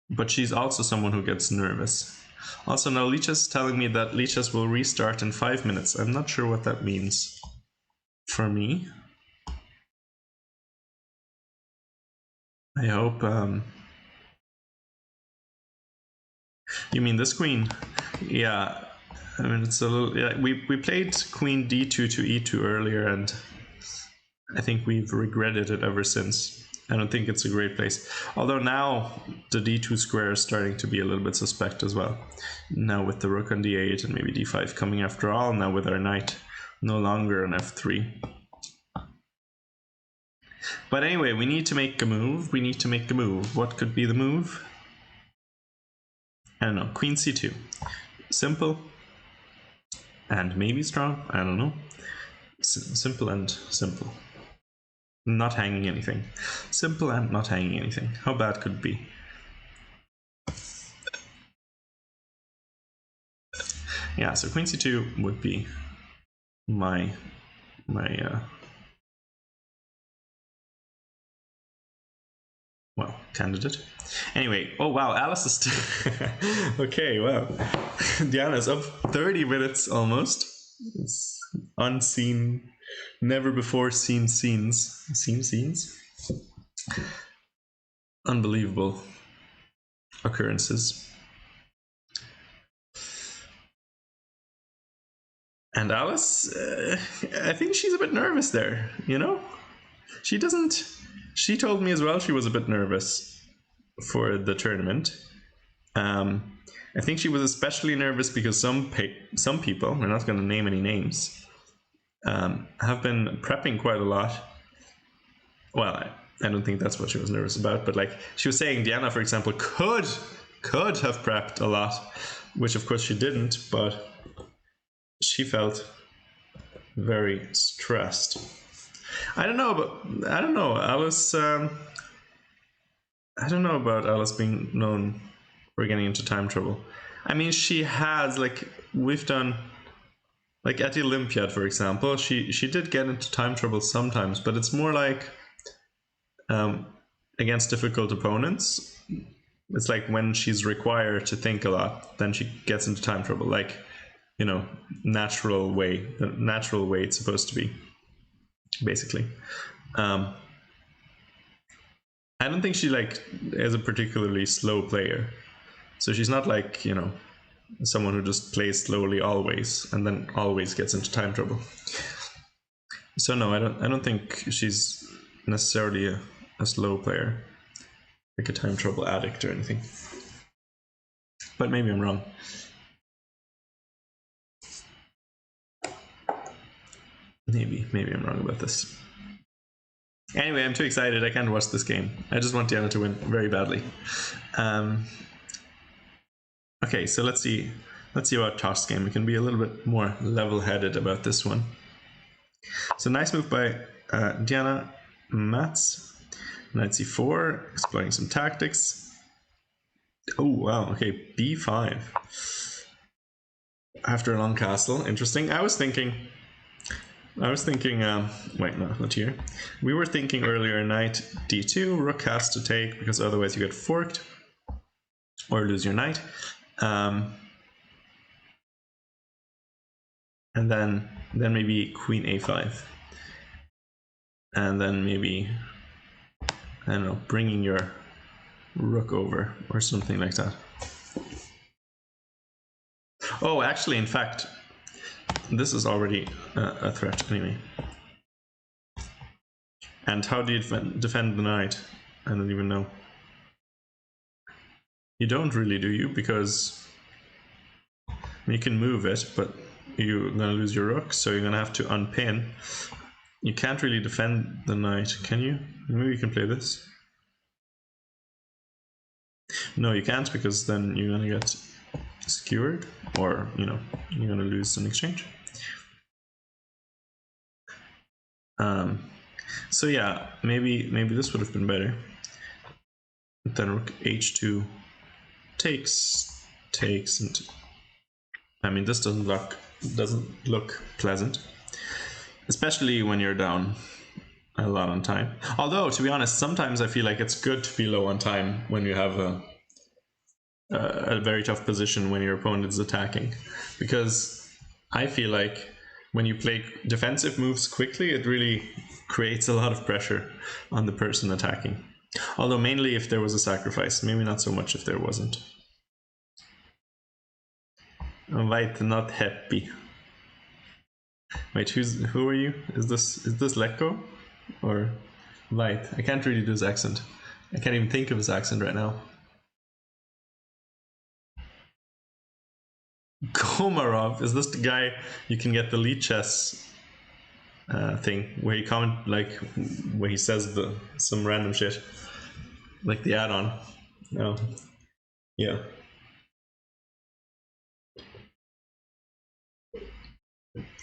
But she's also someone who gets nervous. Also, now Lichess is telling me that Lichess will restart in 5 minutes. I'm not sure what that means for me. I hope, you mean this queen? Yeah, I mean, it's a little, yeah, we played queen d2 to e2 earlier, and I think we've regretted it ever since. I don't think it's a great place. Although now the d2 square is starting to be a little bit suspect as well. Now with the rook on d8 and maybe d5 coming after all, now with our knight no longer on f3. But anyway, we need to make a move. We need to make a move. What could be the move? I don't know. Queen c2. Simple. And maybe strong. I don't know. Simple and simple. Not hanging anything. Simple and not hanging anything. How bad could it be? Yeah, so queen c2 would be my well, candidate. Anyway, oh wow, Alice is still okay, wow. Diana's up 30 minutes almost. It's unseen, never before seen scenes. Scenes? Unbelievable occurrences. And Alice, I think she's a bit nervous there, you know? She told me as well she was a bit nervous for the tournament. I think she was especially nervous because some people, we're not going to name any names, have been prepping quite a lot. Well, I don't think that's what she was nervous about, but like she was saying, Diana, for example, could have prepped a lot, which of course she didn't, but she felt very stressed. I don't know, Alice. I don't know about Alice being known for getting into time trouble. I mean, she has, like, we've done, like at the Olympiad, for example, she did get into time trouble sometimes, but it's more like against difficult opponents. It's like when she's required to think a lot, then she gets into time trouble. Like, you know, the natural way it's supposed to be, basically. I don't think she like is a particularly slow player, so she's not like, you know, someone who just plays slowly always and then always gets into time trouble. So no, I don't think she's necessarily a slow player, like a time trouble addict or anything. But maybe I'm wrong. Maybe I'm wrong about this. Anyway, I'm too excited. I can't watch this game. I just want Diana to win very badly. Okay, so let's see about Tosh's game. We can be a little bit more level-headed about this one. So nice move by Diana Mats. Knight c4, exploring some tactics. Oh wow, okay, b5. After a long castle, interesting. I was thinking, wait, no, not here. We were thinking earlier knight d2, rook has to take because otherwise you get forked or lose your knight. And then maybe queen a5. And then maybe, I don't know, bringing your rook over or something like that. Oh, actually, in fact, this is already a threat anyway. And how do you defend the knight? I don't even know. You don't really, do you? Because you can move it, but you're gonna lose your rook, so you're gonna have to unpin. You can't really defend the knight, can you? Maybe you can play this. No, you can't, because then you're gonna get skewered, or, you know, you're gonna lose an exchange. So yeah, maybe this would have been better. Then rook h2 takes, and I mean, this doesn't look pleasant, especially when you're down a lot on time. Although, to be honest, sometimes I feel like it's good to be low on time when you have a very tough position when your opponent is attacking, because I feel like when you play defensive moves quickly, it really creates a lot of pressure on the person attacking. Although mainly if there was a sacrifice, maybe not so much if there wasn't. White not happy. Wait, who are you? Is this Lekko? or Veit. I can't really do his accent. I can't even think of his accent right now. Komarov, is this the guy you can get the Lichess thing where he where he says some random shit, like the add-on? No. Yeah.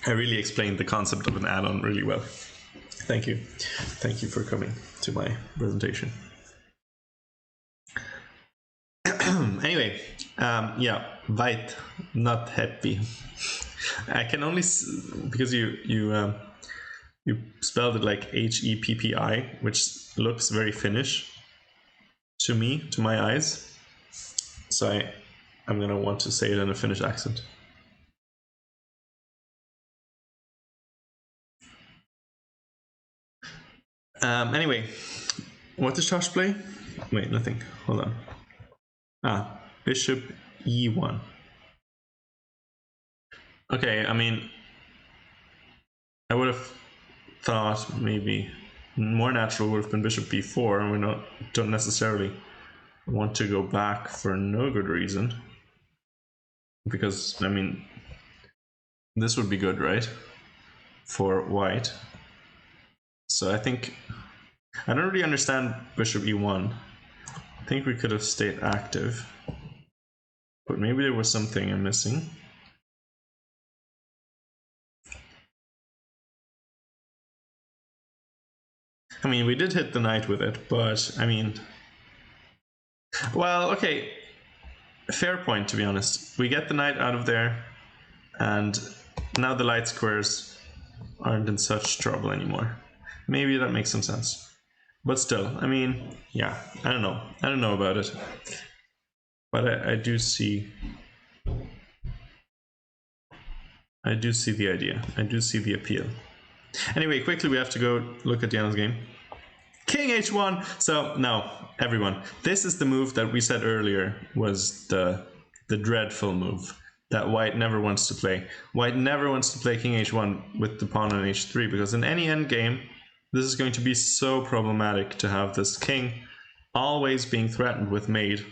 I really explained the concept of an add-on really well. Thank you. Thank you for coming to my presentation. Anyway, yeah, Veit, not happy. I can only because you spelled it like HEPPI, which looks very Finnish to me, to my eyes. So I'm gonna want to say it in a Finnish accent. Anyway, what does Josh play? Wait, nothing. Hold on. Ah, bishop e1. Okay, I mean, I would have thought maybe more natural would have been bishop b4, and we don't necessarily want to go back for no good reason. Because, I mean, this would be good, right? For white. So I think, I don't really understand bishop e1. I think we could have stayed active, but maybe there was something I'm missing. I mean, we did hit the knight with it, but I mean, well, okay, fair point, to be honest. We get the knight out of there, and now the light squares aren't in such trouble anymore. Maybe that makes some sense. But still, I mean, yeah, I don't know. I don't know about it. But I do see the idea. I do see the appeal. Anyway, quickly we have to go look at Diana's game. King h1. So now, everyone, this is the move that we said earlier was the dreadful move that white never wants to play. White never wants to play king h1 with the pawn on h3, because in any endgame, this is going to be so problematic to have this king always being threatened with mate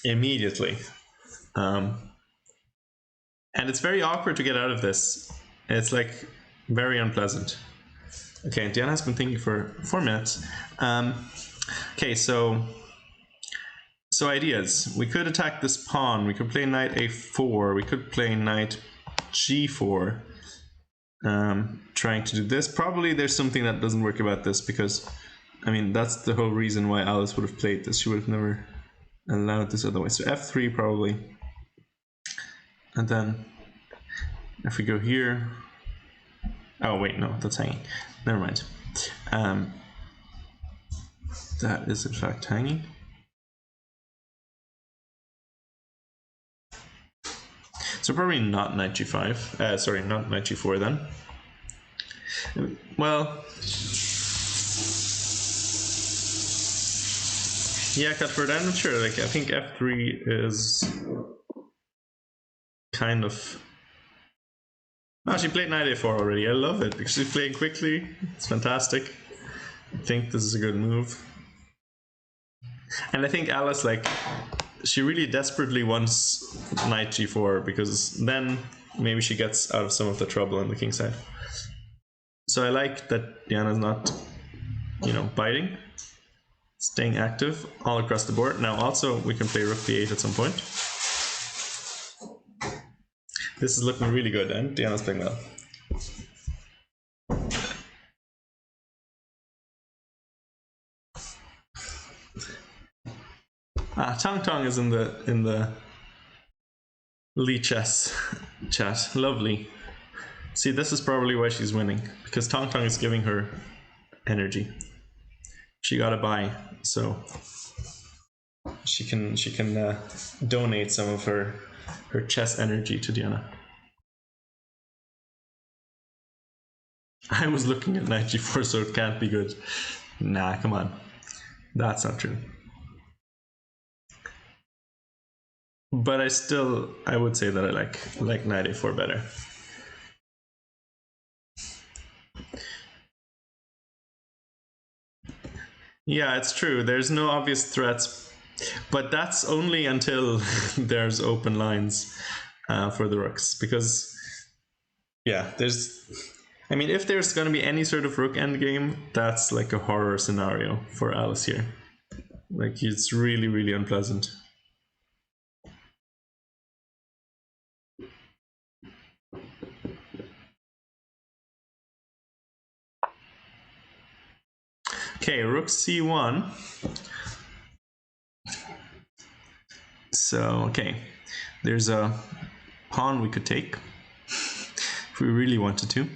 immediately. And it's very awkward to get out of this. It's like very unpleasant. Okay, Diana has been thinking for 4 minutes. Okay, so ideas. We could attack this pawn. We could play knight a4. We could play knight g4. Trying to do this. Probably there's something that doesn't work about this, because, I mean, that's the whole reason why Alice would have played this. She would have never allowed this otherwise. So f3 probably. And then if we go here, oh wait, no, that's hanging. Never mind. That is in fact hanging. So probably not knight g5. Sorry, not knight g4 then. Well, yeah, Cuthbert, I'm not sure. Like, I think f3 is kind of. Oh, she played knight a4 already. I love it because she's playing quickly. It's fantastic. I think this is a good move. And I think Alice, like, she really desperately wants knight g4, because then maybe she gets out of some of the trouble on the king side. So I like that Diana's not, you know, biting, staying active all across the board. Now also we can play rook b8 at some point. This is looking really good, and Diana's playing well. Tong Tong is in the Lichess chat. Lovely. See, this is probably why she's winning, because Tong Tong is giving her energy. She got a buy, so she can donate some of her chess energy to Diana. I was looking at knight g4, so it can't be good. Nah, come on. That's not true. But I would say that I like knight a4 better. Yeah, it's true. There's no obvious threats, but that's only until there's open lines for the rooks. Because, yeah, I mean, if there's going to be any sort of rook endgame, that's like a horror scenario for Alice here. Like, it's really, really unpleasant. Okay, rook c1. So, okay, there's a pawn we could take if we really wanted to.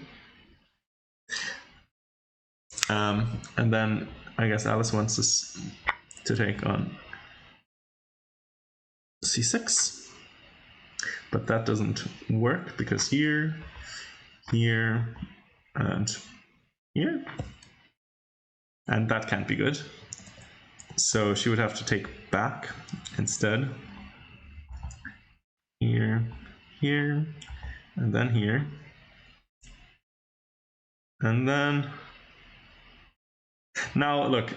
And then I guess Alice wants us to take on c6. But that doesn't work because here, here, and here. And that can't be good. So she would have to take back instead. Here, here, and then here. And then, now look,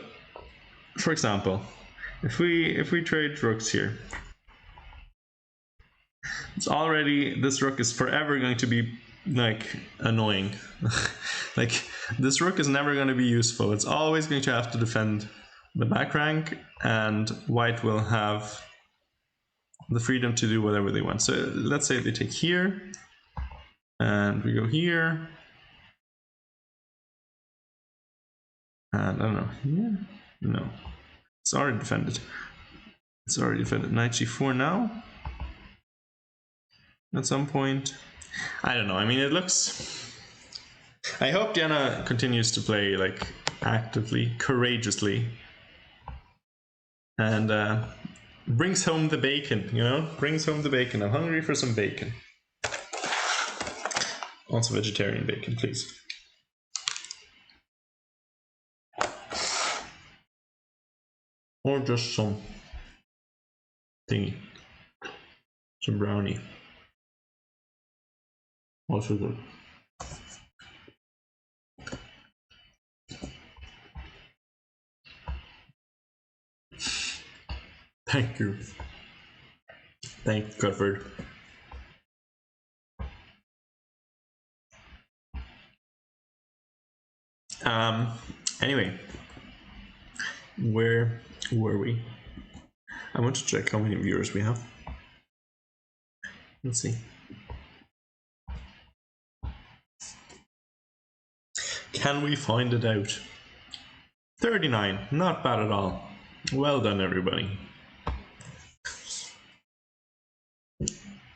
for example, if we trade rooks here, it's already, this rook is forever going to be like annoying. Like, this rook is never going to be useful. It's always going to have to defend the back rank, and white will have the freedom to do whatever they want. So let's say they take here, and we go here, and I don't know, here? No, it's already defended. It's already defended. Knight g4 now. At some point, I don't know. I mean, it looks. I hope Diana continues to play like actively, courageously, and brings home the bacon. You know, brings home the bacon. I'm hungry for some bacon. Also vegetarian bacon, please. Or just some thingy, some brownie. Also good. Thank you. Thank you, Cuthbert. Anyway, where were we? I want to check how many viewers we have. Let's see. Can we find it out? 39, not bad at all. Well done, everybody.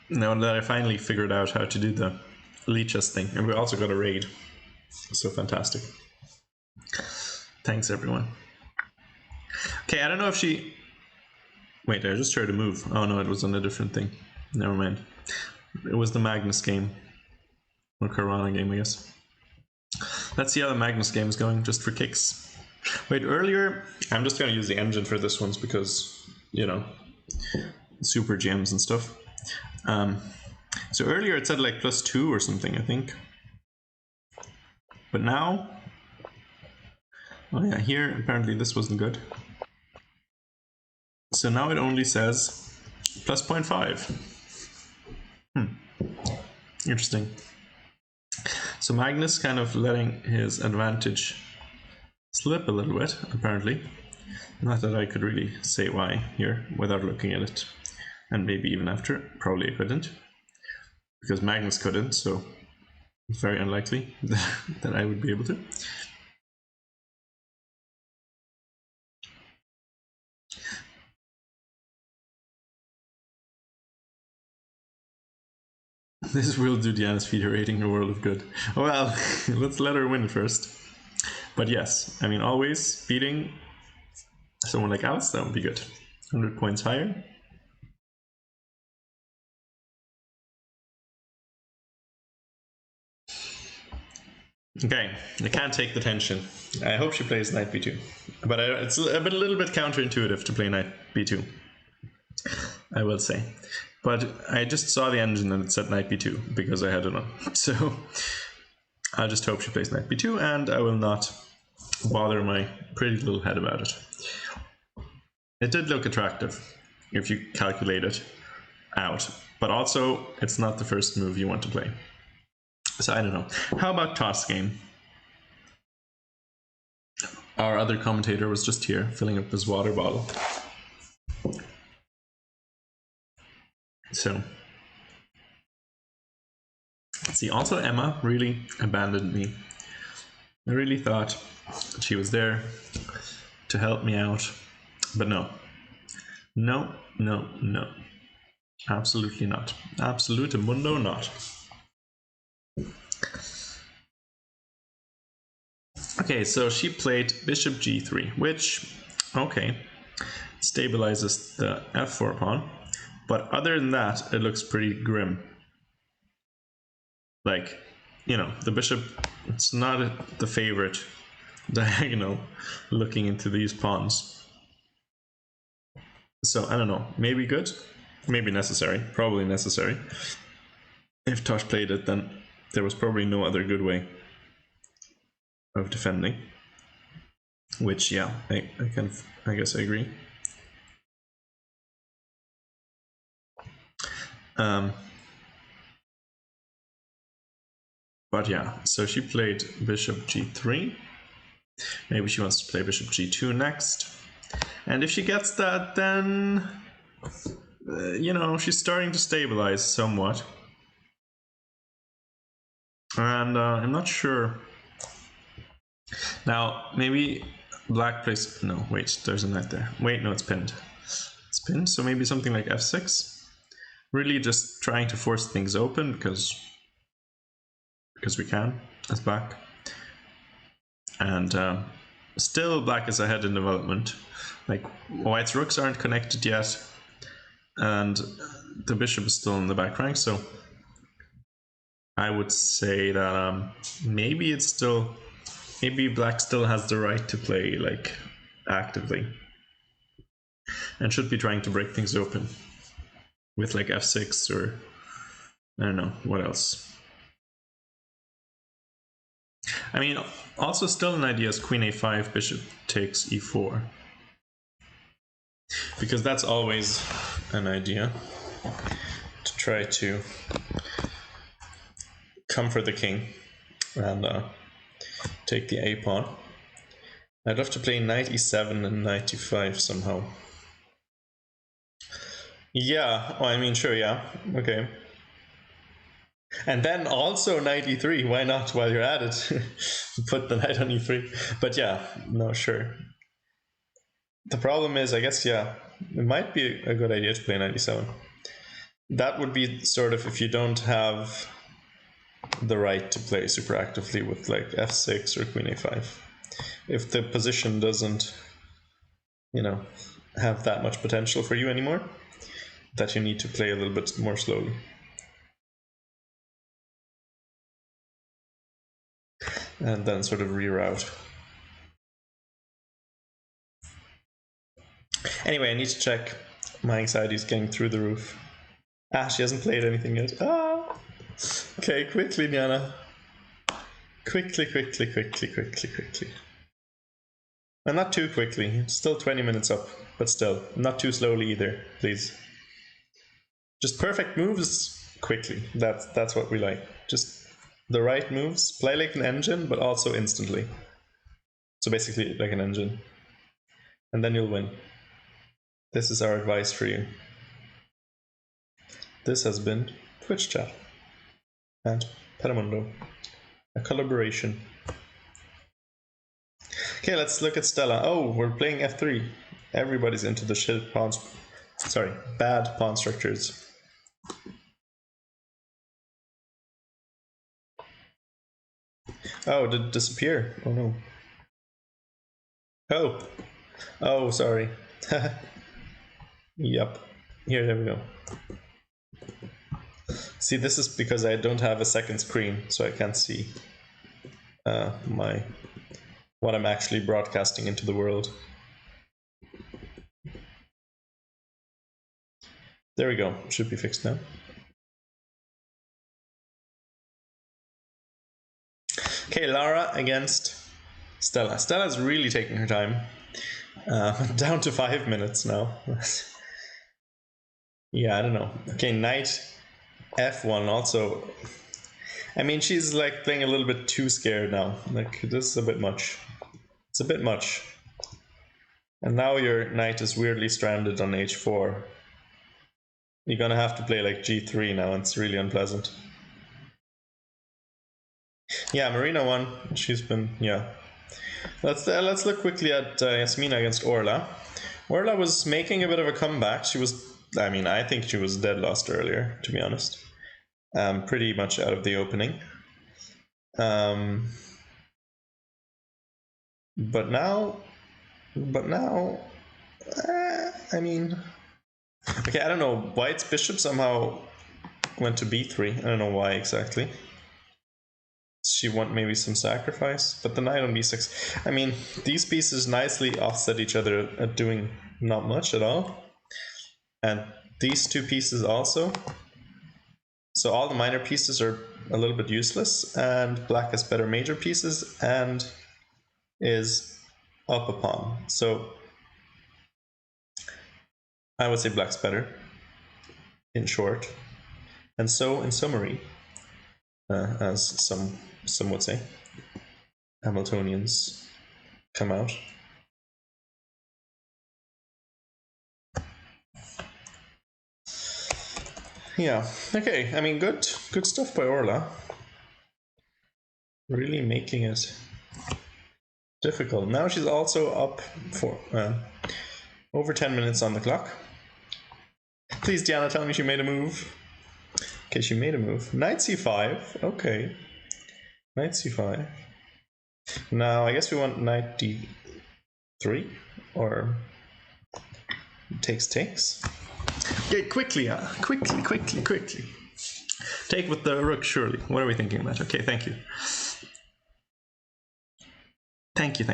Now that I finally figured out how to do the Lichess thing, and we also got a raid. So fantastic. Thanks, everyone. Okay, I don't know if she... Wait, I just tried to move. Oh no, it was on a different thing. Never mind. It was the Magnus game. Or Caruana game, I guess. Let's see how the Magnus game is going, just for kicks. Wait, earlier... I'm just going to use the engine for this one because, you know, super gems and stuff. So earlier it said like +2 or something, I think. But now... Oh yeah, here apparently this wasn't good. So now it only says +0.5. Interesting. So Magnus kind of letting his advantage slip a little bit, apparently. Not that I could really say why here without looking at it. And maybe even after, probably I couldn't. Because Magnus couldn't, so it's very unlikely that I would be able to. This will do Diana's feeder rating a world of good. Well, let's let her win first. But yes, I mean, always beating someone like Alice, that would be good. 100 points higher. Okay, I can't take the tension. I hope she plays knight b2. But it's a little bit counterintuitive to play knight b2, I will say. But I just saw the engine and it said knight b2 because I had it on. So I'll just hope she plays knight b2 and I will not bother my pretty little head about it. It did look attractive if you calculate it out, but also it's not the first move you want to play. So I don't know. How about toss game? Our other commentator was just here filling up his water bottle. So, see, also Emma really abandoned me. I really thought she was there to help me out, but no. No, no, no. Absolutely not. Absolute mundo not. Okay, so she played bishop g3, which, okay, stabilizes the f4 pawn. But other than that, it looks pretty grim. Like, you know, the bishop, it's not the favorite diagonal looking into these pawns. So, I don't know, maybe good, maybe necessary, probably necessary. If Tosh played it, then there was probably no other good way of defending. Which, yeah, I guess I agree. But yeah, so she played bishop g3. Maybe she wants to play bishop g2 next. And if she gets that, then, you know, she's starting to stabilize somewhat. And I'm not sure. Now, maybe black plays... No, wait, there's a knight there. Wait, no, it's pinned. It's pinned, so maybe something like f6. Really just trying to force things open because we can as black. And still black is ahead in development. Like, white's rooks aren't connected yet, and the bishop is still in the back rank, so I would say that maybe black still has the right to play, like, actively, and should be trying to break things open with like f6 or I don't know what else. I mean, also still an idea is queen a5, bishop takes e4, because that's always an idea to try to comfort the king and take the a pawn. I'd love to play knight e7 and knight e5 somehow. Yeah, well, I mean, sure, yeah, okay. And then also knight e3, why not, while you're at it? Put the knight on e3. But yeah, no, sure. The problem is, I guess, yeah, it might be a good idea to play knight e7. That would be sort of if you don't have the right to play super actively with like f6 or queen a5. If the position doesn't, you know, have that much potential for you anymore, that you need to play a little bit more slowly. And then sort of reroute. Anyway, I need to check. My anxiety is getting through the roof. Ah, she hasn't played anything yet. Ah! Okay, quickly, Niana. Quickly. And not too quickly. It's still 20 minutes up, but still. Not too slowly either, please. Just perfect moves quickly. That's what we like. Just the right moves. Play like an engine, but also instantly. So basically like an engine. And then you'll win. This is our advice for you. This has been Twitch Chat and Petamundo, a collaboration. Okay, let's look at Stella. Oh, we're playing f3. Everybody's into the shit pawns. Sorry, bad pawn structures. Oh, did it disappear? Oh no. Oh, sorry. Yep. There we go. See, this is because I don't have a second screen, so I can't see what I'm actually broadcasting into the world. There we go. Should be fixed now. Okay, Lara against Stella. Stella's really taking her time. Down to 5 minutes now. Yeah, I don't know. Okay, knight f1 also. I mean, she's like playing a little bit too scared now. Like, this is a bit much. It's a bit much. And now your knight is weirdly stranded on h4. You're gonna have to play like g3 now. It's really unpleasant. Yeah, Marina won. She's been, yeah. Let's look quickly at Yasmina against Orla. Orla was making a bit of a comeback. She was, I mean, I think she was dead lost earlier, to be honest. Pretty much out of the opening. But now, I mean, okay, I don't know. White's bishop somehow went to b3. I don't know why exactly. She want maybe some sacrifice, but the knight on b6. I mean, these pieces nicely offset each other at doing not much at all. And these two pieces also. So all the minor pieces are a little bit useless, and black has better major pieces and is up a pawn. So I would say black's better, in short. And so, in summary, as some would say, Hamiltonians come out. Yeah, okay, I mean, good stuff by Orla. Really making it difficult. Now she's also up for over 10 minutes on the clock. Please, Diana, tell me she made a move. Okay, she made a move. Knight c5, okay. Knight c5. Now, I guess we want knight d3, or takes. Okay, quickly. Take with the rook, surely. What are we thinking about? Okay, thank you. Thank you.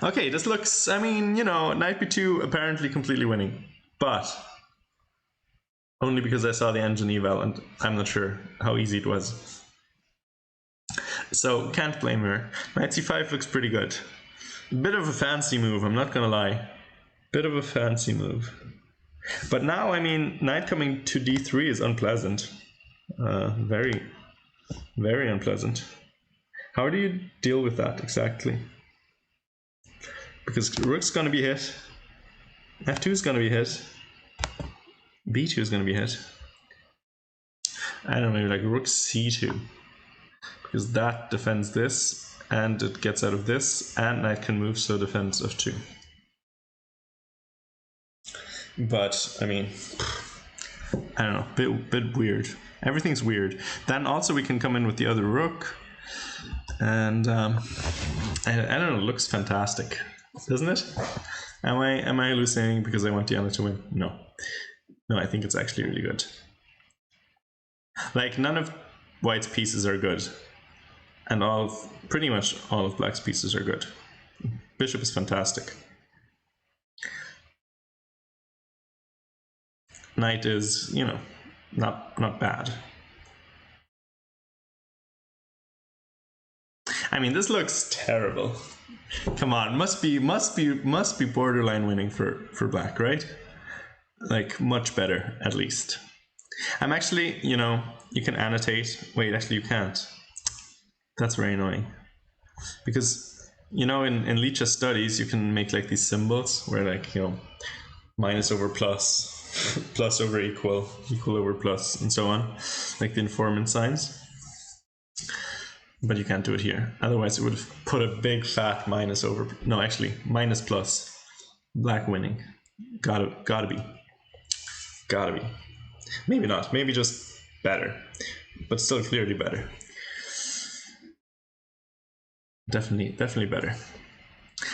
Okay, this looks, I mean, you know, knight b2 apparently completely winning, but only because I saw the engine eval and I'm not sure how easy it was. So, can't blame her. Knight c5 looks pretty good. Bit of a fancy move, I'm not gonna lie. Bit of a fancy move. But now, I mean, knight coming to d3 is unpleasant. Very, very unpleasant. How do you deal with that exactly? Because rook's gonna be hit, f2 is gonna be hit, b2 is gonna be hit. I don't know, maybe like rook c2, because that defends this, and it gets out of this, and knight can move, so defends f2. But, I mean, I don't know, bit weird. Everything's weird. Then also we can come in with the other rook, and I don't know, it looks fantastic, doesn't it? Am I hallucinating because I want Diana to win? No, I think it's actually really good. Like, none of White's pieces are good, and pretty much all of Black's pieces are good. Bishop is fantastic. Knight is, you know, not bad. I mean, this looks terrible. Come on, must be borderline winning for Black, right? Like, much better, at least. I'm actually, you know, you can annotate. Wait, actually you can't. That's very annoying. Because, you know, in Lichess studies, you can make like these symbols where, like, you know, minus over plus, plus over equal, equal over plus, and so on, like the informant signs. But you can't do it here. Otherwise, it would have put a big fat minus over. No, actually, minus plus. Black winning. Gotta be. Maybe not. Maybe just better, but still clearly better. Definitely better.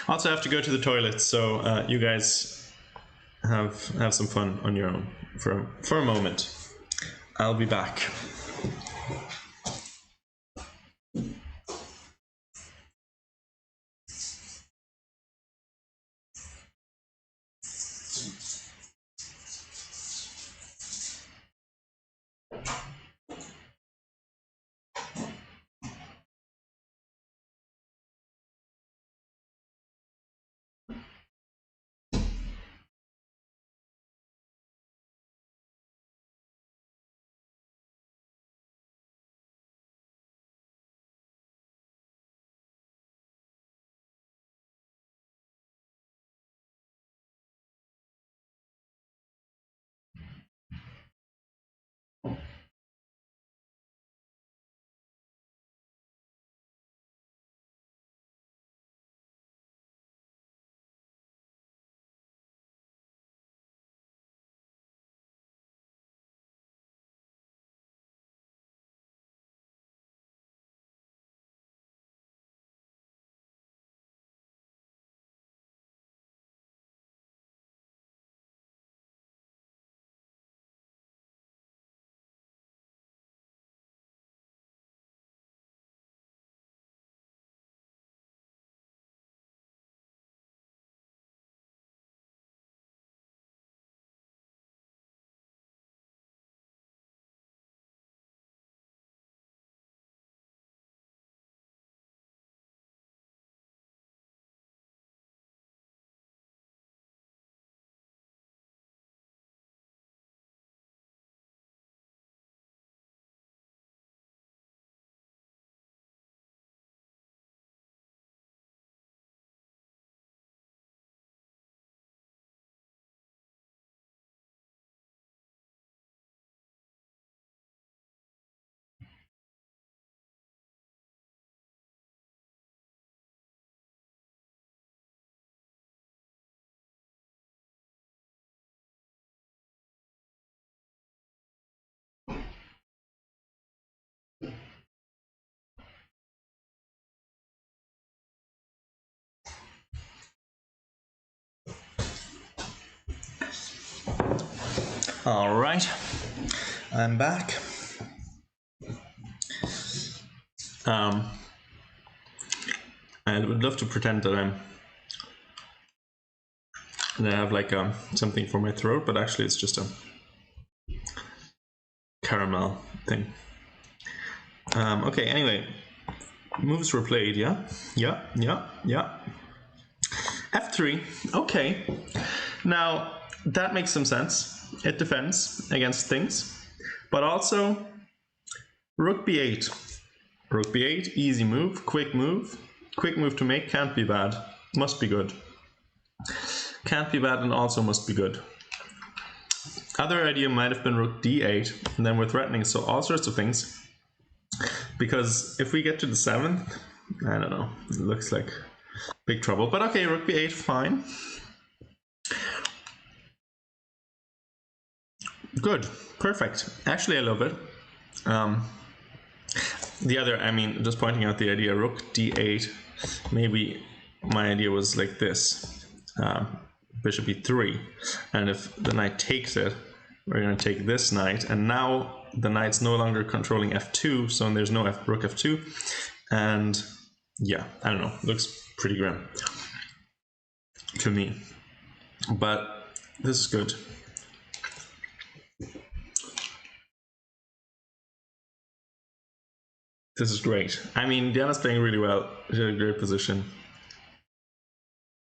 Also, have to go to the toilet, so you guys have some fun on your own for a moment. I'll be back. All right, I'm back. I would love to pretend that I have like something for my throat, but actually it's just a caramel thing. Okay, anyway, moves were played, yeah? F3, okay. Now, that makes some sense. It defends against things, but also rook b8. Rook b8, easy move, quick move. Quick move to make, can't be bad, must be good. Can't be bad and also must be good. Other idea might have been rook d8, and then we're threatening so all sorts of things. Because if we get to the 7th, I don't know, it looks like big trouble. But okay, rook b8, fine. Good, perfect. Actually, I love it. The other, I mean, just pointing out the idea, rook d8, maybe my idea was like this. Bishop e3, and if the knight takes it, we're going to take this knight, and now the knight's no longer controlling f2, so there's no rook f2, and yeah, I don't know, looks pretty grim to me, but this is good. This is great. I mean, Diana's playing really well. She's in a great position.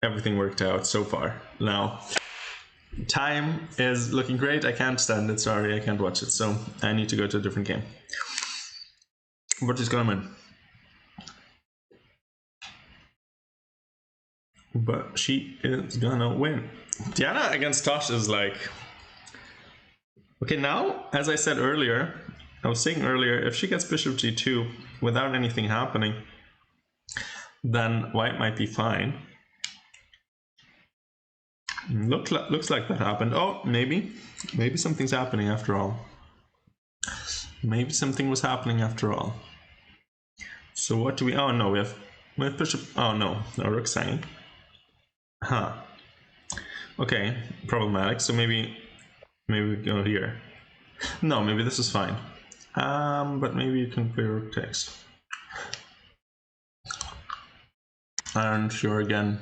Everything worked out so far. Now, time is looking great. I can't stand it. Sorry, I can't watch it. So I need to go to a different game. But she's gonna win. But she is gonna win. Diana against Tosh is like... Okay, now, as I said earlier, I was saying earlier, if she gets bishop g2 without anything happening, then white might be fine. Looks like that happened. Oh, maybe something's happening after all. Maybe something was happening after all. So what do we... Oh no, we have bishop... Oh no, our rook's hanging. Huh. Okay, problematic. So maybe we go here. No, maybe this is fine. But maybe you can play rook takes. And sure again.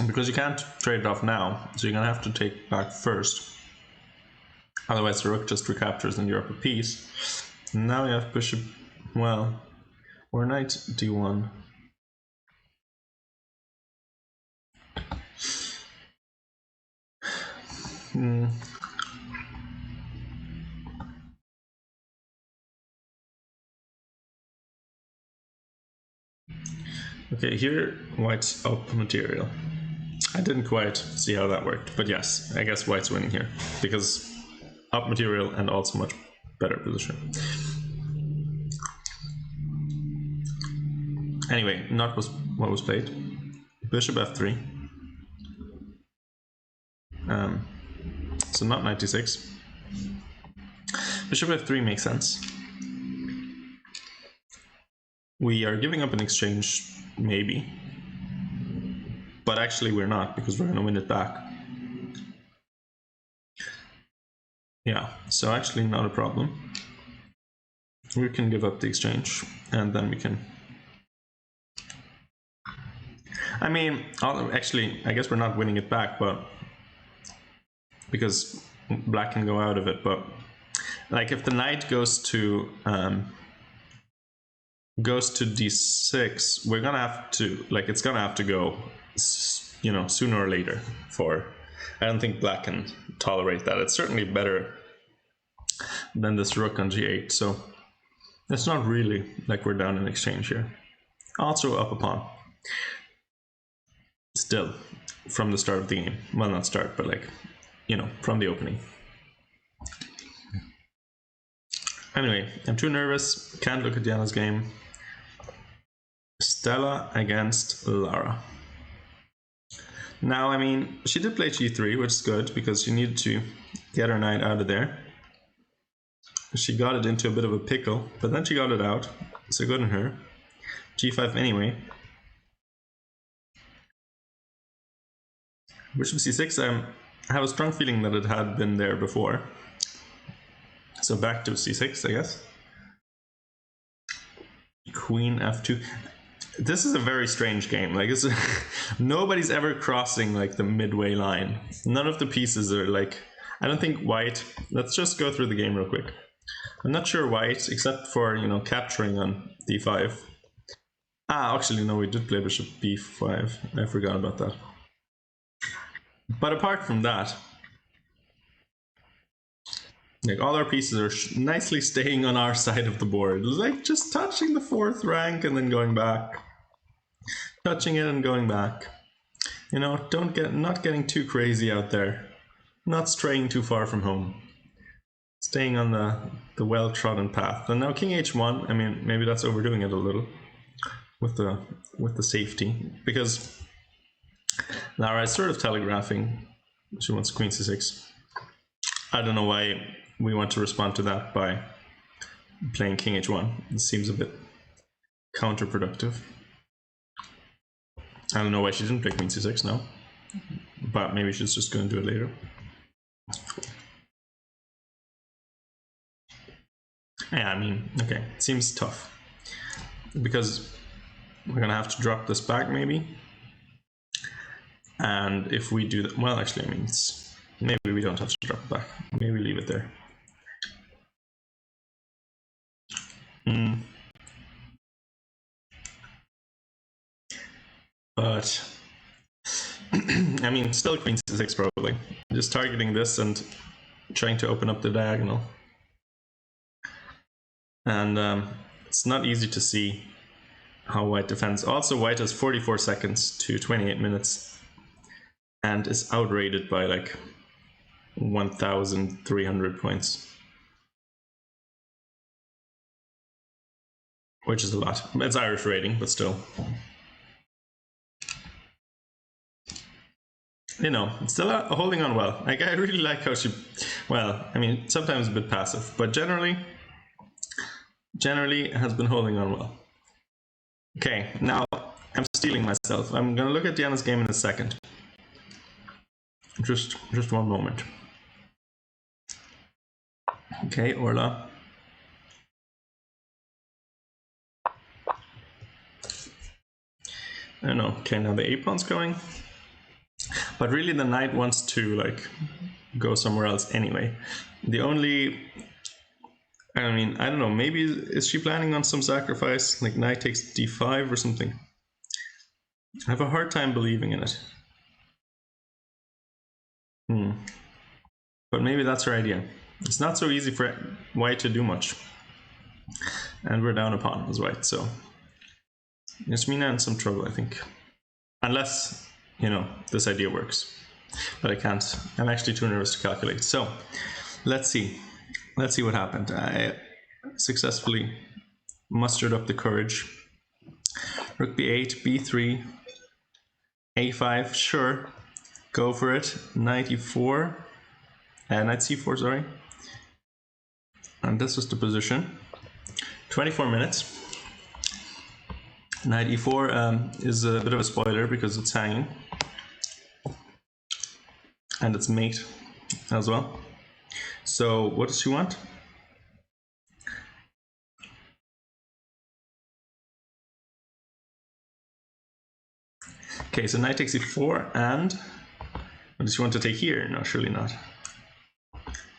Because you can't trade it off now, so you're gonna have to take back first. Otherwise the rook just recaptures and you're up a piece. And now you have bishop, well, or knight d1. Okay, here white's up material. I didn't quite see how that worked, but yes, I guess white's winning here because up material and also much better position. Anyway, not what was played. Bishop f3. So not 96. Bishop f3 makes sense. We are giving up an exchange, maybe. But actually we're not, because we're going to win it back. Yeah, so actually not a problem. We can give up the exchange, and then we can... I mean, actually, I guess we're not winning it back, but... because black can go out of it, but... like, if the knight goes to d6, we're gonna have to, like, it's gonna have to go, you know, sooner or later. I don't think black can tolerate that. It's certainly better than this rook on g8, so it's not really like we're down in exchange here. Also up a pawn. Still, from the start of the game. Well, not start, but like, you know, from the opening. Anyway, I'm too nervous, can't look at Diana's game. Stella against Lara. Now, I mean, she did play g3, which is good, because she needed to get her knight out of there. She got it into a bit of a pickle, but then she got it out, so good on her. g5 anyway. Bishop c6, I have a strong feeling that it had been there before. So back to c6, I guess. Queen f2. This is a very strange game. Like, it's nobody's ever crossing like the midway line. None of the pieces are like, I don't think white, let's just go through the game real quick. I'm not sure white, except for, you know, capturing on d5. Ah, actually, no, we did play bishop b5. I forgot about that. But apart from that, like, all our pieces are nicely staying on our side of the board, like just touching the 4th rank and then going back, touching it and going back. You know, not getting too crazy out there, not straying too far from home, staying on the well-trodden path. And now king h1. I mean, maybe that's overdoing it a little with the safety, because Lara is sort of telegraphing she wants queen c6. I don't know why we want to respond to that by playing king h1. It seems a bit counterproductive. I don't know why she didn't play queen c6 now, but maybe she's just going to do it later. Yeah, I mean, okay, it seems tough because we're gonna have to drop this back maybe, and if we do that, well, actually, I mean, maybe we don't have to drop it back. Maybe leave it there. But I mean, still queen c6 probably. Just targeting this and trying to open up the diagonal. And it's not easy to see how white defends. Also, white has 44 seconds to 28 minutes and is outrated by like 1,300 points, which is a lot. It's Irish rating, but still. You know, it's still holding on well. Like, I really like how she, well, I mean, sometimes a bit passive, but generally has been holding on well. Okay, now I'm stealing myself. I'm gonna look at Diana's game in a second. Just one moment. Okay, Orla. I don't know. Okay, now the a-pawn's going. But really the knight wants to like go somewhere else anyway. The only, I mean, I don't know, maybe is she planning on some sacrifice, like knight takes d5 or something? I have a hard time believing in it. But maybe that's her idea. It's not so easy for white to do much. And we're down a pawn as white, so Yasmina in some trouble, I think. Unless, you know, this idea works. But I can't. I'm actually too nervous to calculate. So let's see. Let's see what happened. I successfully mustered up the courage. Rook b8, b3, a5, sure. Go for it. Knight e4. Knight c4, sorry. And this was the position. 24 minutes. Knight e4 is a bit of a spoiler because it's hanging. And it's mate as well. So what does she want? Okay, so knight takes e4, and what does she want to take here? No, surely not.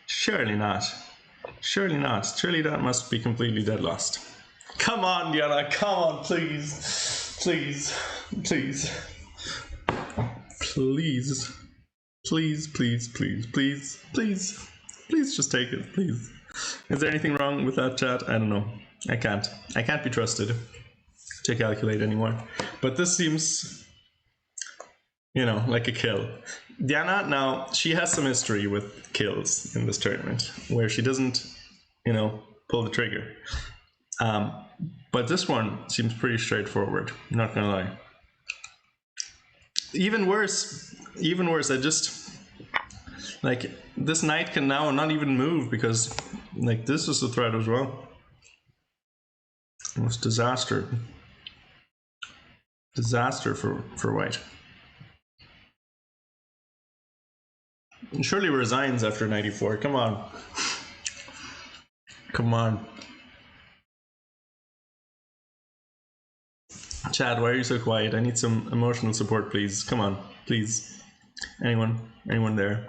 Surely not. Surely not. Surely that must be completely dead lost. Come on, Diana, come on, please. Please. Please. Please. Please, please, please, please, please. Please just take it, please. Is there anything wrong with that chat? I don't know. I can't be trusted to calculate anymore. But this seems, you know, like a kill. Diana, now, she has some history with kills in this tournament, where she doesn't, you know, pull the trigger. But this one seems pretty straightforward, not gonna lie. Even worse, I just, like, this knight can now not even move because, like, this is the threat as well. It was disaster. Disaster for white. Surely resigns after 94. Come on. Come on. Chad, why are you so quiet? I need some emotional support, please. Come on, please. Anyone there?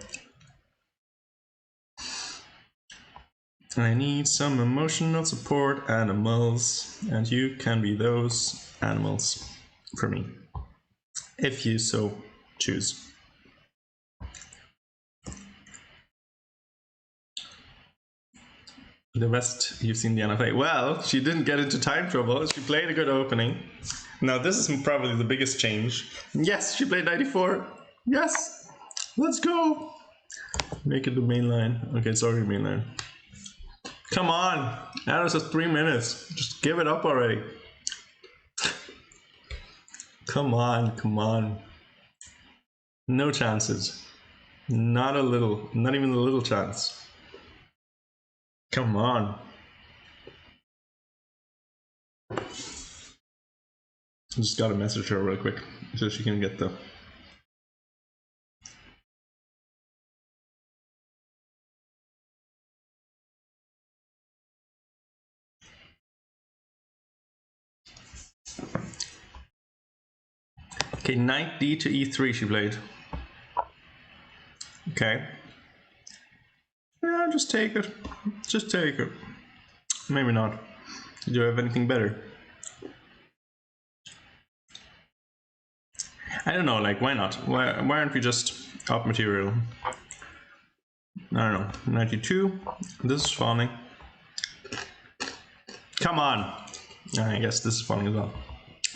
I need some emotional support, animals, and you can be those animals for me, if you so choose. The rest you've seen Diana play. Well, she didn't get into time trouble. She played a good opening. Now this is probably the biggest change. Yes, she played 94. Yes, let's go. Make it the main line. Okay, it's already main line. Come on, that was just 3 minutes. Just give it up already. Come on, come on. No chances. Not a little, not even a little chance. Come on. I just gotta message her real quick so she can get the... Okay, knight d to e3 she played. Okay. Yeah, just take it. Just take it. Maybe not. Do you have anything better? I don't know, like, why not? Why aren't we just up material? I don't know. 92. This is falling. Come on. I guess this is falling as well.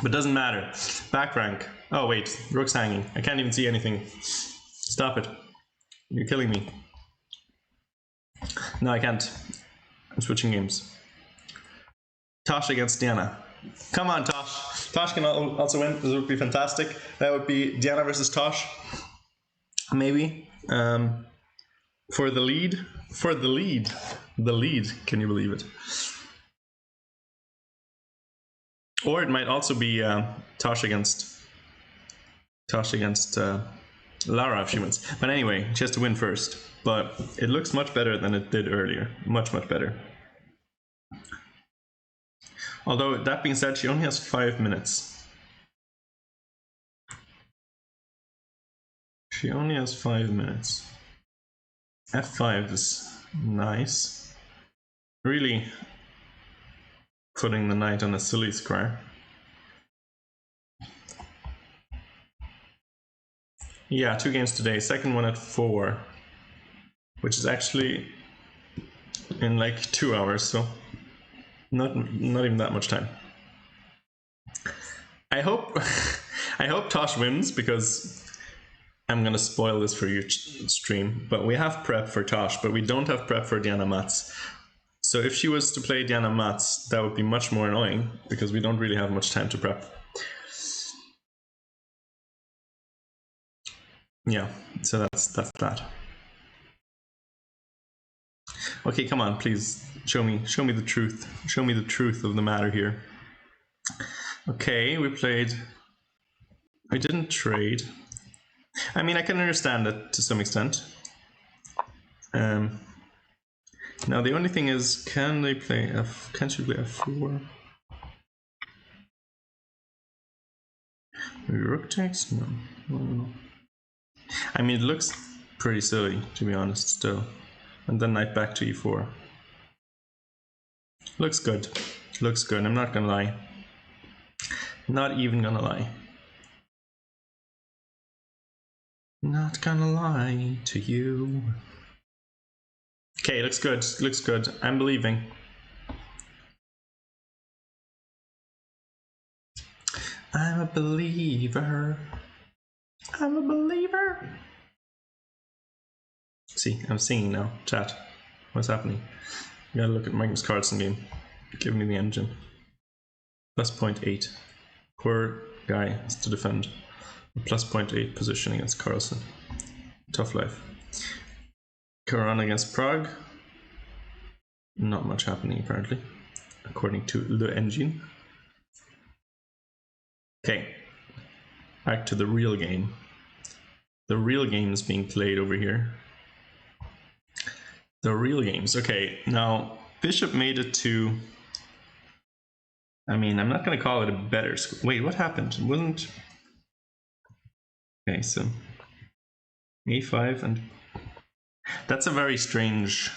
But doesn't matter. Back rank. Oh, wait. Rook's hanging. I can't even see anything. Stop it. You're killing me. No, I can't. I'm switching games. Tosh against Diana. Come on, Tosh. Tosh can also win. This would be fantastic. That would be Diana versus Tosh. Maybe. For the lead. For the lead. The lead. Can you believe it? Or it might also be Tosh against Lara if she wins. But anyway, she has to win first. But it looks much better than it did earlier. Much, much better. Although, that being said, she only has 5 minutes. She only has 5 minutes. F5 is nice. Really putting the knight on a silly square. Yeah, 2 games today. Second one at 4. Which is actually in like 2 hours, so not even that much time. I hope I hope Tosh wins, because I'm gonna spoil this for your stream, but we have prep for Tosh, but we don't have prep for Diana Mats. So if she was to play Diana Mats, that would be much more annoying, because we don't really have much time to prep. Yeah, so that's that. Okay, come on, please show me the truth. Show me the truth of the matter here. Okay, we didn't trade. I mean, I can understand it to some extent. Now the only thing is, can she play F4? Maybe rook takes? No. I mean, it looks pretty silly, to be honest, still. And then knight back to e4. Looks good. Looks good, I'm not gonna lie. Not even gonna lie. Not gonna lie to you. Okay, looks good. Looks good. I'm believing. I'm a believer. I'm a believer. See, I'm singing now. Chat. What's happening? You gotta look at Magnus Carlsen game. Give me the engine. Plus 0.8. Poor guy has to defend. Plus 0.8 position against Carlsen. Tough life. Karan against Prague. Not much happening apparently, according to Le Engine. Okay, back to the real game. the real games being played over here. The real games. Okay, now bishop made it to... I mean, I'm not going to call it a better score. Wait, what happened? It wasn't... Okay, so a5 and... That's a very strange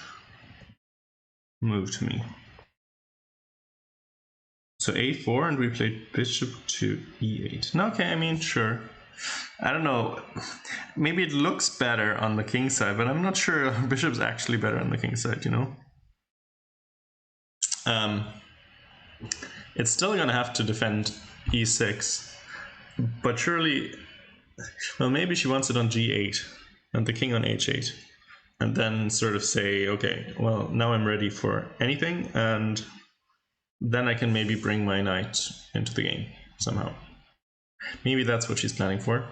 move to me. So a4 and we played bishop to e8. No, okay, I mean, sure. I don't know. Maybe it looks better on the king side, but I'm not sure bishop's actually better on the king side, you know? It's still going to have to defend e6, but surely... Well, maybe she wants it on g8 and the king on h8. And then sort of say, okay, well, now I'm ready for anything, and then I can maybe bring my knight into the game somehow. Maybe that's what she's planning for.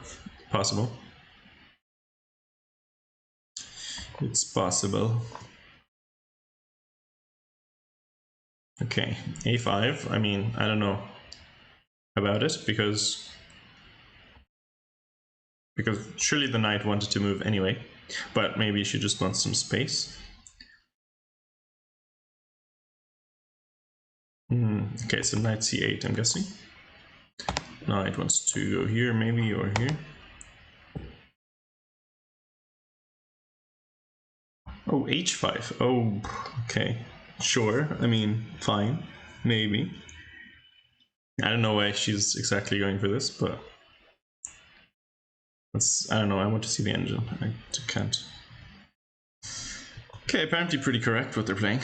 Possible. It's possible. Okay, a5. I mean, I don't know about it because surely the knight wanted to move anyway, but maybe she just wants some space. Okay, so knight c8, I'm guessing. Knight wants to go here, maybe, or here. Oh, h5. Oh, okay. Sure. I mean, fine. Maybe. I don't know why she's exactly going for this, but... I don't know, I want to see the engine. I can't. Okay, apparently pretty correct what they're playing.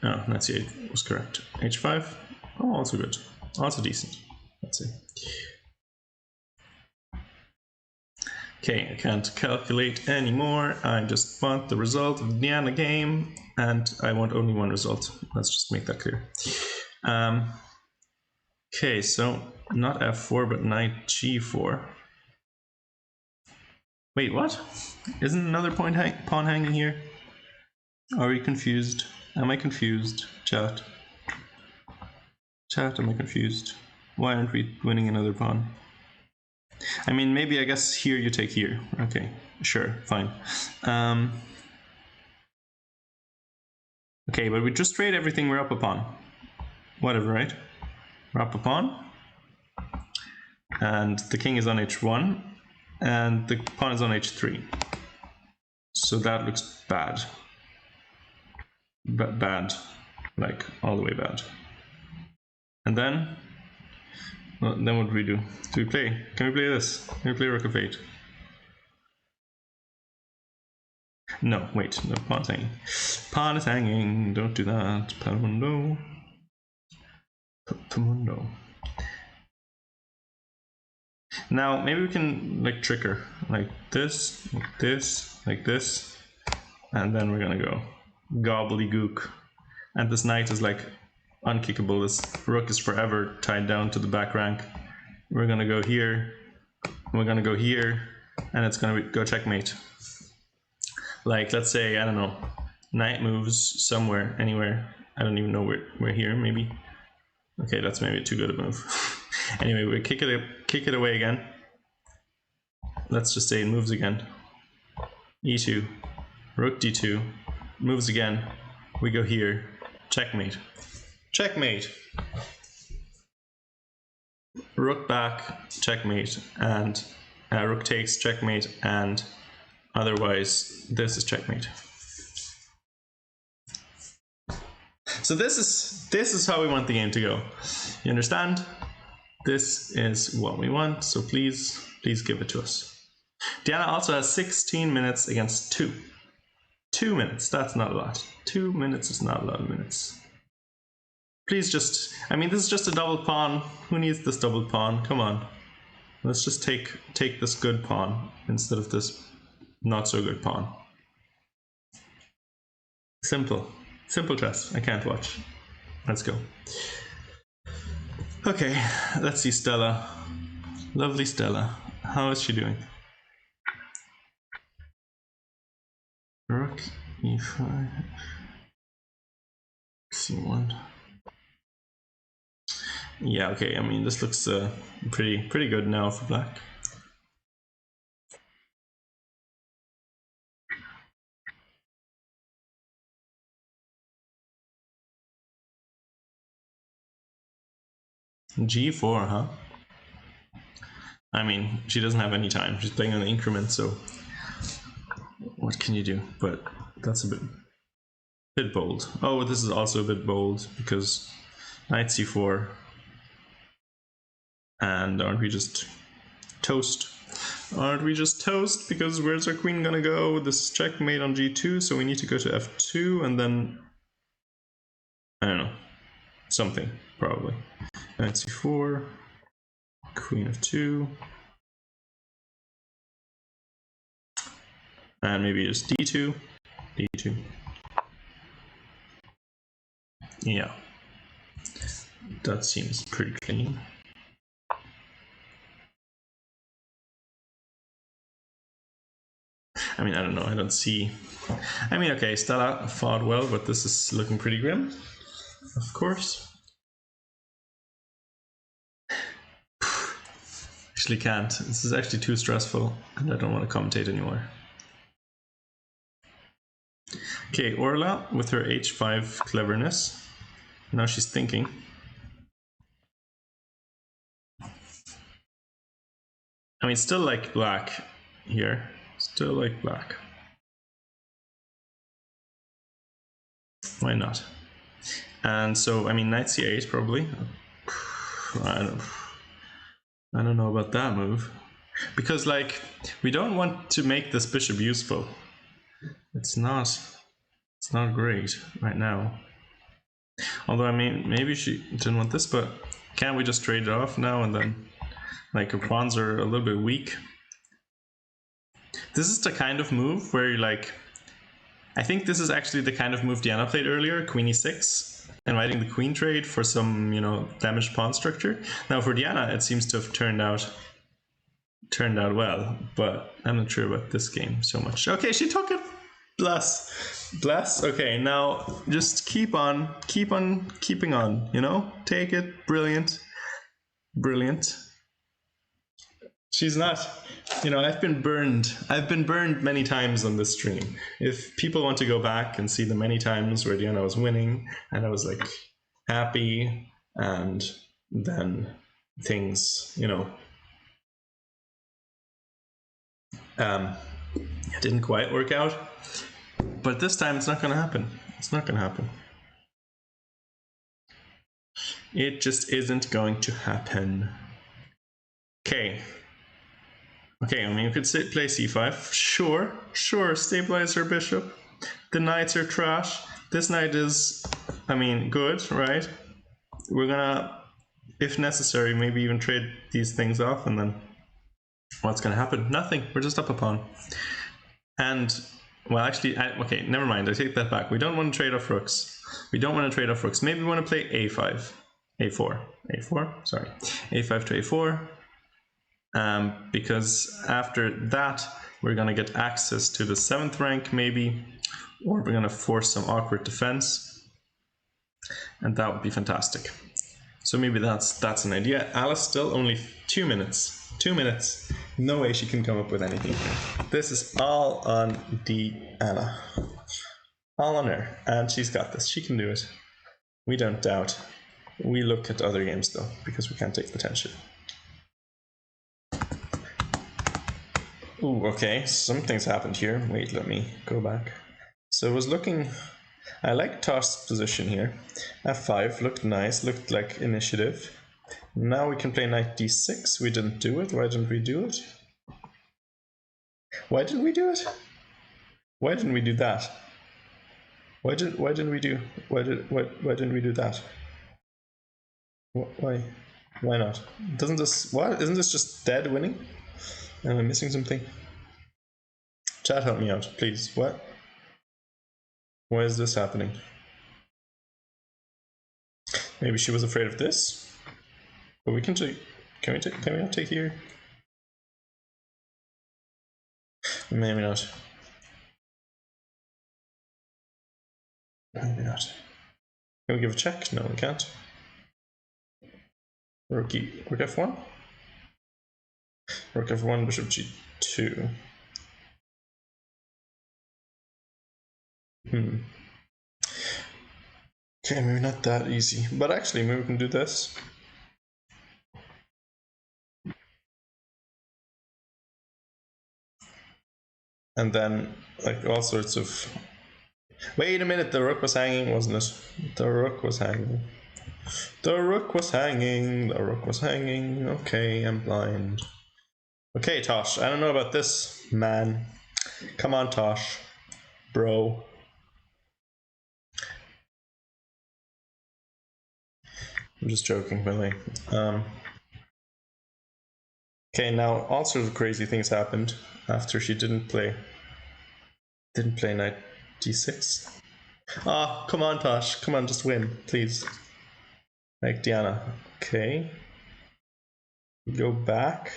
Oh, knight c8 was correct. h5. Oh, also good. Also decent. Let's see. Okay, I can't calculate anymore. I just want the result of the Diana game, and I want only one result. Let's just make that clear. Okay, so not f4, but knight g4. Wait, what? Isn't another pawn hanging here? Are we confused? Am I confused? Chat. Chat, am I confused? Why aren't we winning another pawn? I mean, maybe I guess here you take here. Okay, sure, fine. Okay, but we just trade everything we're up a pawn. Whatever, right? We're up a pawn. And the king is on h1. And the pawn is on h3. So that looks bad. Bad. Like, all the way bad. And then... Well, then what do we do? Do we play? Can we play this? Can we play Rook of 8? No, wait, no, pawn's hanging. Pawn is hanging, don't do that. Pamundo. Pamundo. Now, maybe we can, like, trick her. Like this, like this, like this. And then we're gonna go gobbledygook. And this knight is, like, unkickable. This rook is forever tied down to the back rank. We're gonna go here. We're gonna go here. And it's gonna go checkmate. Like, let's say, I don't know, knight moves somewhere, anywhere. I don't even know where. We're here, maybe. Okay, that's maybe too good a move. Anyway, we kick it away again. Let's just say it moves again. e2, rook d2, moves again. We go here, checkmate. Checkmate. Rook back, checkmate, and rook takes, checkmate, and otherwise this is checkmate. So this is how we want the game to go. You understand? This is what we want, so please give it to us. Diana also has 16 minutes against 2. 2 minutes, that's not a lot. 2 minutes is not a lot of minutes. Please just, I mean, this is just a double pawn. Who needs this double pawn? Come on. Let's just take this good pawn instead of this not so good pawn. Simple. Simple chess. I can't watch. Let's go. Okay, let's see Stella. Lovely Stella. How is she doing? Rook e5. c1. Yeah, okay, I mean, this looks pretty good now for black. G4, huh? I mean, she doesn't have any time. She's playing on the increment, so what can you do? But that's a bit bold. Oh, this is also a bit bold because knight c4. And aren't we just toast? Aren't we just toast? Because where's our queen gonna go? This is checkmate on g2, so we need to go to f2 and then I don't know, something probably. Knight c4, queen f2, and maybe just d2, d2. Yeah, that seems pretty clean. I mean, I don't know, I don't see. I mean, okay, Stella fought well, but this is looking pretty grim, of course. Actually can't. This is actually too stressful, and I don't want to commentate anymore. Okay, Orla with her h5 cleverness. Now she's thinking. I mean, still like black here. Still like black. Why not? And so, I mean, knight c8 probably. I don't know about that move. Because, like, we don't want to make this bishop useful. It's not great right now. Although, I mean, maybe she didn't want this, but can't we just trade it off now and then? Like, her pawns are a little bit weak. This is the kind of move where you like, I think this is actually the kind of move Diana played earlier, queen e6, inviting the queen trade for some, you know, damaged pawn structure. Now for Diana, it seems to have turned out well, but I'm not sure about this game so much. Okay, she took it. Bless. Okay, now just keep on keeping on, you know? Take it. Brilliant. She's not, you know, I've been burned many times on this stream. If people want to go back and see the many times where Diana was winning and I was like happy and then things, you know, it didn't quite work out. But this time it's not going to happen. It's not going to happen. It just isn't going to happen. Okay. Okay, I mean, you could play c5. Sure, stabilize her bishop. The knights are trash. This knight is, I mean, good, right? We're gonna, if necessary, maybe even trade these things off, and then what's gonna happen? Nothing. We're just up a pawn. And, well, actually, okay, never mind. I take that back. We don't want to trade off rooks. Maybe we want to play a5, a4, sorry. a5 to a4. Because after that we're gonna get access to the 7th rank maybe, or we're gonna force some awkward defense, and that would be fantastic. So maybe that's an idea. Alice still only 2 minutes. 2 minutes. No way she can come up with anything. This is all on Diana. All on her, and she's got this. She can do it. We don't doubt. We look at other games though, because we can't take the tension. Ooh, okay, something's happened here. Wait, let me go back. So I was looking, I like Toss's position here. f5 looked nice, looked like initiative. Now we can play knight d6. We didn't do it. Why didn't we do it? Why didn't we do it? Why didn't we do that? Why didn't we do that? Why not? Doesn't this, what? Isn't this just dead winning? Am I missing something? Chat, help me out, please. What? Why is this happening? Maybe she was afraid of this? But we can take, can we not take here? Maybe not. Maybe not. Can we give a check? No, we can't. Rook f1? Rook f1, bishop g2. Okay, maybe not that easy. But actually, maybe we can do this. and then like all sorts of... Wait a minute, the rook was hanging, wasn't it? The rook was hanging. The rook was hanging, the rook was hanging. Okay, I'm blind. Okay, Tosh, I don't know about this, man. Come on, Tosh. Bro. I'm just joking, by the way. Okay, now all sorts of crazy things happened after she didn't play knight d6. Ah, come on, Tosh. Come on, just win, please. Like Diana. Okay. Go back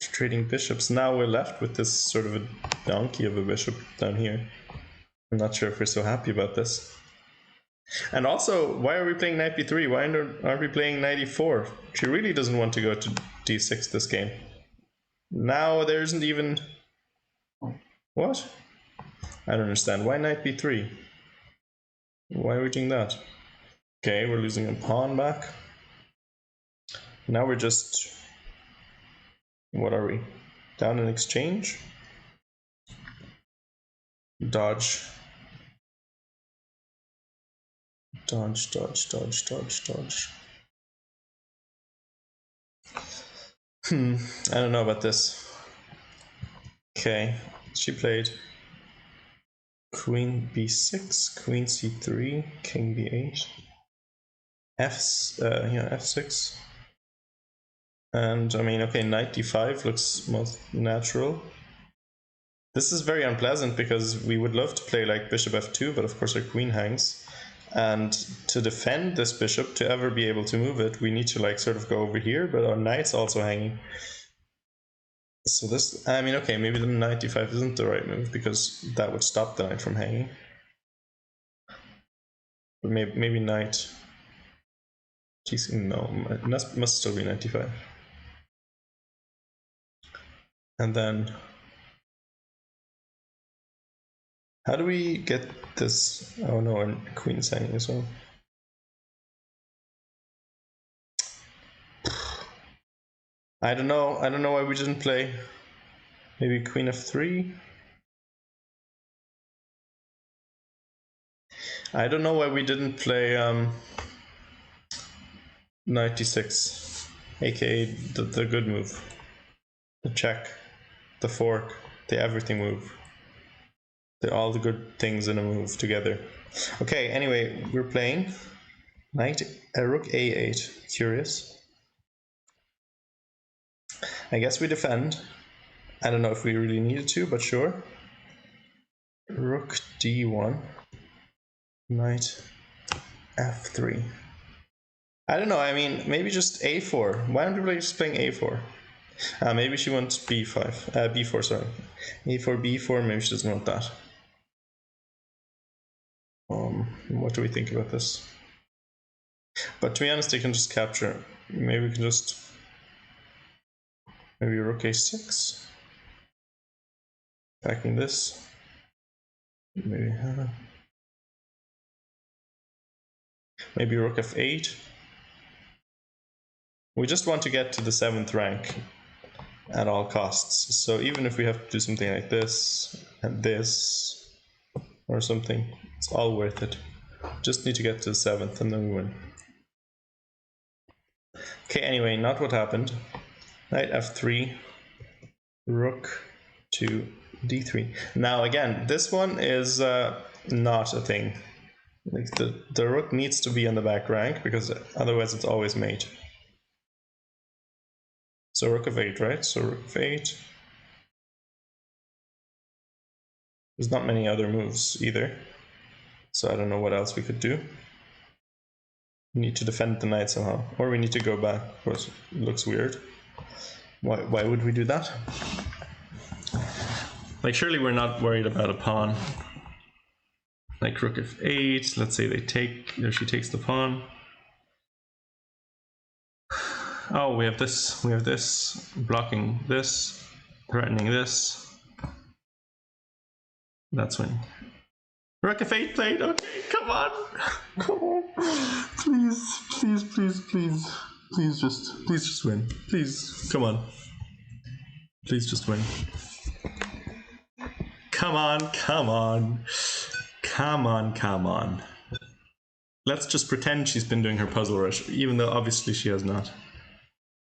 to trading bishops. Now we're left with this sort of a donkey of a bishop down here. I'm not sure if we're so happy about this. And also, why are we playing knight b3? Why aren't we playing knight e4? She really doesn't want to go to d6 this game. Now there isn't even... What? I don't understand. Why knight b3? Why are we doing that? Okay, we're losing a pawn back. Now we're just... What are we? Down in exchange? Dodge. Dodge, dodge, dodge, dodge, dodge. I don't know about this. Okay, she played queen b6, queen c3, king b8, f6. And I mean, okay, knight d5 looks most natural. This is very unpleasant because we would love to play like bishop f2, but of course our queen hangs. And to defend this bishop, to ever be able to move it, we need to like sort of go over here, but our knight's also hanging. So this, I mean, okay, maybe the knight d5 isn't the right move because that would stop the knight from hanging. But maybe knight... No, it must still be knight d5. And then... How do we get this? Oh no, and queen's hanging as well. I don't know why we didn't play maybe queen f3. I don't know why we didn't play knight d6, aka the good move, the check, the fork, the everything move. All the good things in a move together. Okay, anyway, we're playing knight, rook a8. Curious. I guess we defend. I don't know if we really needed to, but sure. Rook d1. Knight f3. I don't know, I mean, maybe just a4. Why aren't we just playing a4? Maybe she wants b5. b4, sorry. a4, b4, maybe she doesn't want that. What do we think about this? But to be honest, they can just capture. Maybe we can just... Maybe rook a6. Backing this. Maybe... Maybe rook f8. We just want to get to the 7th rank at all costs. So even if we have to do something like this and this or something, it's all worth it. Just need to get to the 7th and then we win. Okay, anyway, not what happened. Knight f3, rook to d3. Now again, this one is not a thing. Like the rook needs to be on the back rank because otherwise it's always mate. So rook of 8, right? So rook of 8. There's not many other moves either. So I don't know what else we could do. We need to defend the knight somehow. Or we need to go back, because it looks weird. Why would we do that? Like surely we're not worried about a pawn. Like rook f8, let's say they take, or she takes the pawn. Oh, we have this, blocking this, threatening this. That's winning. Rook f8 played, okay, come on. Come on. Please, please, please, please. Please just win. Please, come on. Please just win. come on, come on. Come on, come on. Let's just pretend she's been doing her puzzle rush, even though obviously she has not.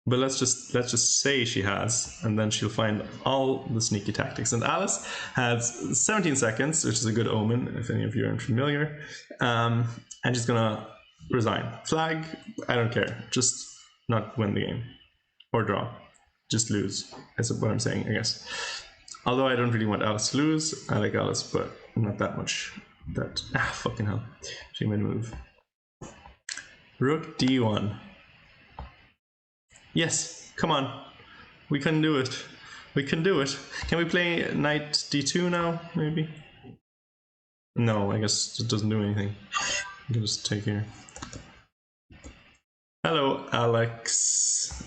But let's just say she has, and then she'll find all the sneaky tactics. And Alice has 17 seconds, which is a good omen if any of you aren't familiar. And she's gonna resign. Flag, I don't care. Just not win the game. Or draw. Just lose. That's what I'm saying, I guess. Although I don't really want Alice to lose. I like Alice, but not that much. Fucking hell. She made a move. Rook D1. Yes, come on. We can do it. We can do it. Can we play knight D2 now, maybe? No, I guess it doesn't do anything. I can just take here. Hello, Alex.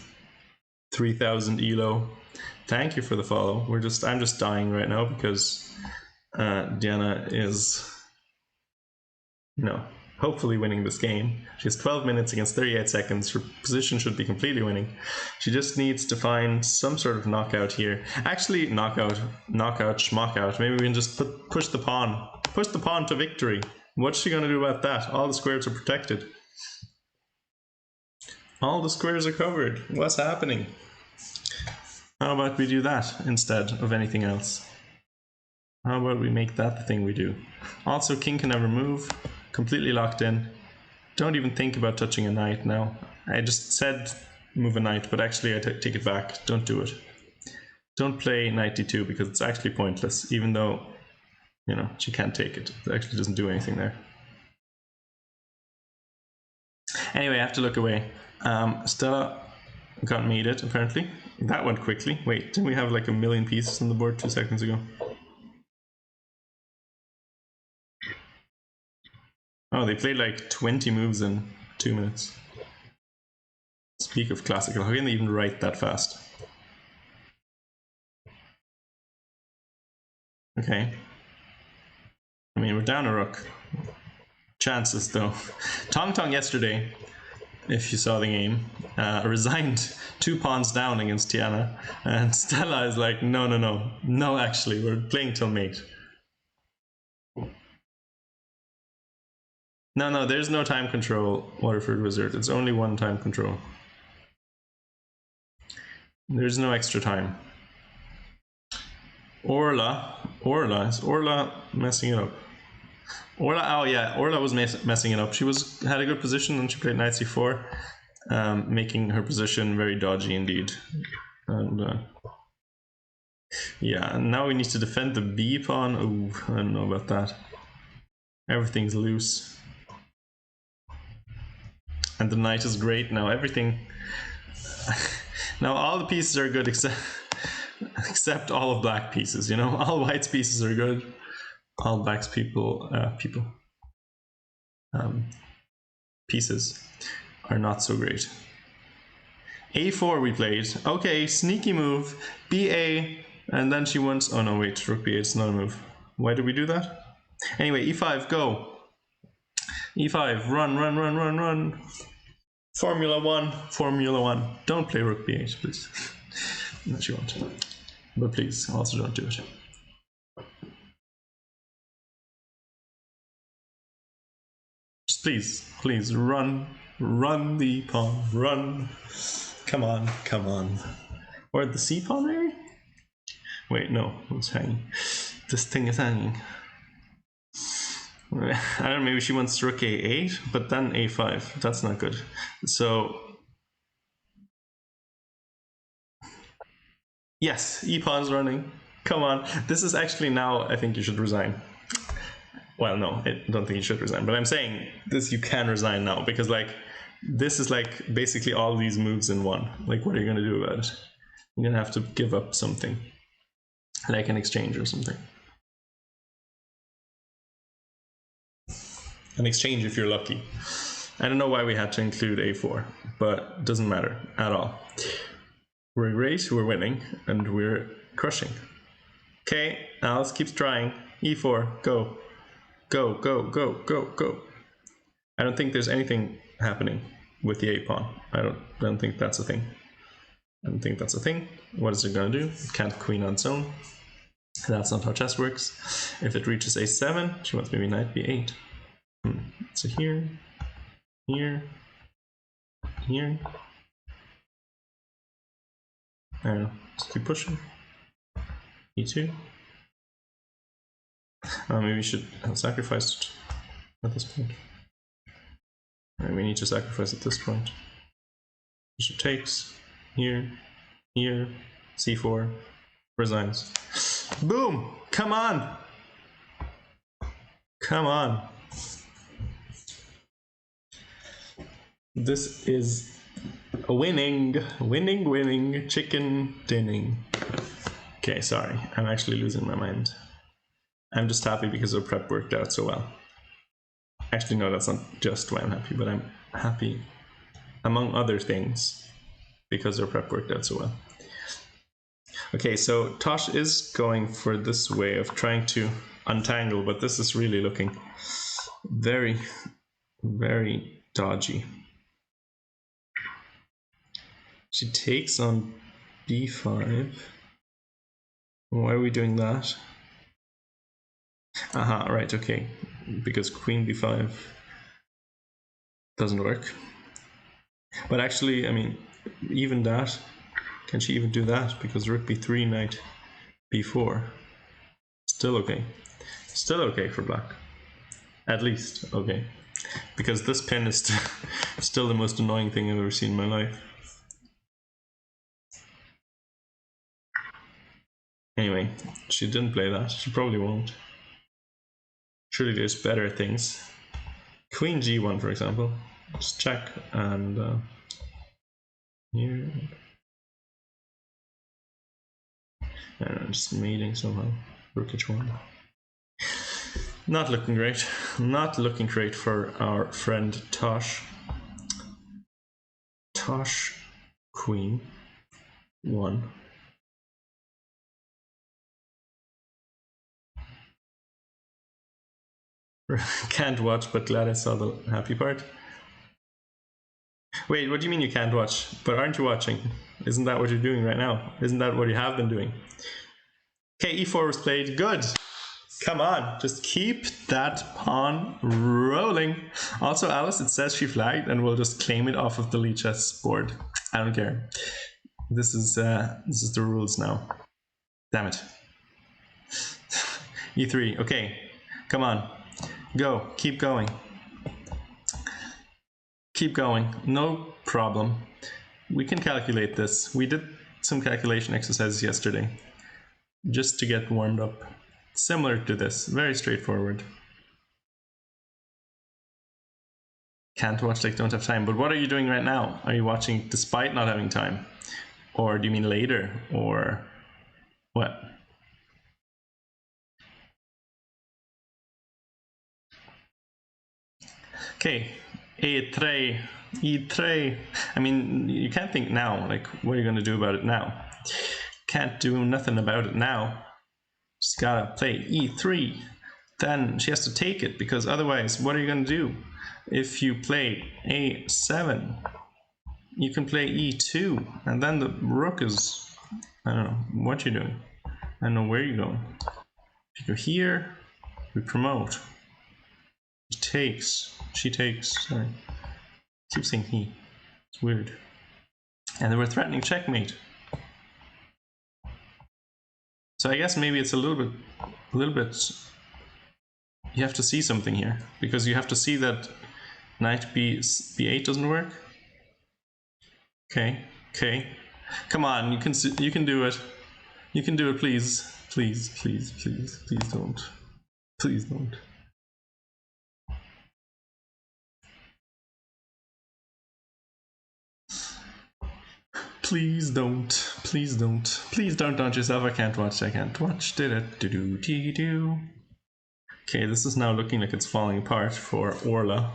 3000 elo. Thank you for the follow. I'm just dying right now because Diana is hopefully winning this game. She has 12 minutes against 38 seconds. Her position should be completely winning. She just needs to find some sort of knockout here. Actually, knockout, schmockout. Maybe we can just push the pawn. Push the pawn to victory. What's she going to do about that? All the squares are protected. All the squares are covered. What's happening? How about we do that instead of anything else? How about we make that the thing we do? Also, king can never move. Completely locked in. Don't even think about touching a knight now. I just said move a knight, but actually I take it back. Don't do it. Don't play knight d2 because it's actually pointless, even though, she can't take it. It actually doesn't do anything there. Anyway, I have to look away. Stella got mated, apparently. That went quickly. Wait, didn't we have like a million pieces on the board 2 seconds ago? Oh, they played like 20 moves in 2 minutes. Speak of classical, how can they even write that fast? Okay. I mean, we're down a rook. Chances, though. Tong Tong yesterday, if you saw the game, resigned 2 pawns down against Tiana. And Stella is like, no, actually, we're playing till mate. No, there's no time control, Waterford Wizard. It's only one time control. There's no extra time. Orla, is Orla messing it up? Orla, oh yeah, Orla was messing it up. She had a good position and she played knight c4, making her position very dodgy indeed. And yeah, and now we need to defend the b pawn. Ooh, I don't know about that. Everything's loose. And the knight is great now. Everything. Now all the pieces are good except all of black pieces. All white's pieces are good. All black's pieces are not so great. A4 we played. Okay, sneaky move. BA, and then she wants. Oh no, wait. Rook B8 is not a move. Why did we do that? Anyway, E5, go. E5, run. Formula 1. Don't play Rook B8, please. Unless you want to. But please, also don't do it. Just please, run the pawn, run. Come on. Or the C pawn, maybe? Wait, no, it's hanging. This thing is hanging. I don't know, maybe she wants rook a8, but then a5. That's not good. So yes, e-pawn's running. Come on. This is actually now, I think you should resign. Well, no, I don't think you should resign, but I'm saying this, you can resign now, because like this is like basically all these moves in one. Like, what are you going to do about it? You're going to have to give up something, like an exchange or something. An exchange if you're lucky. I don't know why we had to include a4, but it doesn't matter at all. We're great, we're winning, and we're crushing. Okay, Alice keeps trying. e4, go. Go. I don't think there's anything happening with the a-pawn. I don't think that's a thing. What is it gonna do? It can't queen on its own. That's not how chess works. If it reaches a7, she wants maybe knight b8. So here, here, here. I don't know, just keep pushing. e2. Maybe we should have sacrificed at this point. We need to sacrifice at this point. Bishop takes, here, here, c4, resigns. Boom! Come on! Come on! This is a winning chicken dinning. Okay, sorry, I'm actually losing my mind. I'm just happy because the prep worked out so well. Actually, no, that's not just why I'm happy, but I'm happy, among other things, because their prep worked out so well. Okay, so Tosh is going for this way of trying to untangle, but this is really looking very, very dodgy. She takes on b5. Why are we doing that? Aha, right, okay. Because queen b5 doesn't work. But actually, I mean, even that, can she even do that? Because rook b3, knight b4. Still okay. Still okay for black. At least okay. Because this pin is still the most annoying thing I've ever seen in my life. Anyway, she didn't play that. She probably won't. Surely there's better things. Queen g1, for example. Just check and here. And just mating somehow. Rook h1. Not looking great. Not looking great for our friend Tosh. Tosh queen 1. Can't watch, but glad I saw the happy part. Wait, what do you mean you can't watch? But aren't you watching? Isn't that what you're doing right now? Isn't that what you have been doing? Okay, e4 was played. Good. Come on, just keep that pawn rolling. Also, Alice, it says she flagged, and we'll just claim it off of the Lichess board. I don't care. This is the rules now. Damn it. e3. Okay, come on. Go, keep going. Keep going, no problem. We can calculate this. We did some calculation exercises yesterday, just to get warmed up. Similar to this, very straightforward. Can't watch, like don't have time. But what are you doing right now? Are you watching despite not having time? Or do you mean later? Or what? Okay, e3, e3. I mean, you can't think now, like, what are you gonna do about it now? Can't do nothing about it now. She's gotta play e3. Then she has to take it, because otherwise, what are you gonna do? If you play a7, you can play e2, and then the rook is, I don't know, what you're doing. I don't know where you're going. If you go here, we promote. She takes, sorry. I keep saying he, it's weird. And then we're threatening checkmate. So I guess maybe it's a little bit, you have to see something here, because you have to see that knight b8 doesn't work. Okay, come on, you can do it. You can do it, please. Please don't. Please don't. Please don't. Please don't daunt yourself. I can't watch. Did it. Do. Okay, this is now looking like it's falling apart for Orla.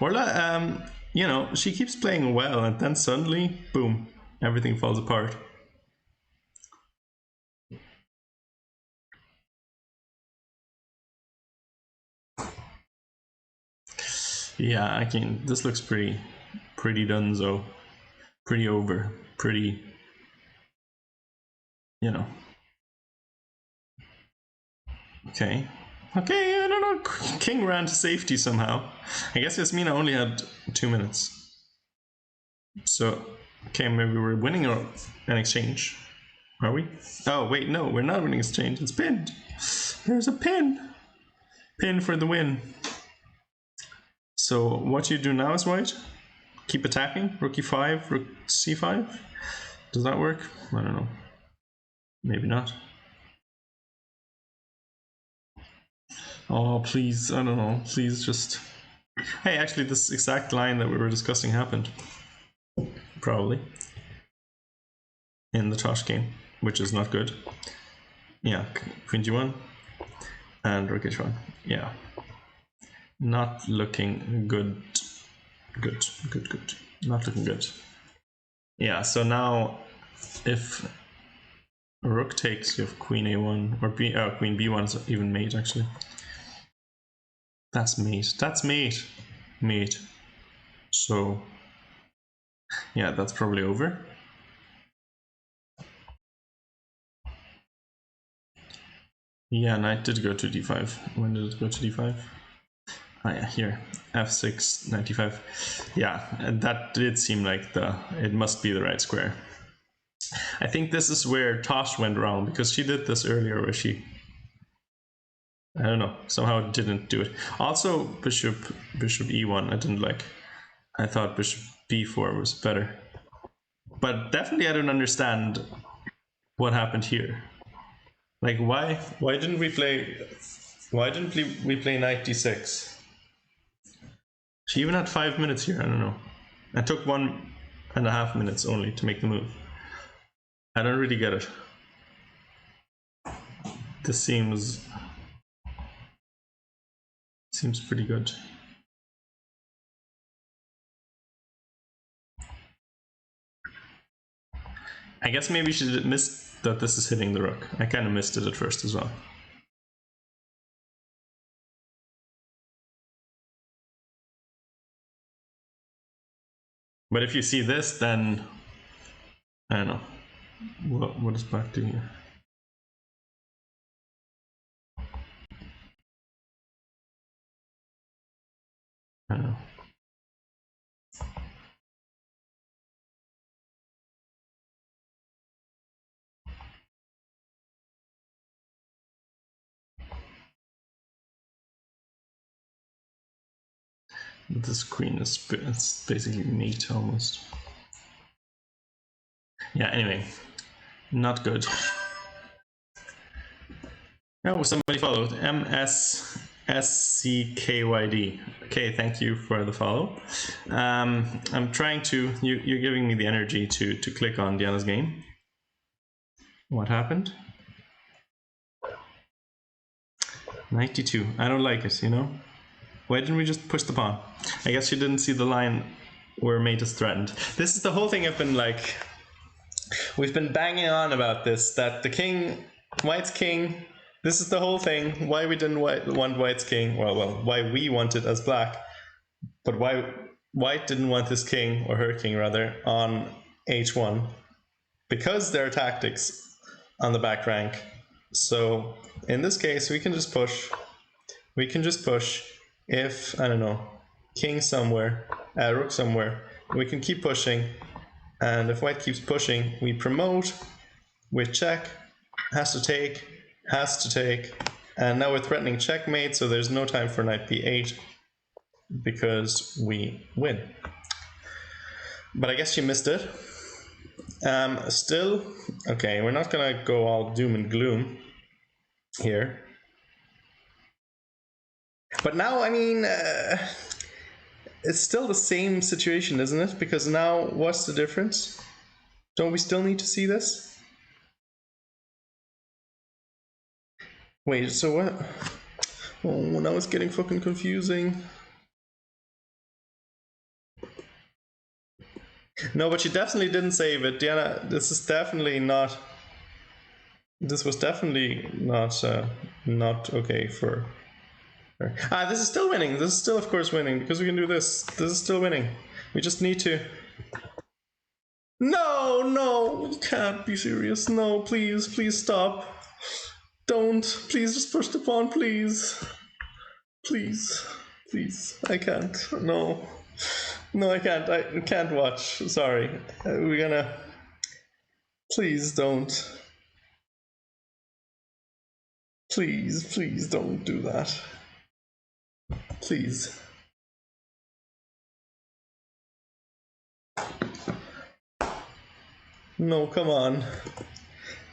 Orla, you know, she keeps playing well, and then suddenly, boom, everything falls apart. Yeah, I can. This looks pretty donezo, pretty over, pretty, you know, Okay. Okay, I don't know. King ran to safety somehow. I guess Yasmina only had 2 minutes. So, okay, maybe we're winning an exchange. Are we? Oh, wait, no, we're not winning exchange. It's pinned. There's a pin. Pin for the win. So, what you do now is white. Keep attacking. Rook e5, rook c5. Does that work? I don't know. Maybe not. Oh, please, I don't know. Please just... Hey, actually, this exact line that we were discussing happened. Probably. In the Tosh game, which is not good. Yeah, Queen g1 and Rook h1. Yeah. Not looking good. Good. Not looking good. Yeah, so now if Rook takes, you have Queen a1 or Queen b1 is even mate actually. That's mate. That's mate. Mate. So yeah, that's probably over. Yeah, knight did go to d5. When did it go to d5? Oh yeah, here. f6, 95. Yeah, that did seem like it must be the right square. I think this is where Tosh went wrong, because she did this earlier where she, I don't know, somehow didn't do it. Also, bishop e1 I didn't like. I thought bishop b4 was better. But definitely I don't understand what happened here. Like why didn't we play knight d6? She even had 5 minutes here, I don't know. I took 1.5 minutes only to make the move. I don't really get it. This seems pretty good. I guess maybe she missed that this is hitting the rook. I kind of missed it at first as well. But if you see this, then I don't know. What does black do here? I don't know. This queen is basically mate almost. Yeah, anyway, not good. Oh, somebody followed. MSSCKYD. Okay, thank you for the follow. I'm trying to, you're giving me the energy to click on Diana's game. What happened? 92. I don't like it, you know? Why didn't we just push the pawn? I guess she didn't see the line where mate is threatened. This is the whole thing I've been like, we've been banging on about this, that the king, white's king, this is the whole thing, why we didn't want white's king, well, why we wanted as black, but why white didn't want his king, or her king rather, on h1, because there are tactics on the back rank. So in this case, we can just push. We can just push. If, I don't know, king somewhere, rook somewhere, we can keep pushing. And if white keeps pushing, we promote with check, has to take, and now we're threatening checkmate, so there's no time for knight b8 because we win. But I guess she missed it. Still, okay, we're not gonna go all doom and gloom here. But now, I mean, it's still the same situation, isn't it? Because now, what's the difference? Don't we still need to see this? Wait, so what? Oh, now it's getting fucking confusing. No, but she definitely didn't save it. Diana, this was definitely not not okay for her. This is still winning. This is still, of course, winning, because we can do this. This is still winning. We just need to... No, you can't be serious. No, please stop. Don't. Please just push the pawn, please. Please. Please. I can't. No. No, I can't. I can't watch. Sorry. We're gonna... Please don't. Please, please don't do that. Please. No, come on.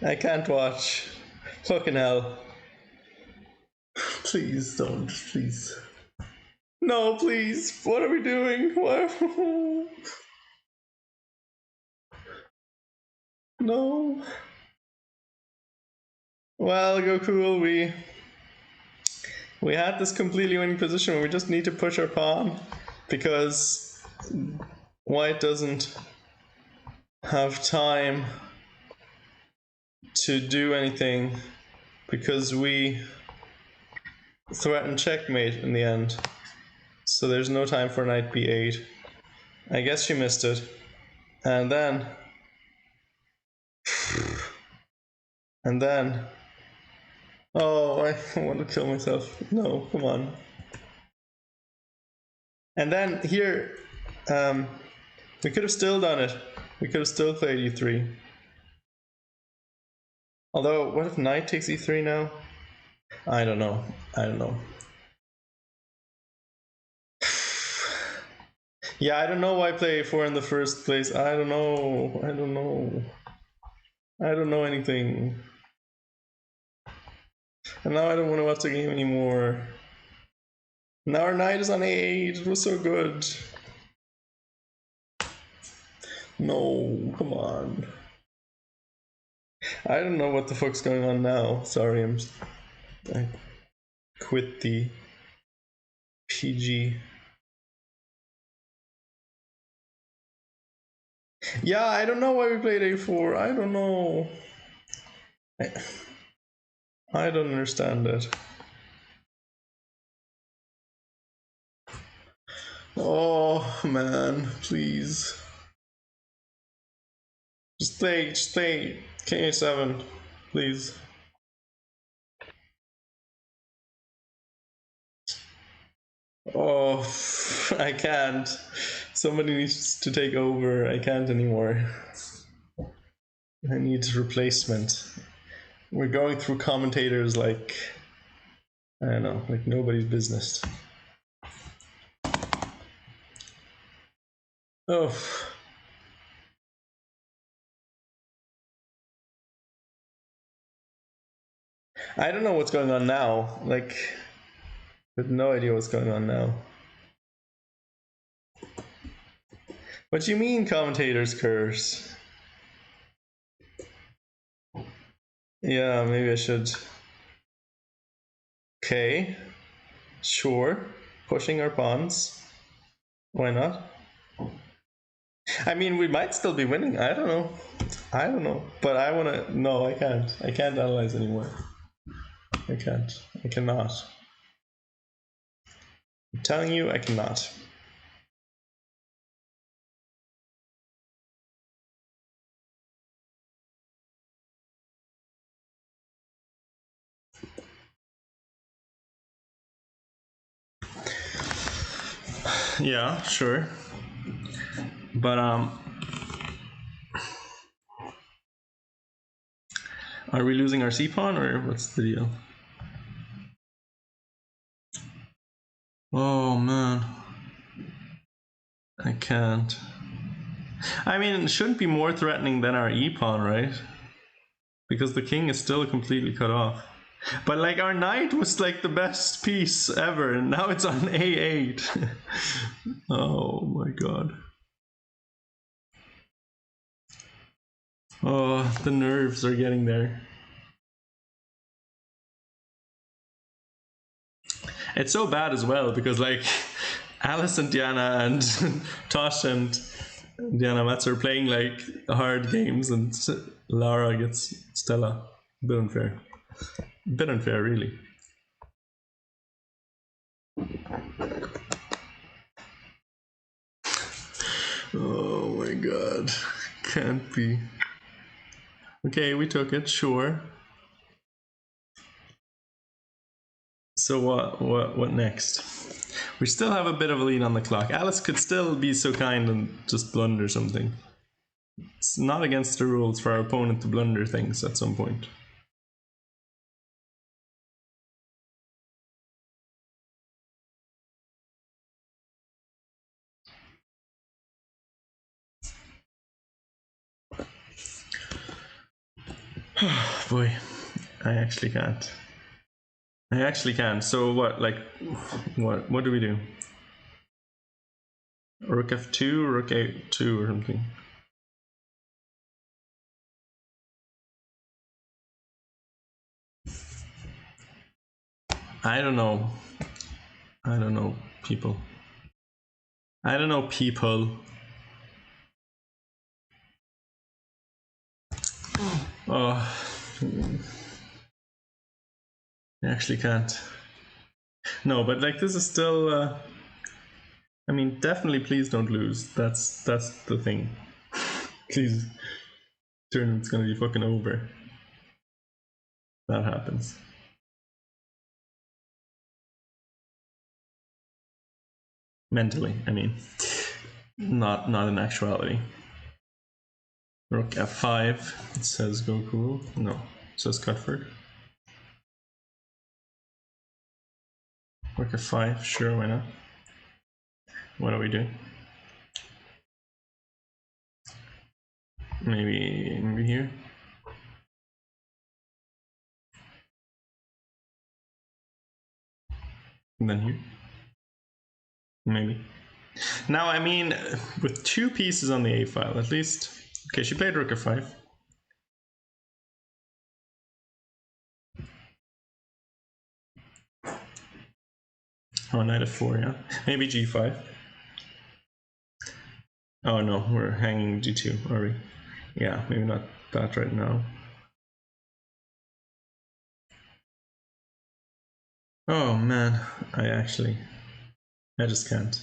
I can't watch. Fucking hell. Please don't, please. No, please. What are we doing? What? No. Well, Goku, we had this completely winning position where we just need to push our pawn because White doesn't have time to do anything because we threaten checkmate in the end. So there's no time for knight b8. I guess she missed it. And then oh, I want to kill myself. No, come on. And then here we could have still done it. We could have still played e3. Although, what if knight takes e3 now? I don't know. I don't know. Yeah, I don't know why I play a4 in the first place. I don't know. I don't know. I don't know anything. And now I don't want to watch the game anymore. Now our knight is on a8. It was so good. No, come on. I don't know what the fuck's going on now. Sorry, I quit the PG. Yeah, I don't know why we played a4. I don't know. I don't understand it. Oh man, please. Just stay. K7, please. Oh, I can't. Somebody needs to take over. I can't anymore. I need replacement. We're going through commentators like, I don't know, like nobody's business. Oh. I don't know what's going on now. Like, I have no idea what's going on now. What do you mean commentators curse? Yeah, maybe I should. Okay, sure. Pushing our pawns. Why not? I mean, we might still be winning. I don't know. I don't know. But I want to... No, I can't. I can't analyze anymore. I can't. I cannot. I'm telling you, I cannot. Yeah, sure. But are we losing our c-pawn or what's the deal? Oh man, I can't. I mean, it shouldn't be more threatening than our e-pawn, right? Because the king is still completely cut off. But like our knight was like the best piece ever, and now it's on a8. Oh my god. Oh, the nerves are getting there. It's so bad as well because like Alice and Diana and Tosh and Diana Metz are playing like hard games and Lara gets Stella. A bit unfair. A bit unfair, really. Oh my god. Can't be. Okay, we took it, sure. So what next? We still have a bit of a lead on the clock. Alice could still be so kind and just blunder something. It's not against the rules for our opponent to blunder things at some point. Boy, I actually can't. I actually can't. So what? Like, what do we do? Rook f2, rook a2, or something. I don't know. I don't know, people. I don't know, people. Oh, I actually can't. No, but like this is still. I mean, definitely, please don't lose. That's the thing. Please, tournament's gonna be fucking over. That happens. Mentally, I mean, not in actuality. Rook f5. It says go cool. No, it says Cutford. Rook f5. Sure, why not? What are we doing? Maybe here. And then here. Maybe. Now, I mean, with two pieces on the a file, at least. Okay, she played rook f5. Oh, knight f4, yeah. Maybe g5. Oh no, we're hanging g2, are we? Yeah, maybe not that right now. Oh man, I just can't.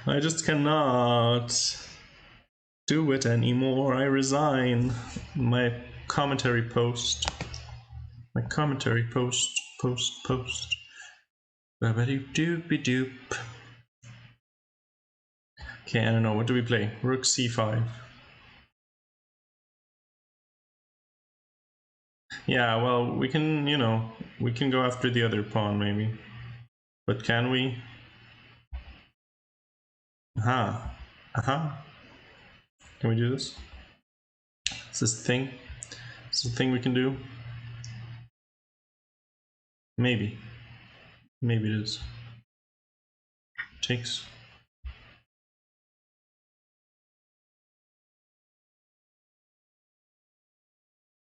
I just cannot do it anymore. I resign. My commentary post. Post. Ba-ba-doop-doop-doop. Okay, I don't know. What do we play? Rook c5. Yeah, well, we can, you know, we can go after the other pawn maybe. But can we? Aha. Aha. Can we do this? Is this the thing? Is this the thing we can do? Maybe. Maybe it is. Takes.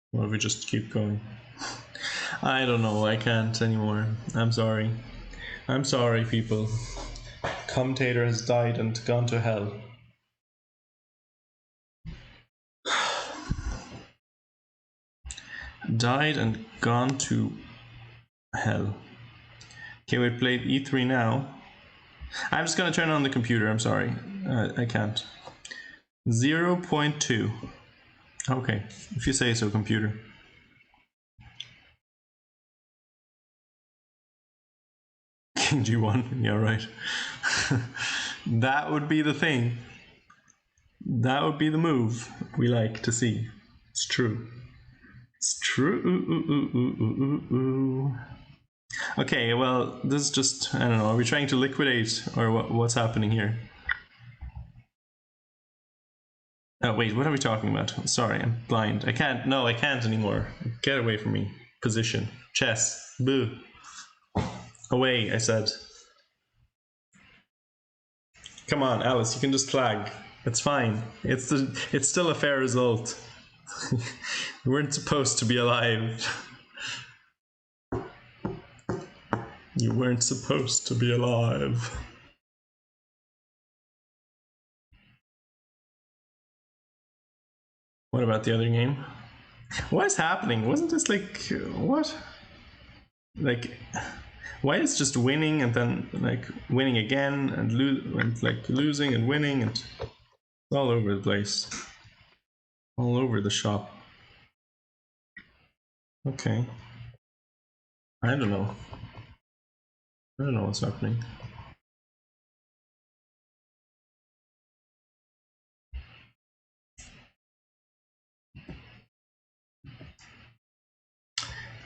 What if we just keep going? I don't know, I can't anymore. I'm sorry. I'm sorry, people. Commentator has died and gone to hell. Died and gone to hell. Okay, we played e3 now. I'm just gonna turn on the computer, I'm sorry. I can't. 0.2. Okay, if you say so, computer. King g1, yeah, right. That would be the thing. That would be the move we like to see. It's true. It's true. Okay, well, this is just, I don't know, are we trying to liquidate or what's happening here? Oh, wait, what are we talking about? Sorry, I'm blind. I can't anymore. Get away from me. Position. Chess. Boo. Away, I said. Come on, Alice, you can just flag. It's fine. It's still a fair result. You weren't supposed to be alive. You weren't supposed to be alive. What about the other game? What is happening? Wasn't this like, what? Like, why is just winning and then like winning again and losing and winning and it's all over the place. All over the shop. Okay. I don't know. I don't know what's happening.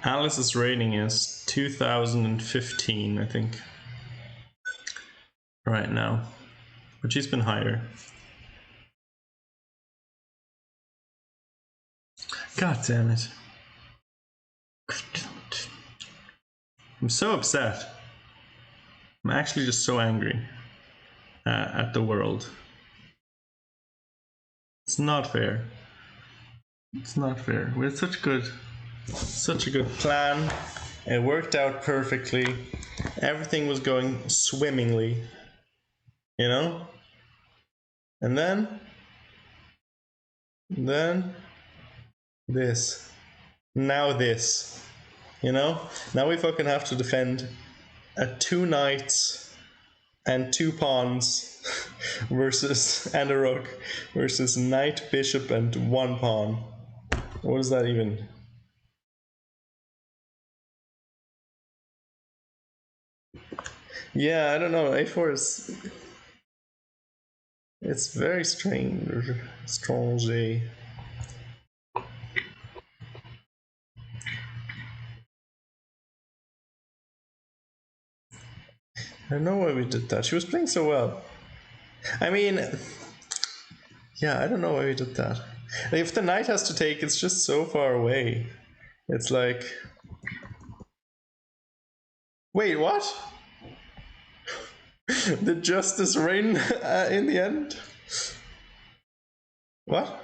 Alice's rating is 2015, I think, right now, but she's been higher. God damn it. I'm so upset. I'm actually just so angry at the world. It's not fair. It's not fair. We had such a good plan. It worked out perfectly. Everything was going swimmingly, you know? And then this. Now this. You know? Now we fucking have to defend a 2 knights and 2 pawns versus and a rook versus knight, bishop, and 1 pawn. What is that even? Yeah, I don't know. A4 is... It's very strange. Strange. I don't know why we did that. She was playing so well. I mean, yeah, I don't know why we did that. If the knight has to take, it's just so far away. It's like... Wait, what? Did justice reign in the end? What?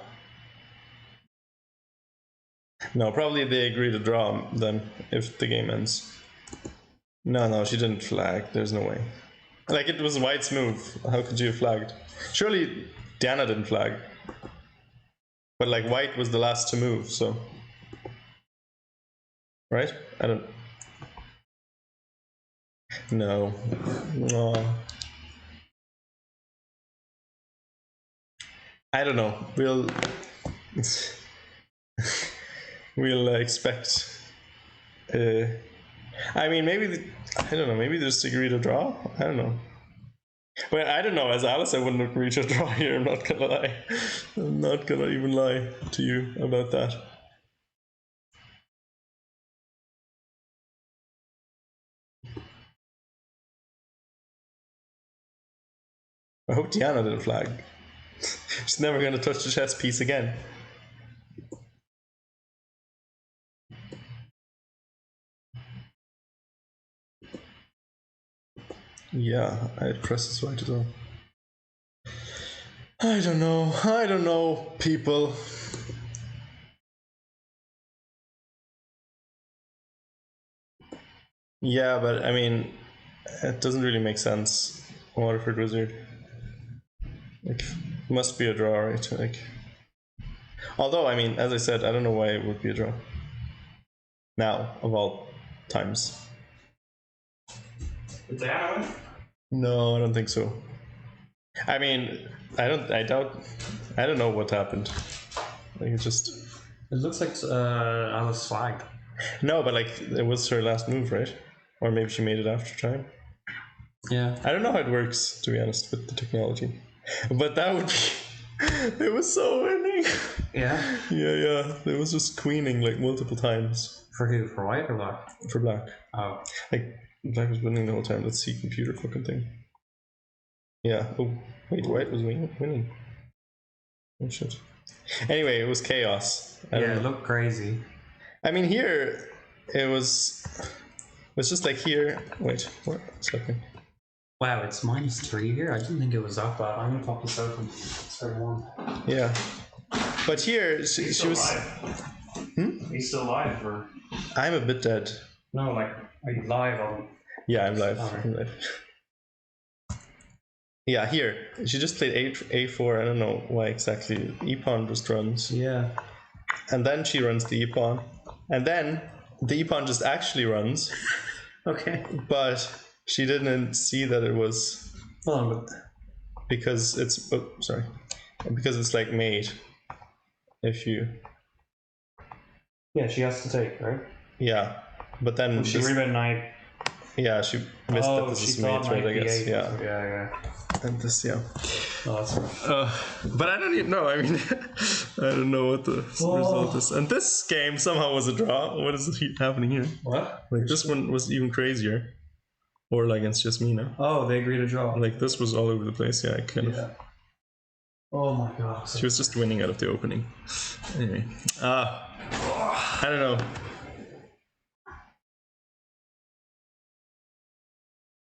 No, probably they agree to draw then if the game ends. No, she didn't flag. There's no way. Like, it was White's move. How could you have flagged? Surely Diana didn't flag. But like White was the last to move, so... Right? I don't... No. No. I don't know. We'll expect... I mean, maybe... I don't know. Maybe they just agree to draw? I don't know. Well, I don't know. As Alice, I wouldn't agree to draw here. I'm not gonna lie. I'm not gonna even lie to you about that. I hope Diana didn't flag. She's never gonna touch the chess piece again. Yeah, I press this right as well. I don't know, people. Yeah, but I mean, it doesn't really make sense. Waterford Wizard. Like, must be a draw, right? Like, although, I mean, as I said, I don't know why it would be a draw. Now, of all times. Did Diana win? No, I don't think so. I mean, I don't know what happened. Like, it just... It looks like Alice flagged. No, but like, it was her last move, right? Or maybe she made it after time. Yeah. I don't know how it works, to be honest, with the technology. But that would be... It was so winning. Yeah? Yeah. It was just queening like multiple times. For who? For White or Black? For Black. Oh. Like, Black was winning the whole time. Let's see, computer fucking thing. Yeah. Oh, wait, White was winning. Oh, shit. Anyway, it was chaos. It looked crazy. I mean, here, it was just like here. Wait, what's happening? Wow, it's -3 here. I didn't think it was that bad. I'm gonna pop this open. It's very warm. Yeah. But here, she was... Live? Are you still live, or? I'm a bit dead. No, like, are you live on? Yeah, I'm live. Right. I'm live. Yeah, here. She just played A4. I don't know why exactly. E-pawn just runs. Yeah. And then she runs the E-pawn. And then the E-pawn just actually runs. Okay. But she didn't see that it was... Hold on, because it's... Oh, sorry. Because it's like mate. If you... Yeah, she has to take, right? Yeah. But then... She rebid knight. Yeah, she missed that this is mate, right? I guess. Yeah. Yeah. And this, yeah. Oh, that's right. But I don't even know. I mean, I don't know what the result is. And this game somehow was a draw. What is happening here? What? Like this one was even crazier. Or like it's just me now. Oh, they agreed to draw. Like this was all over the place. Yeah, I kind of. Oh my god. She was just winning out of the opening. Anyway, I don't know.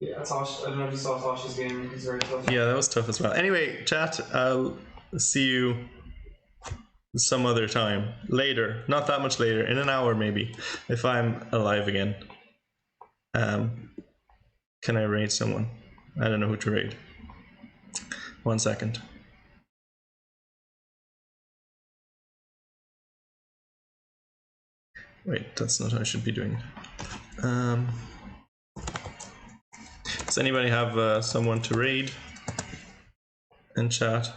Yeah, Tosh, I don't know if you saw Tosh's game. He's very tough. Yeah, that was tough as well. Anyway, chat. I'll see you some other time later. Not that much later. In an hour maybe, if I'm alive again. Can I raid someone? I don't know who to raid. 1 second. Wait, that's not how I should be doing it. Does anybody have someone to raid in chat?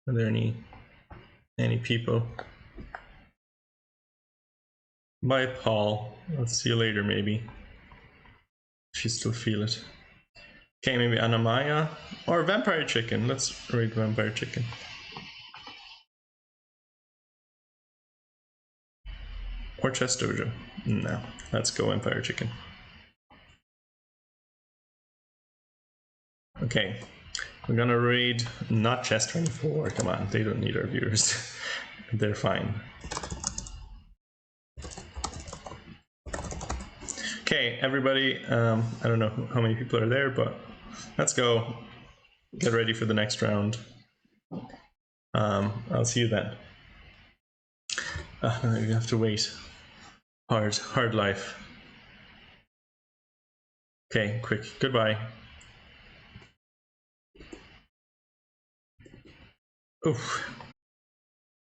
Are there any people? Bye, Paul. I'll see you later, maybe. If you still feel it. Okay, maybe Anamaya or Vampire Chicken. Let's raid Vampire Chicken. Or Chess Dojo. No, let's go Vampire Chicken. Okay, we're gonna raid not Chess24. Come on, they don't need our viewers. They're fine. Okay, everybody. I don't know how many people are there, but let's go. Get ready for the next round. I'll see you then. No, you have to wait. Hard life. Okay, quick. Goodbye. Oof.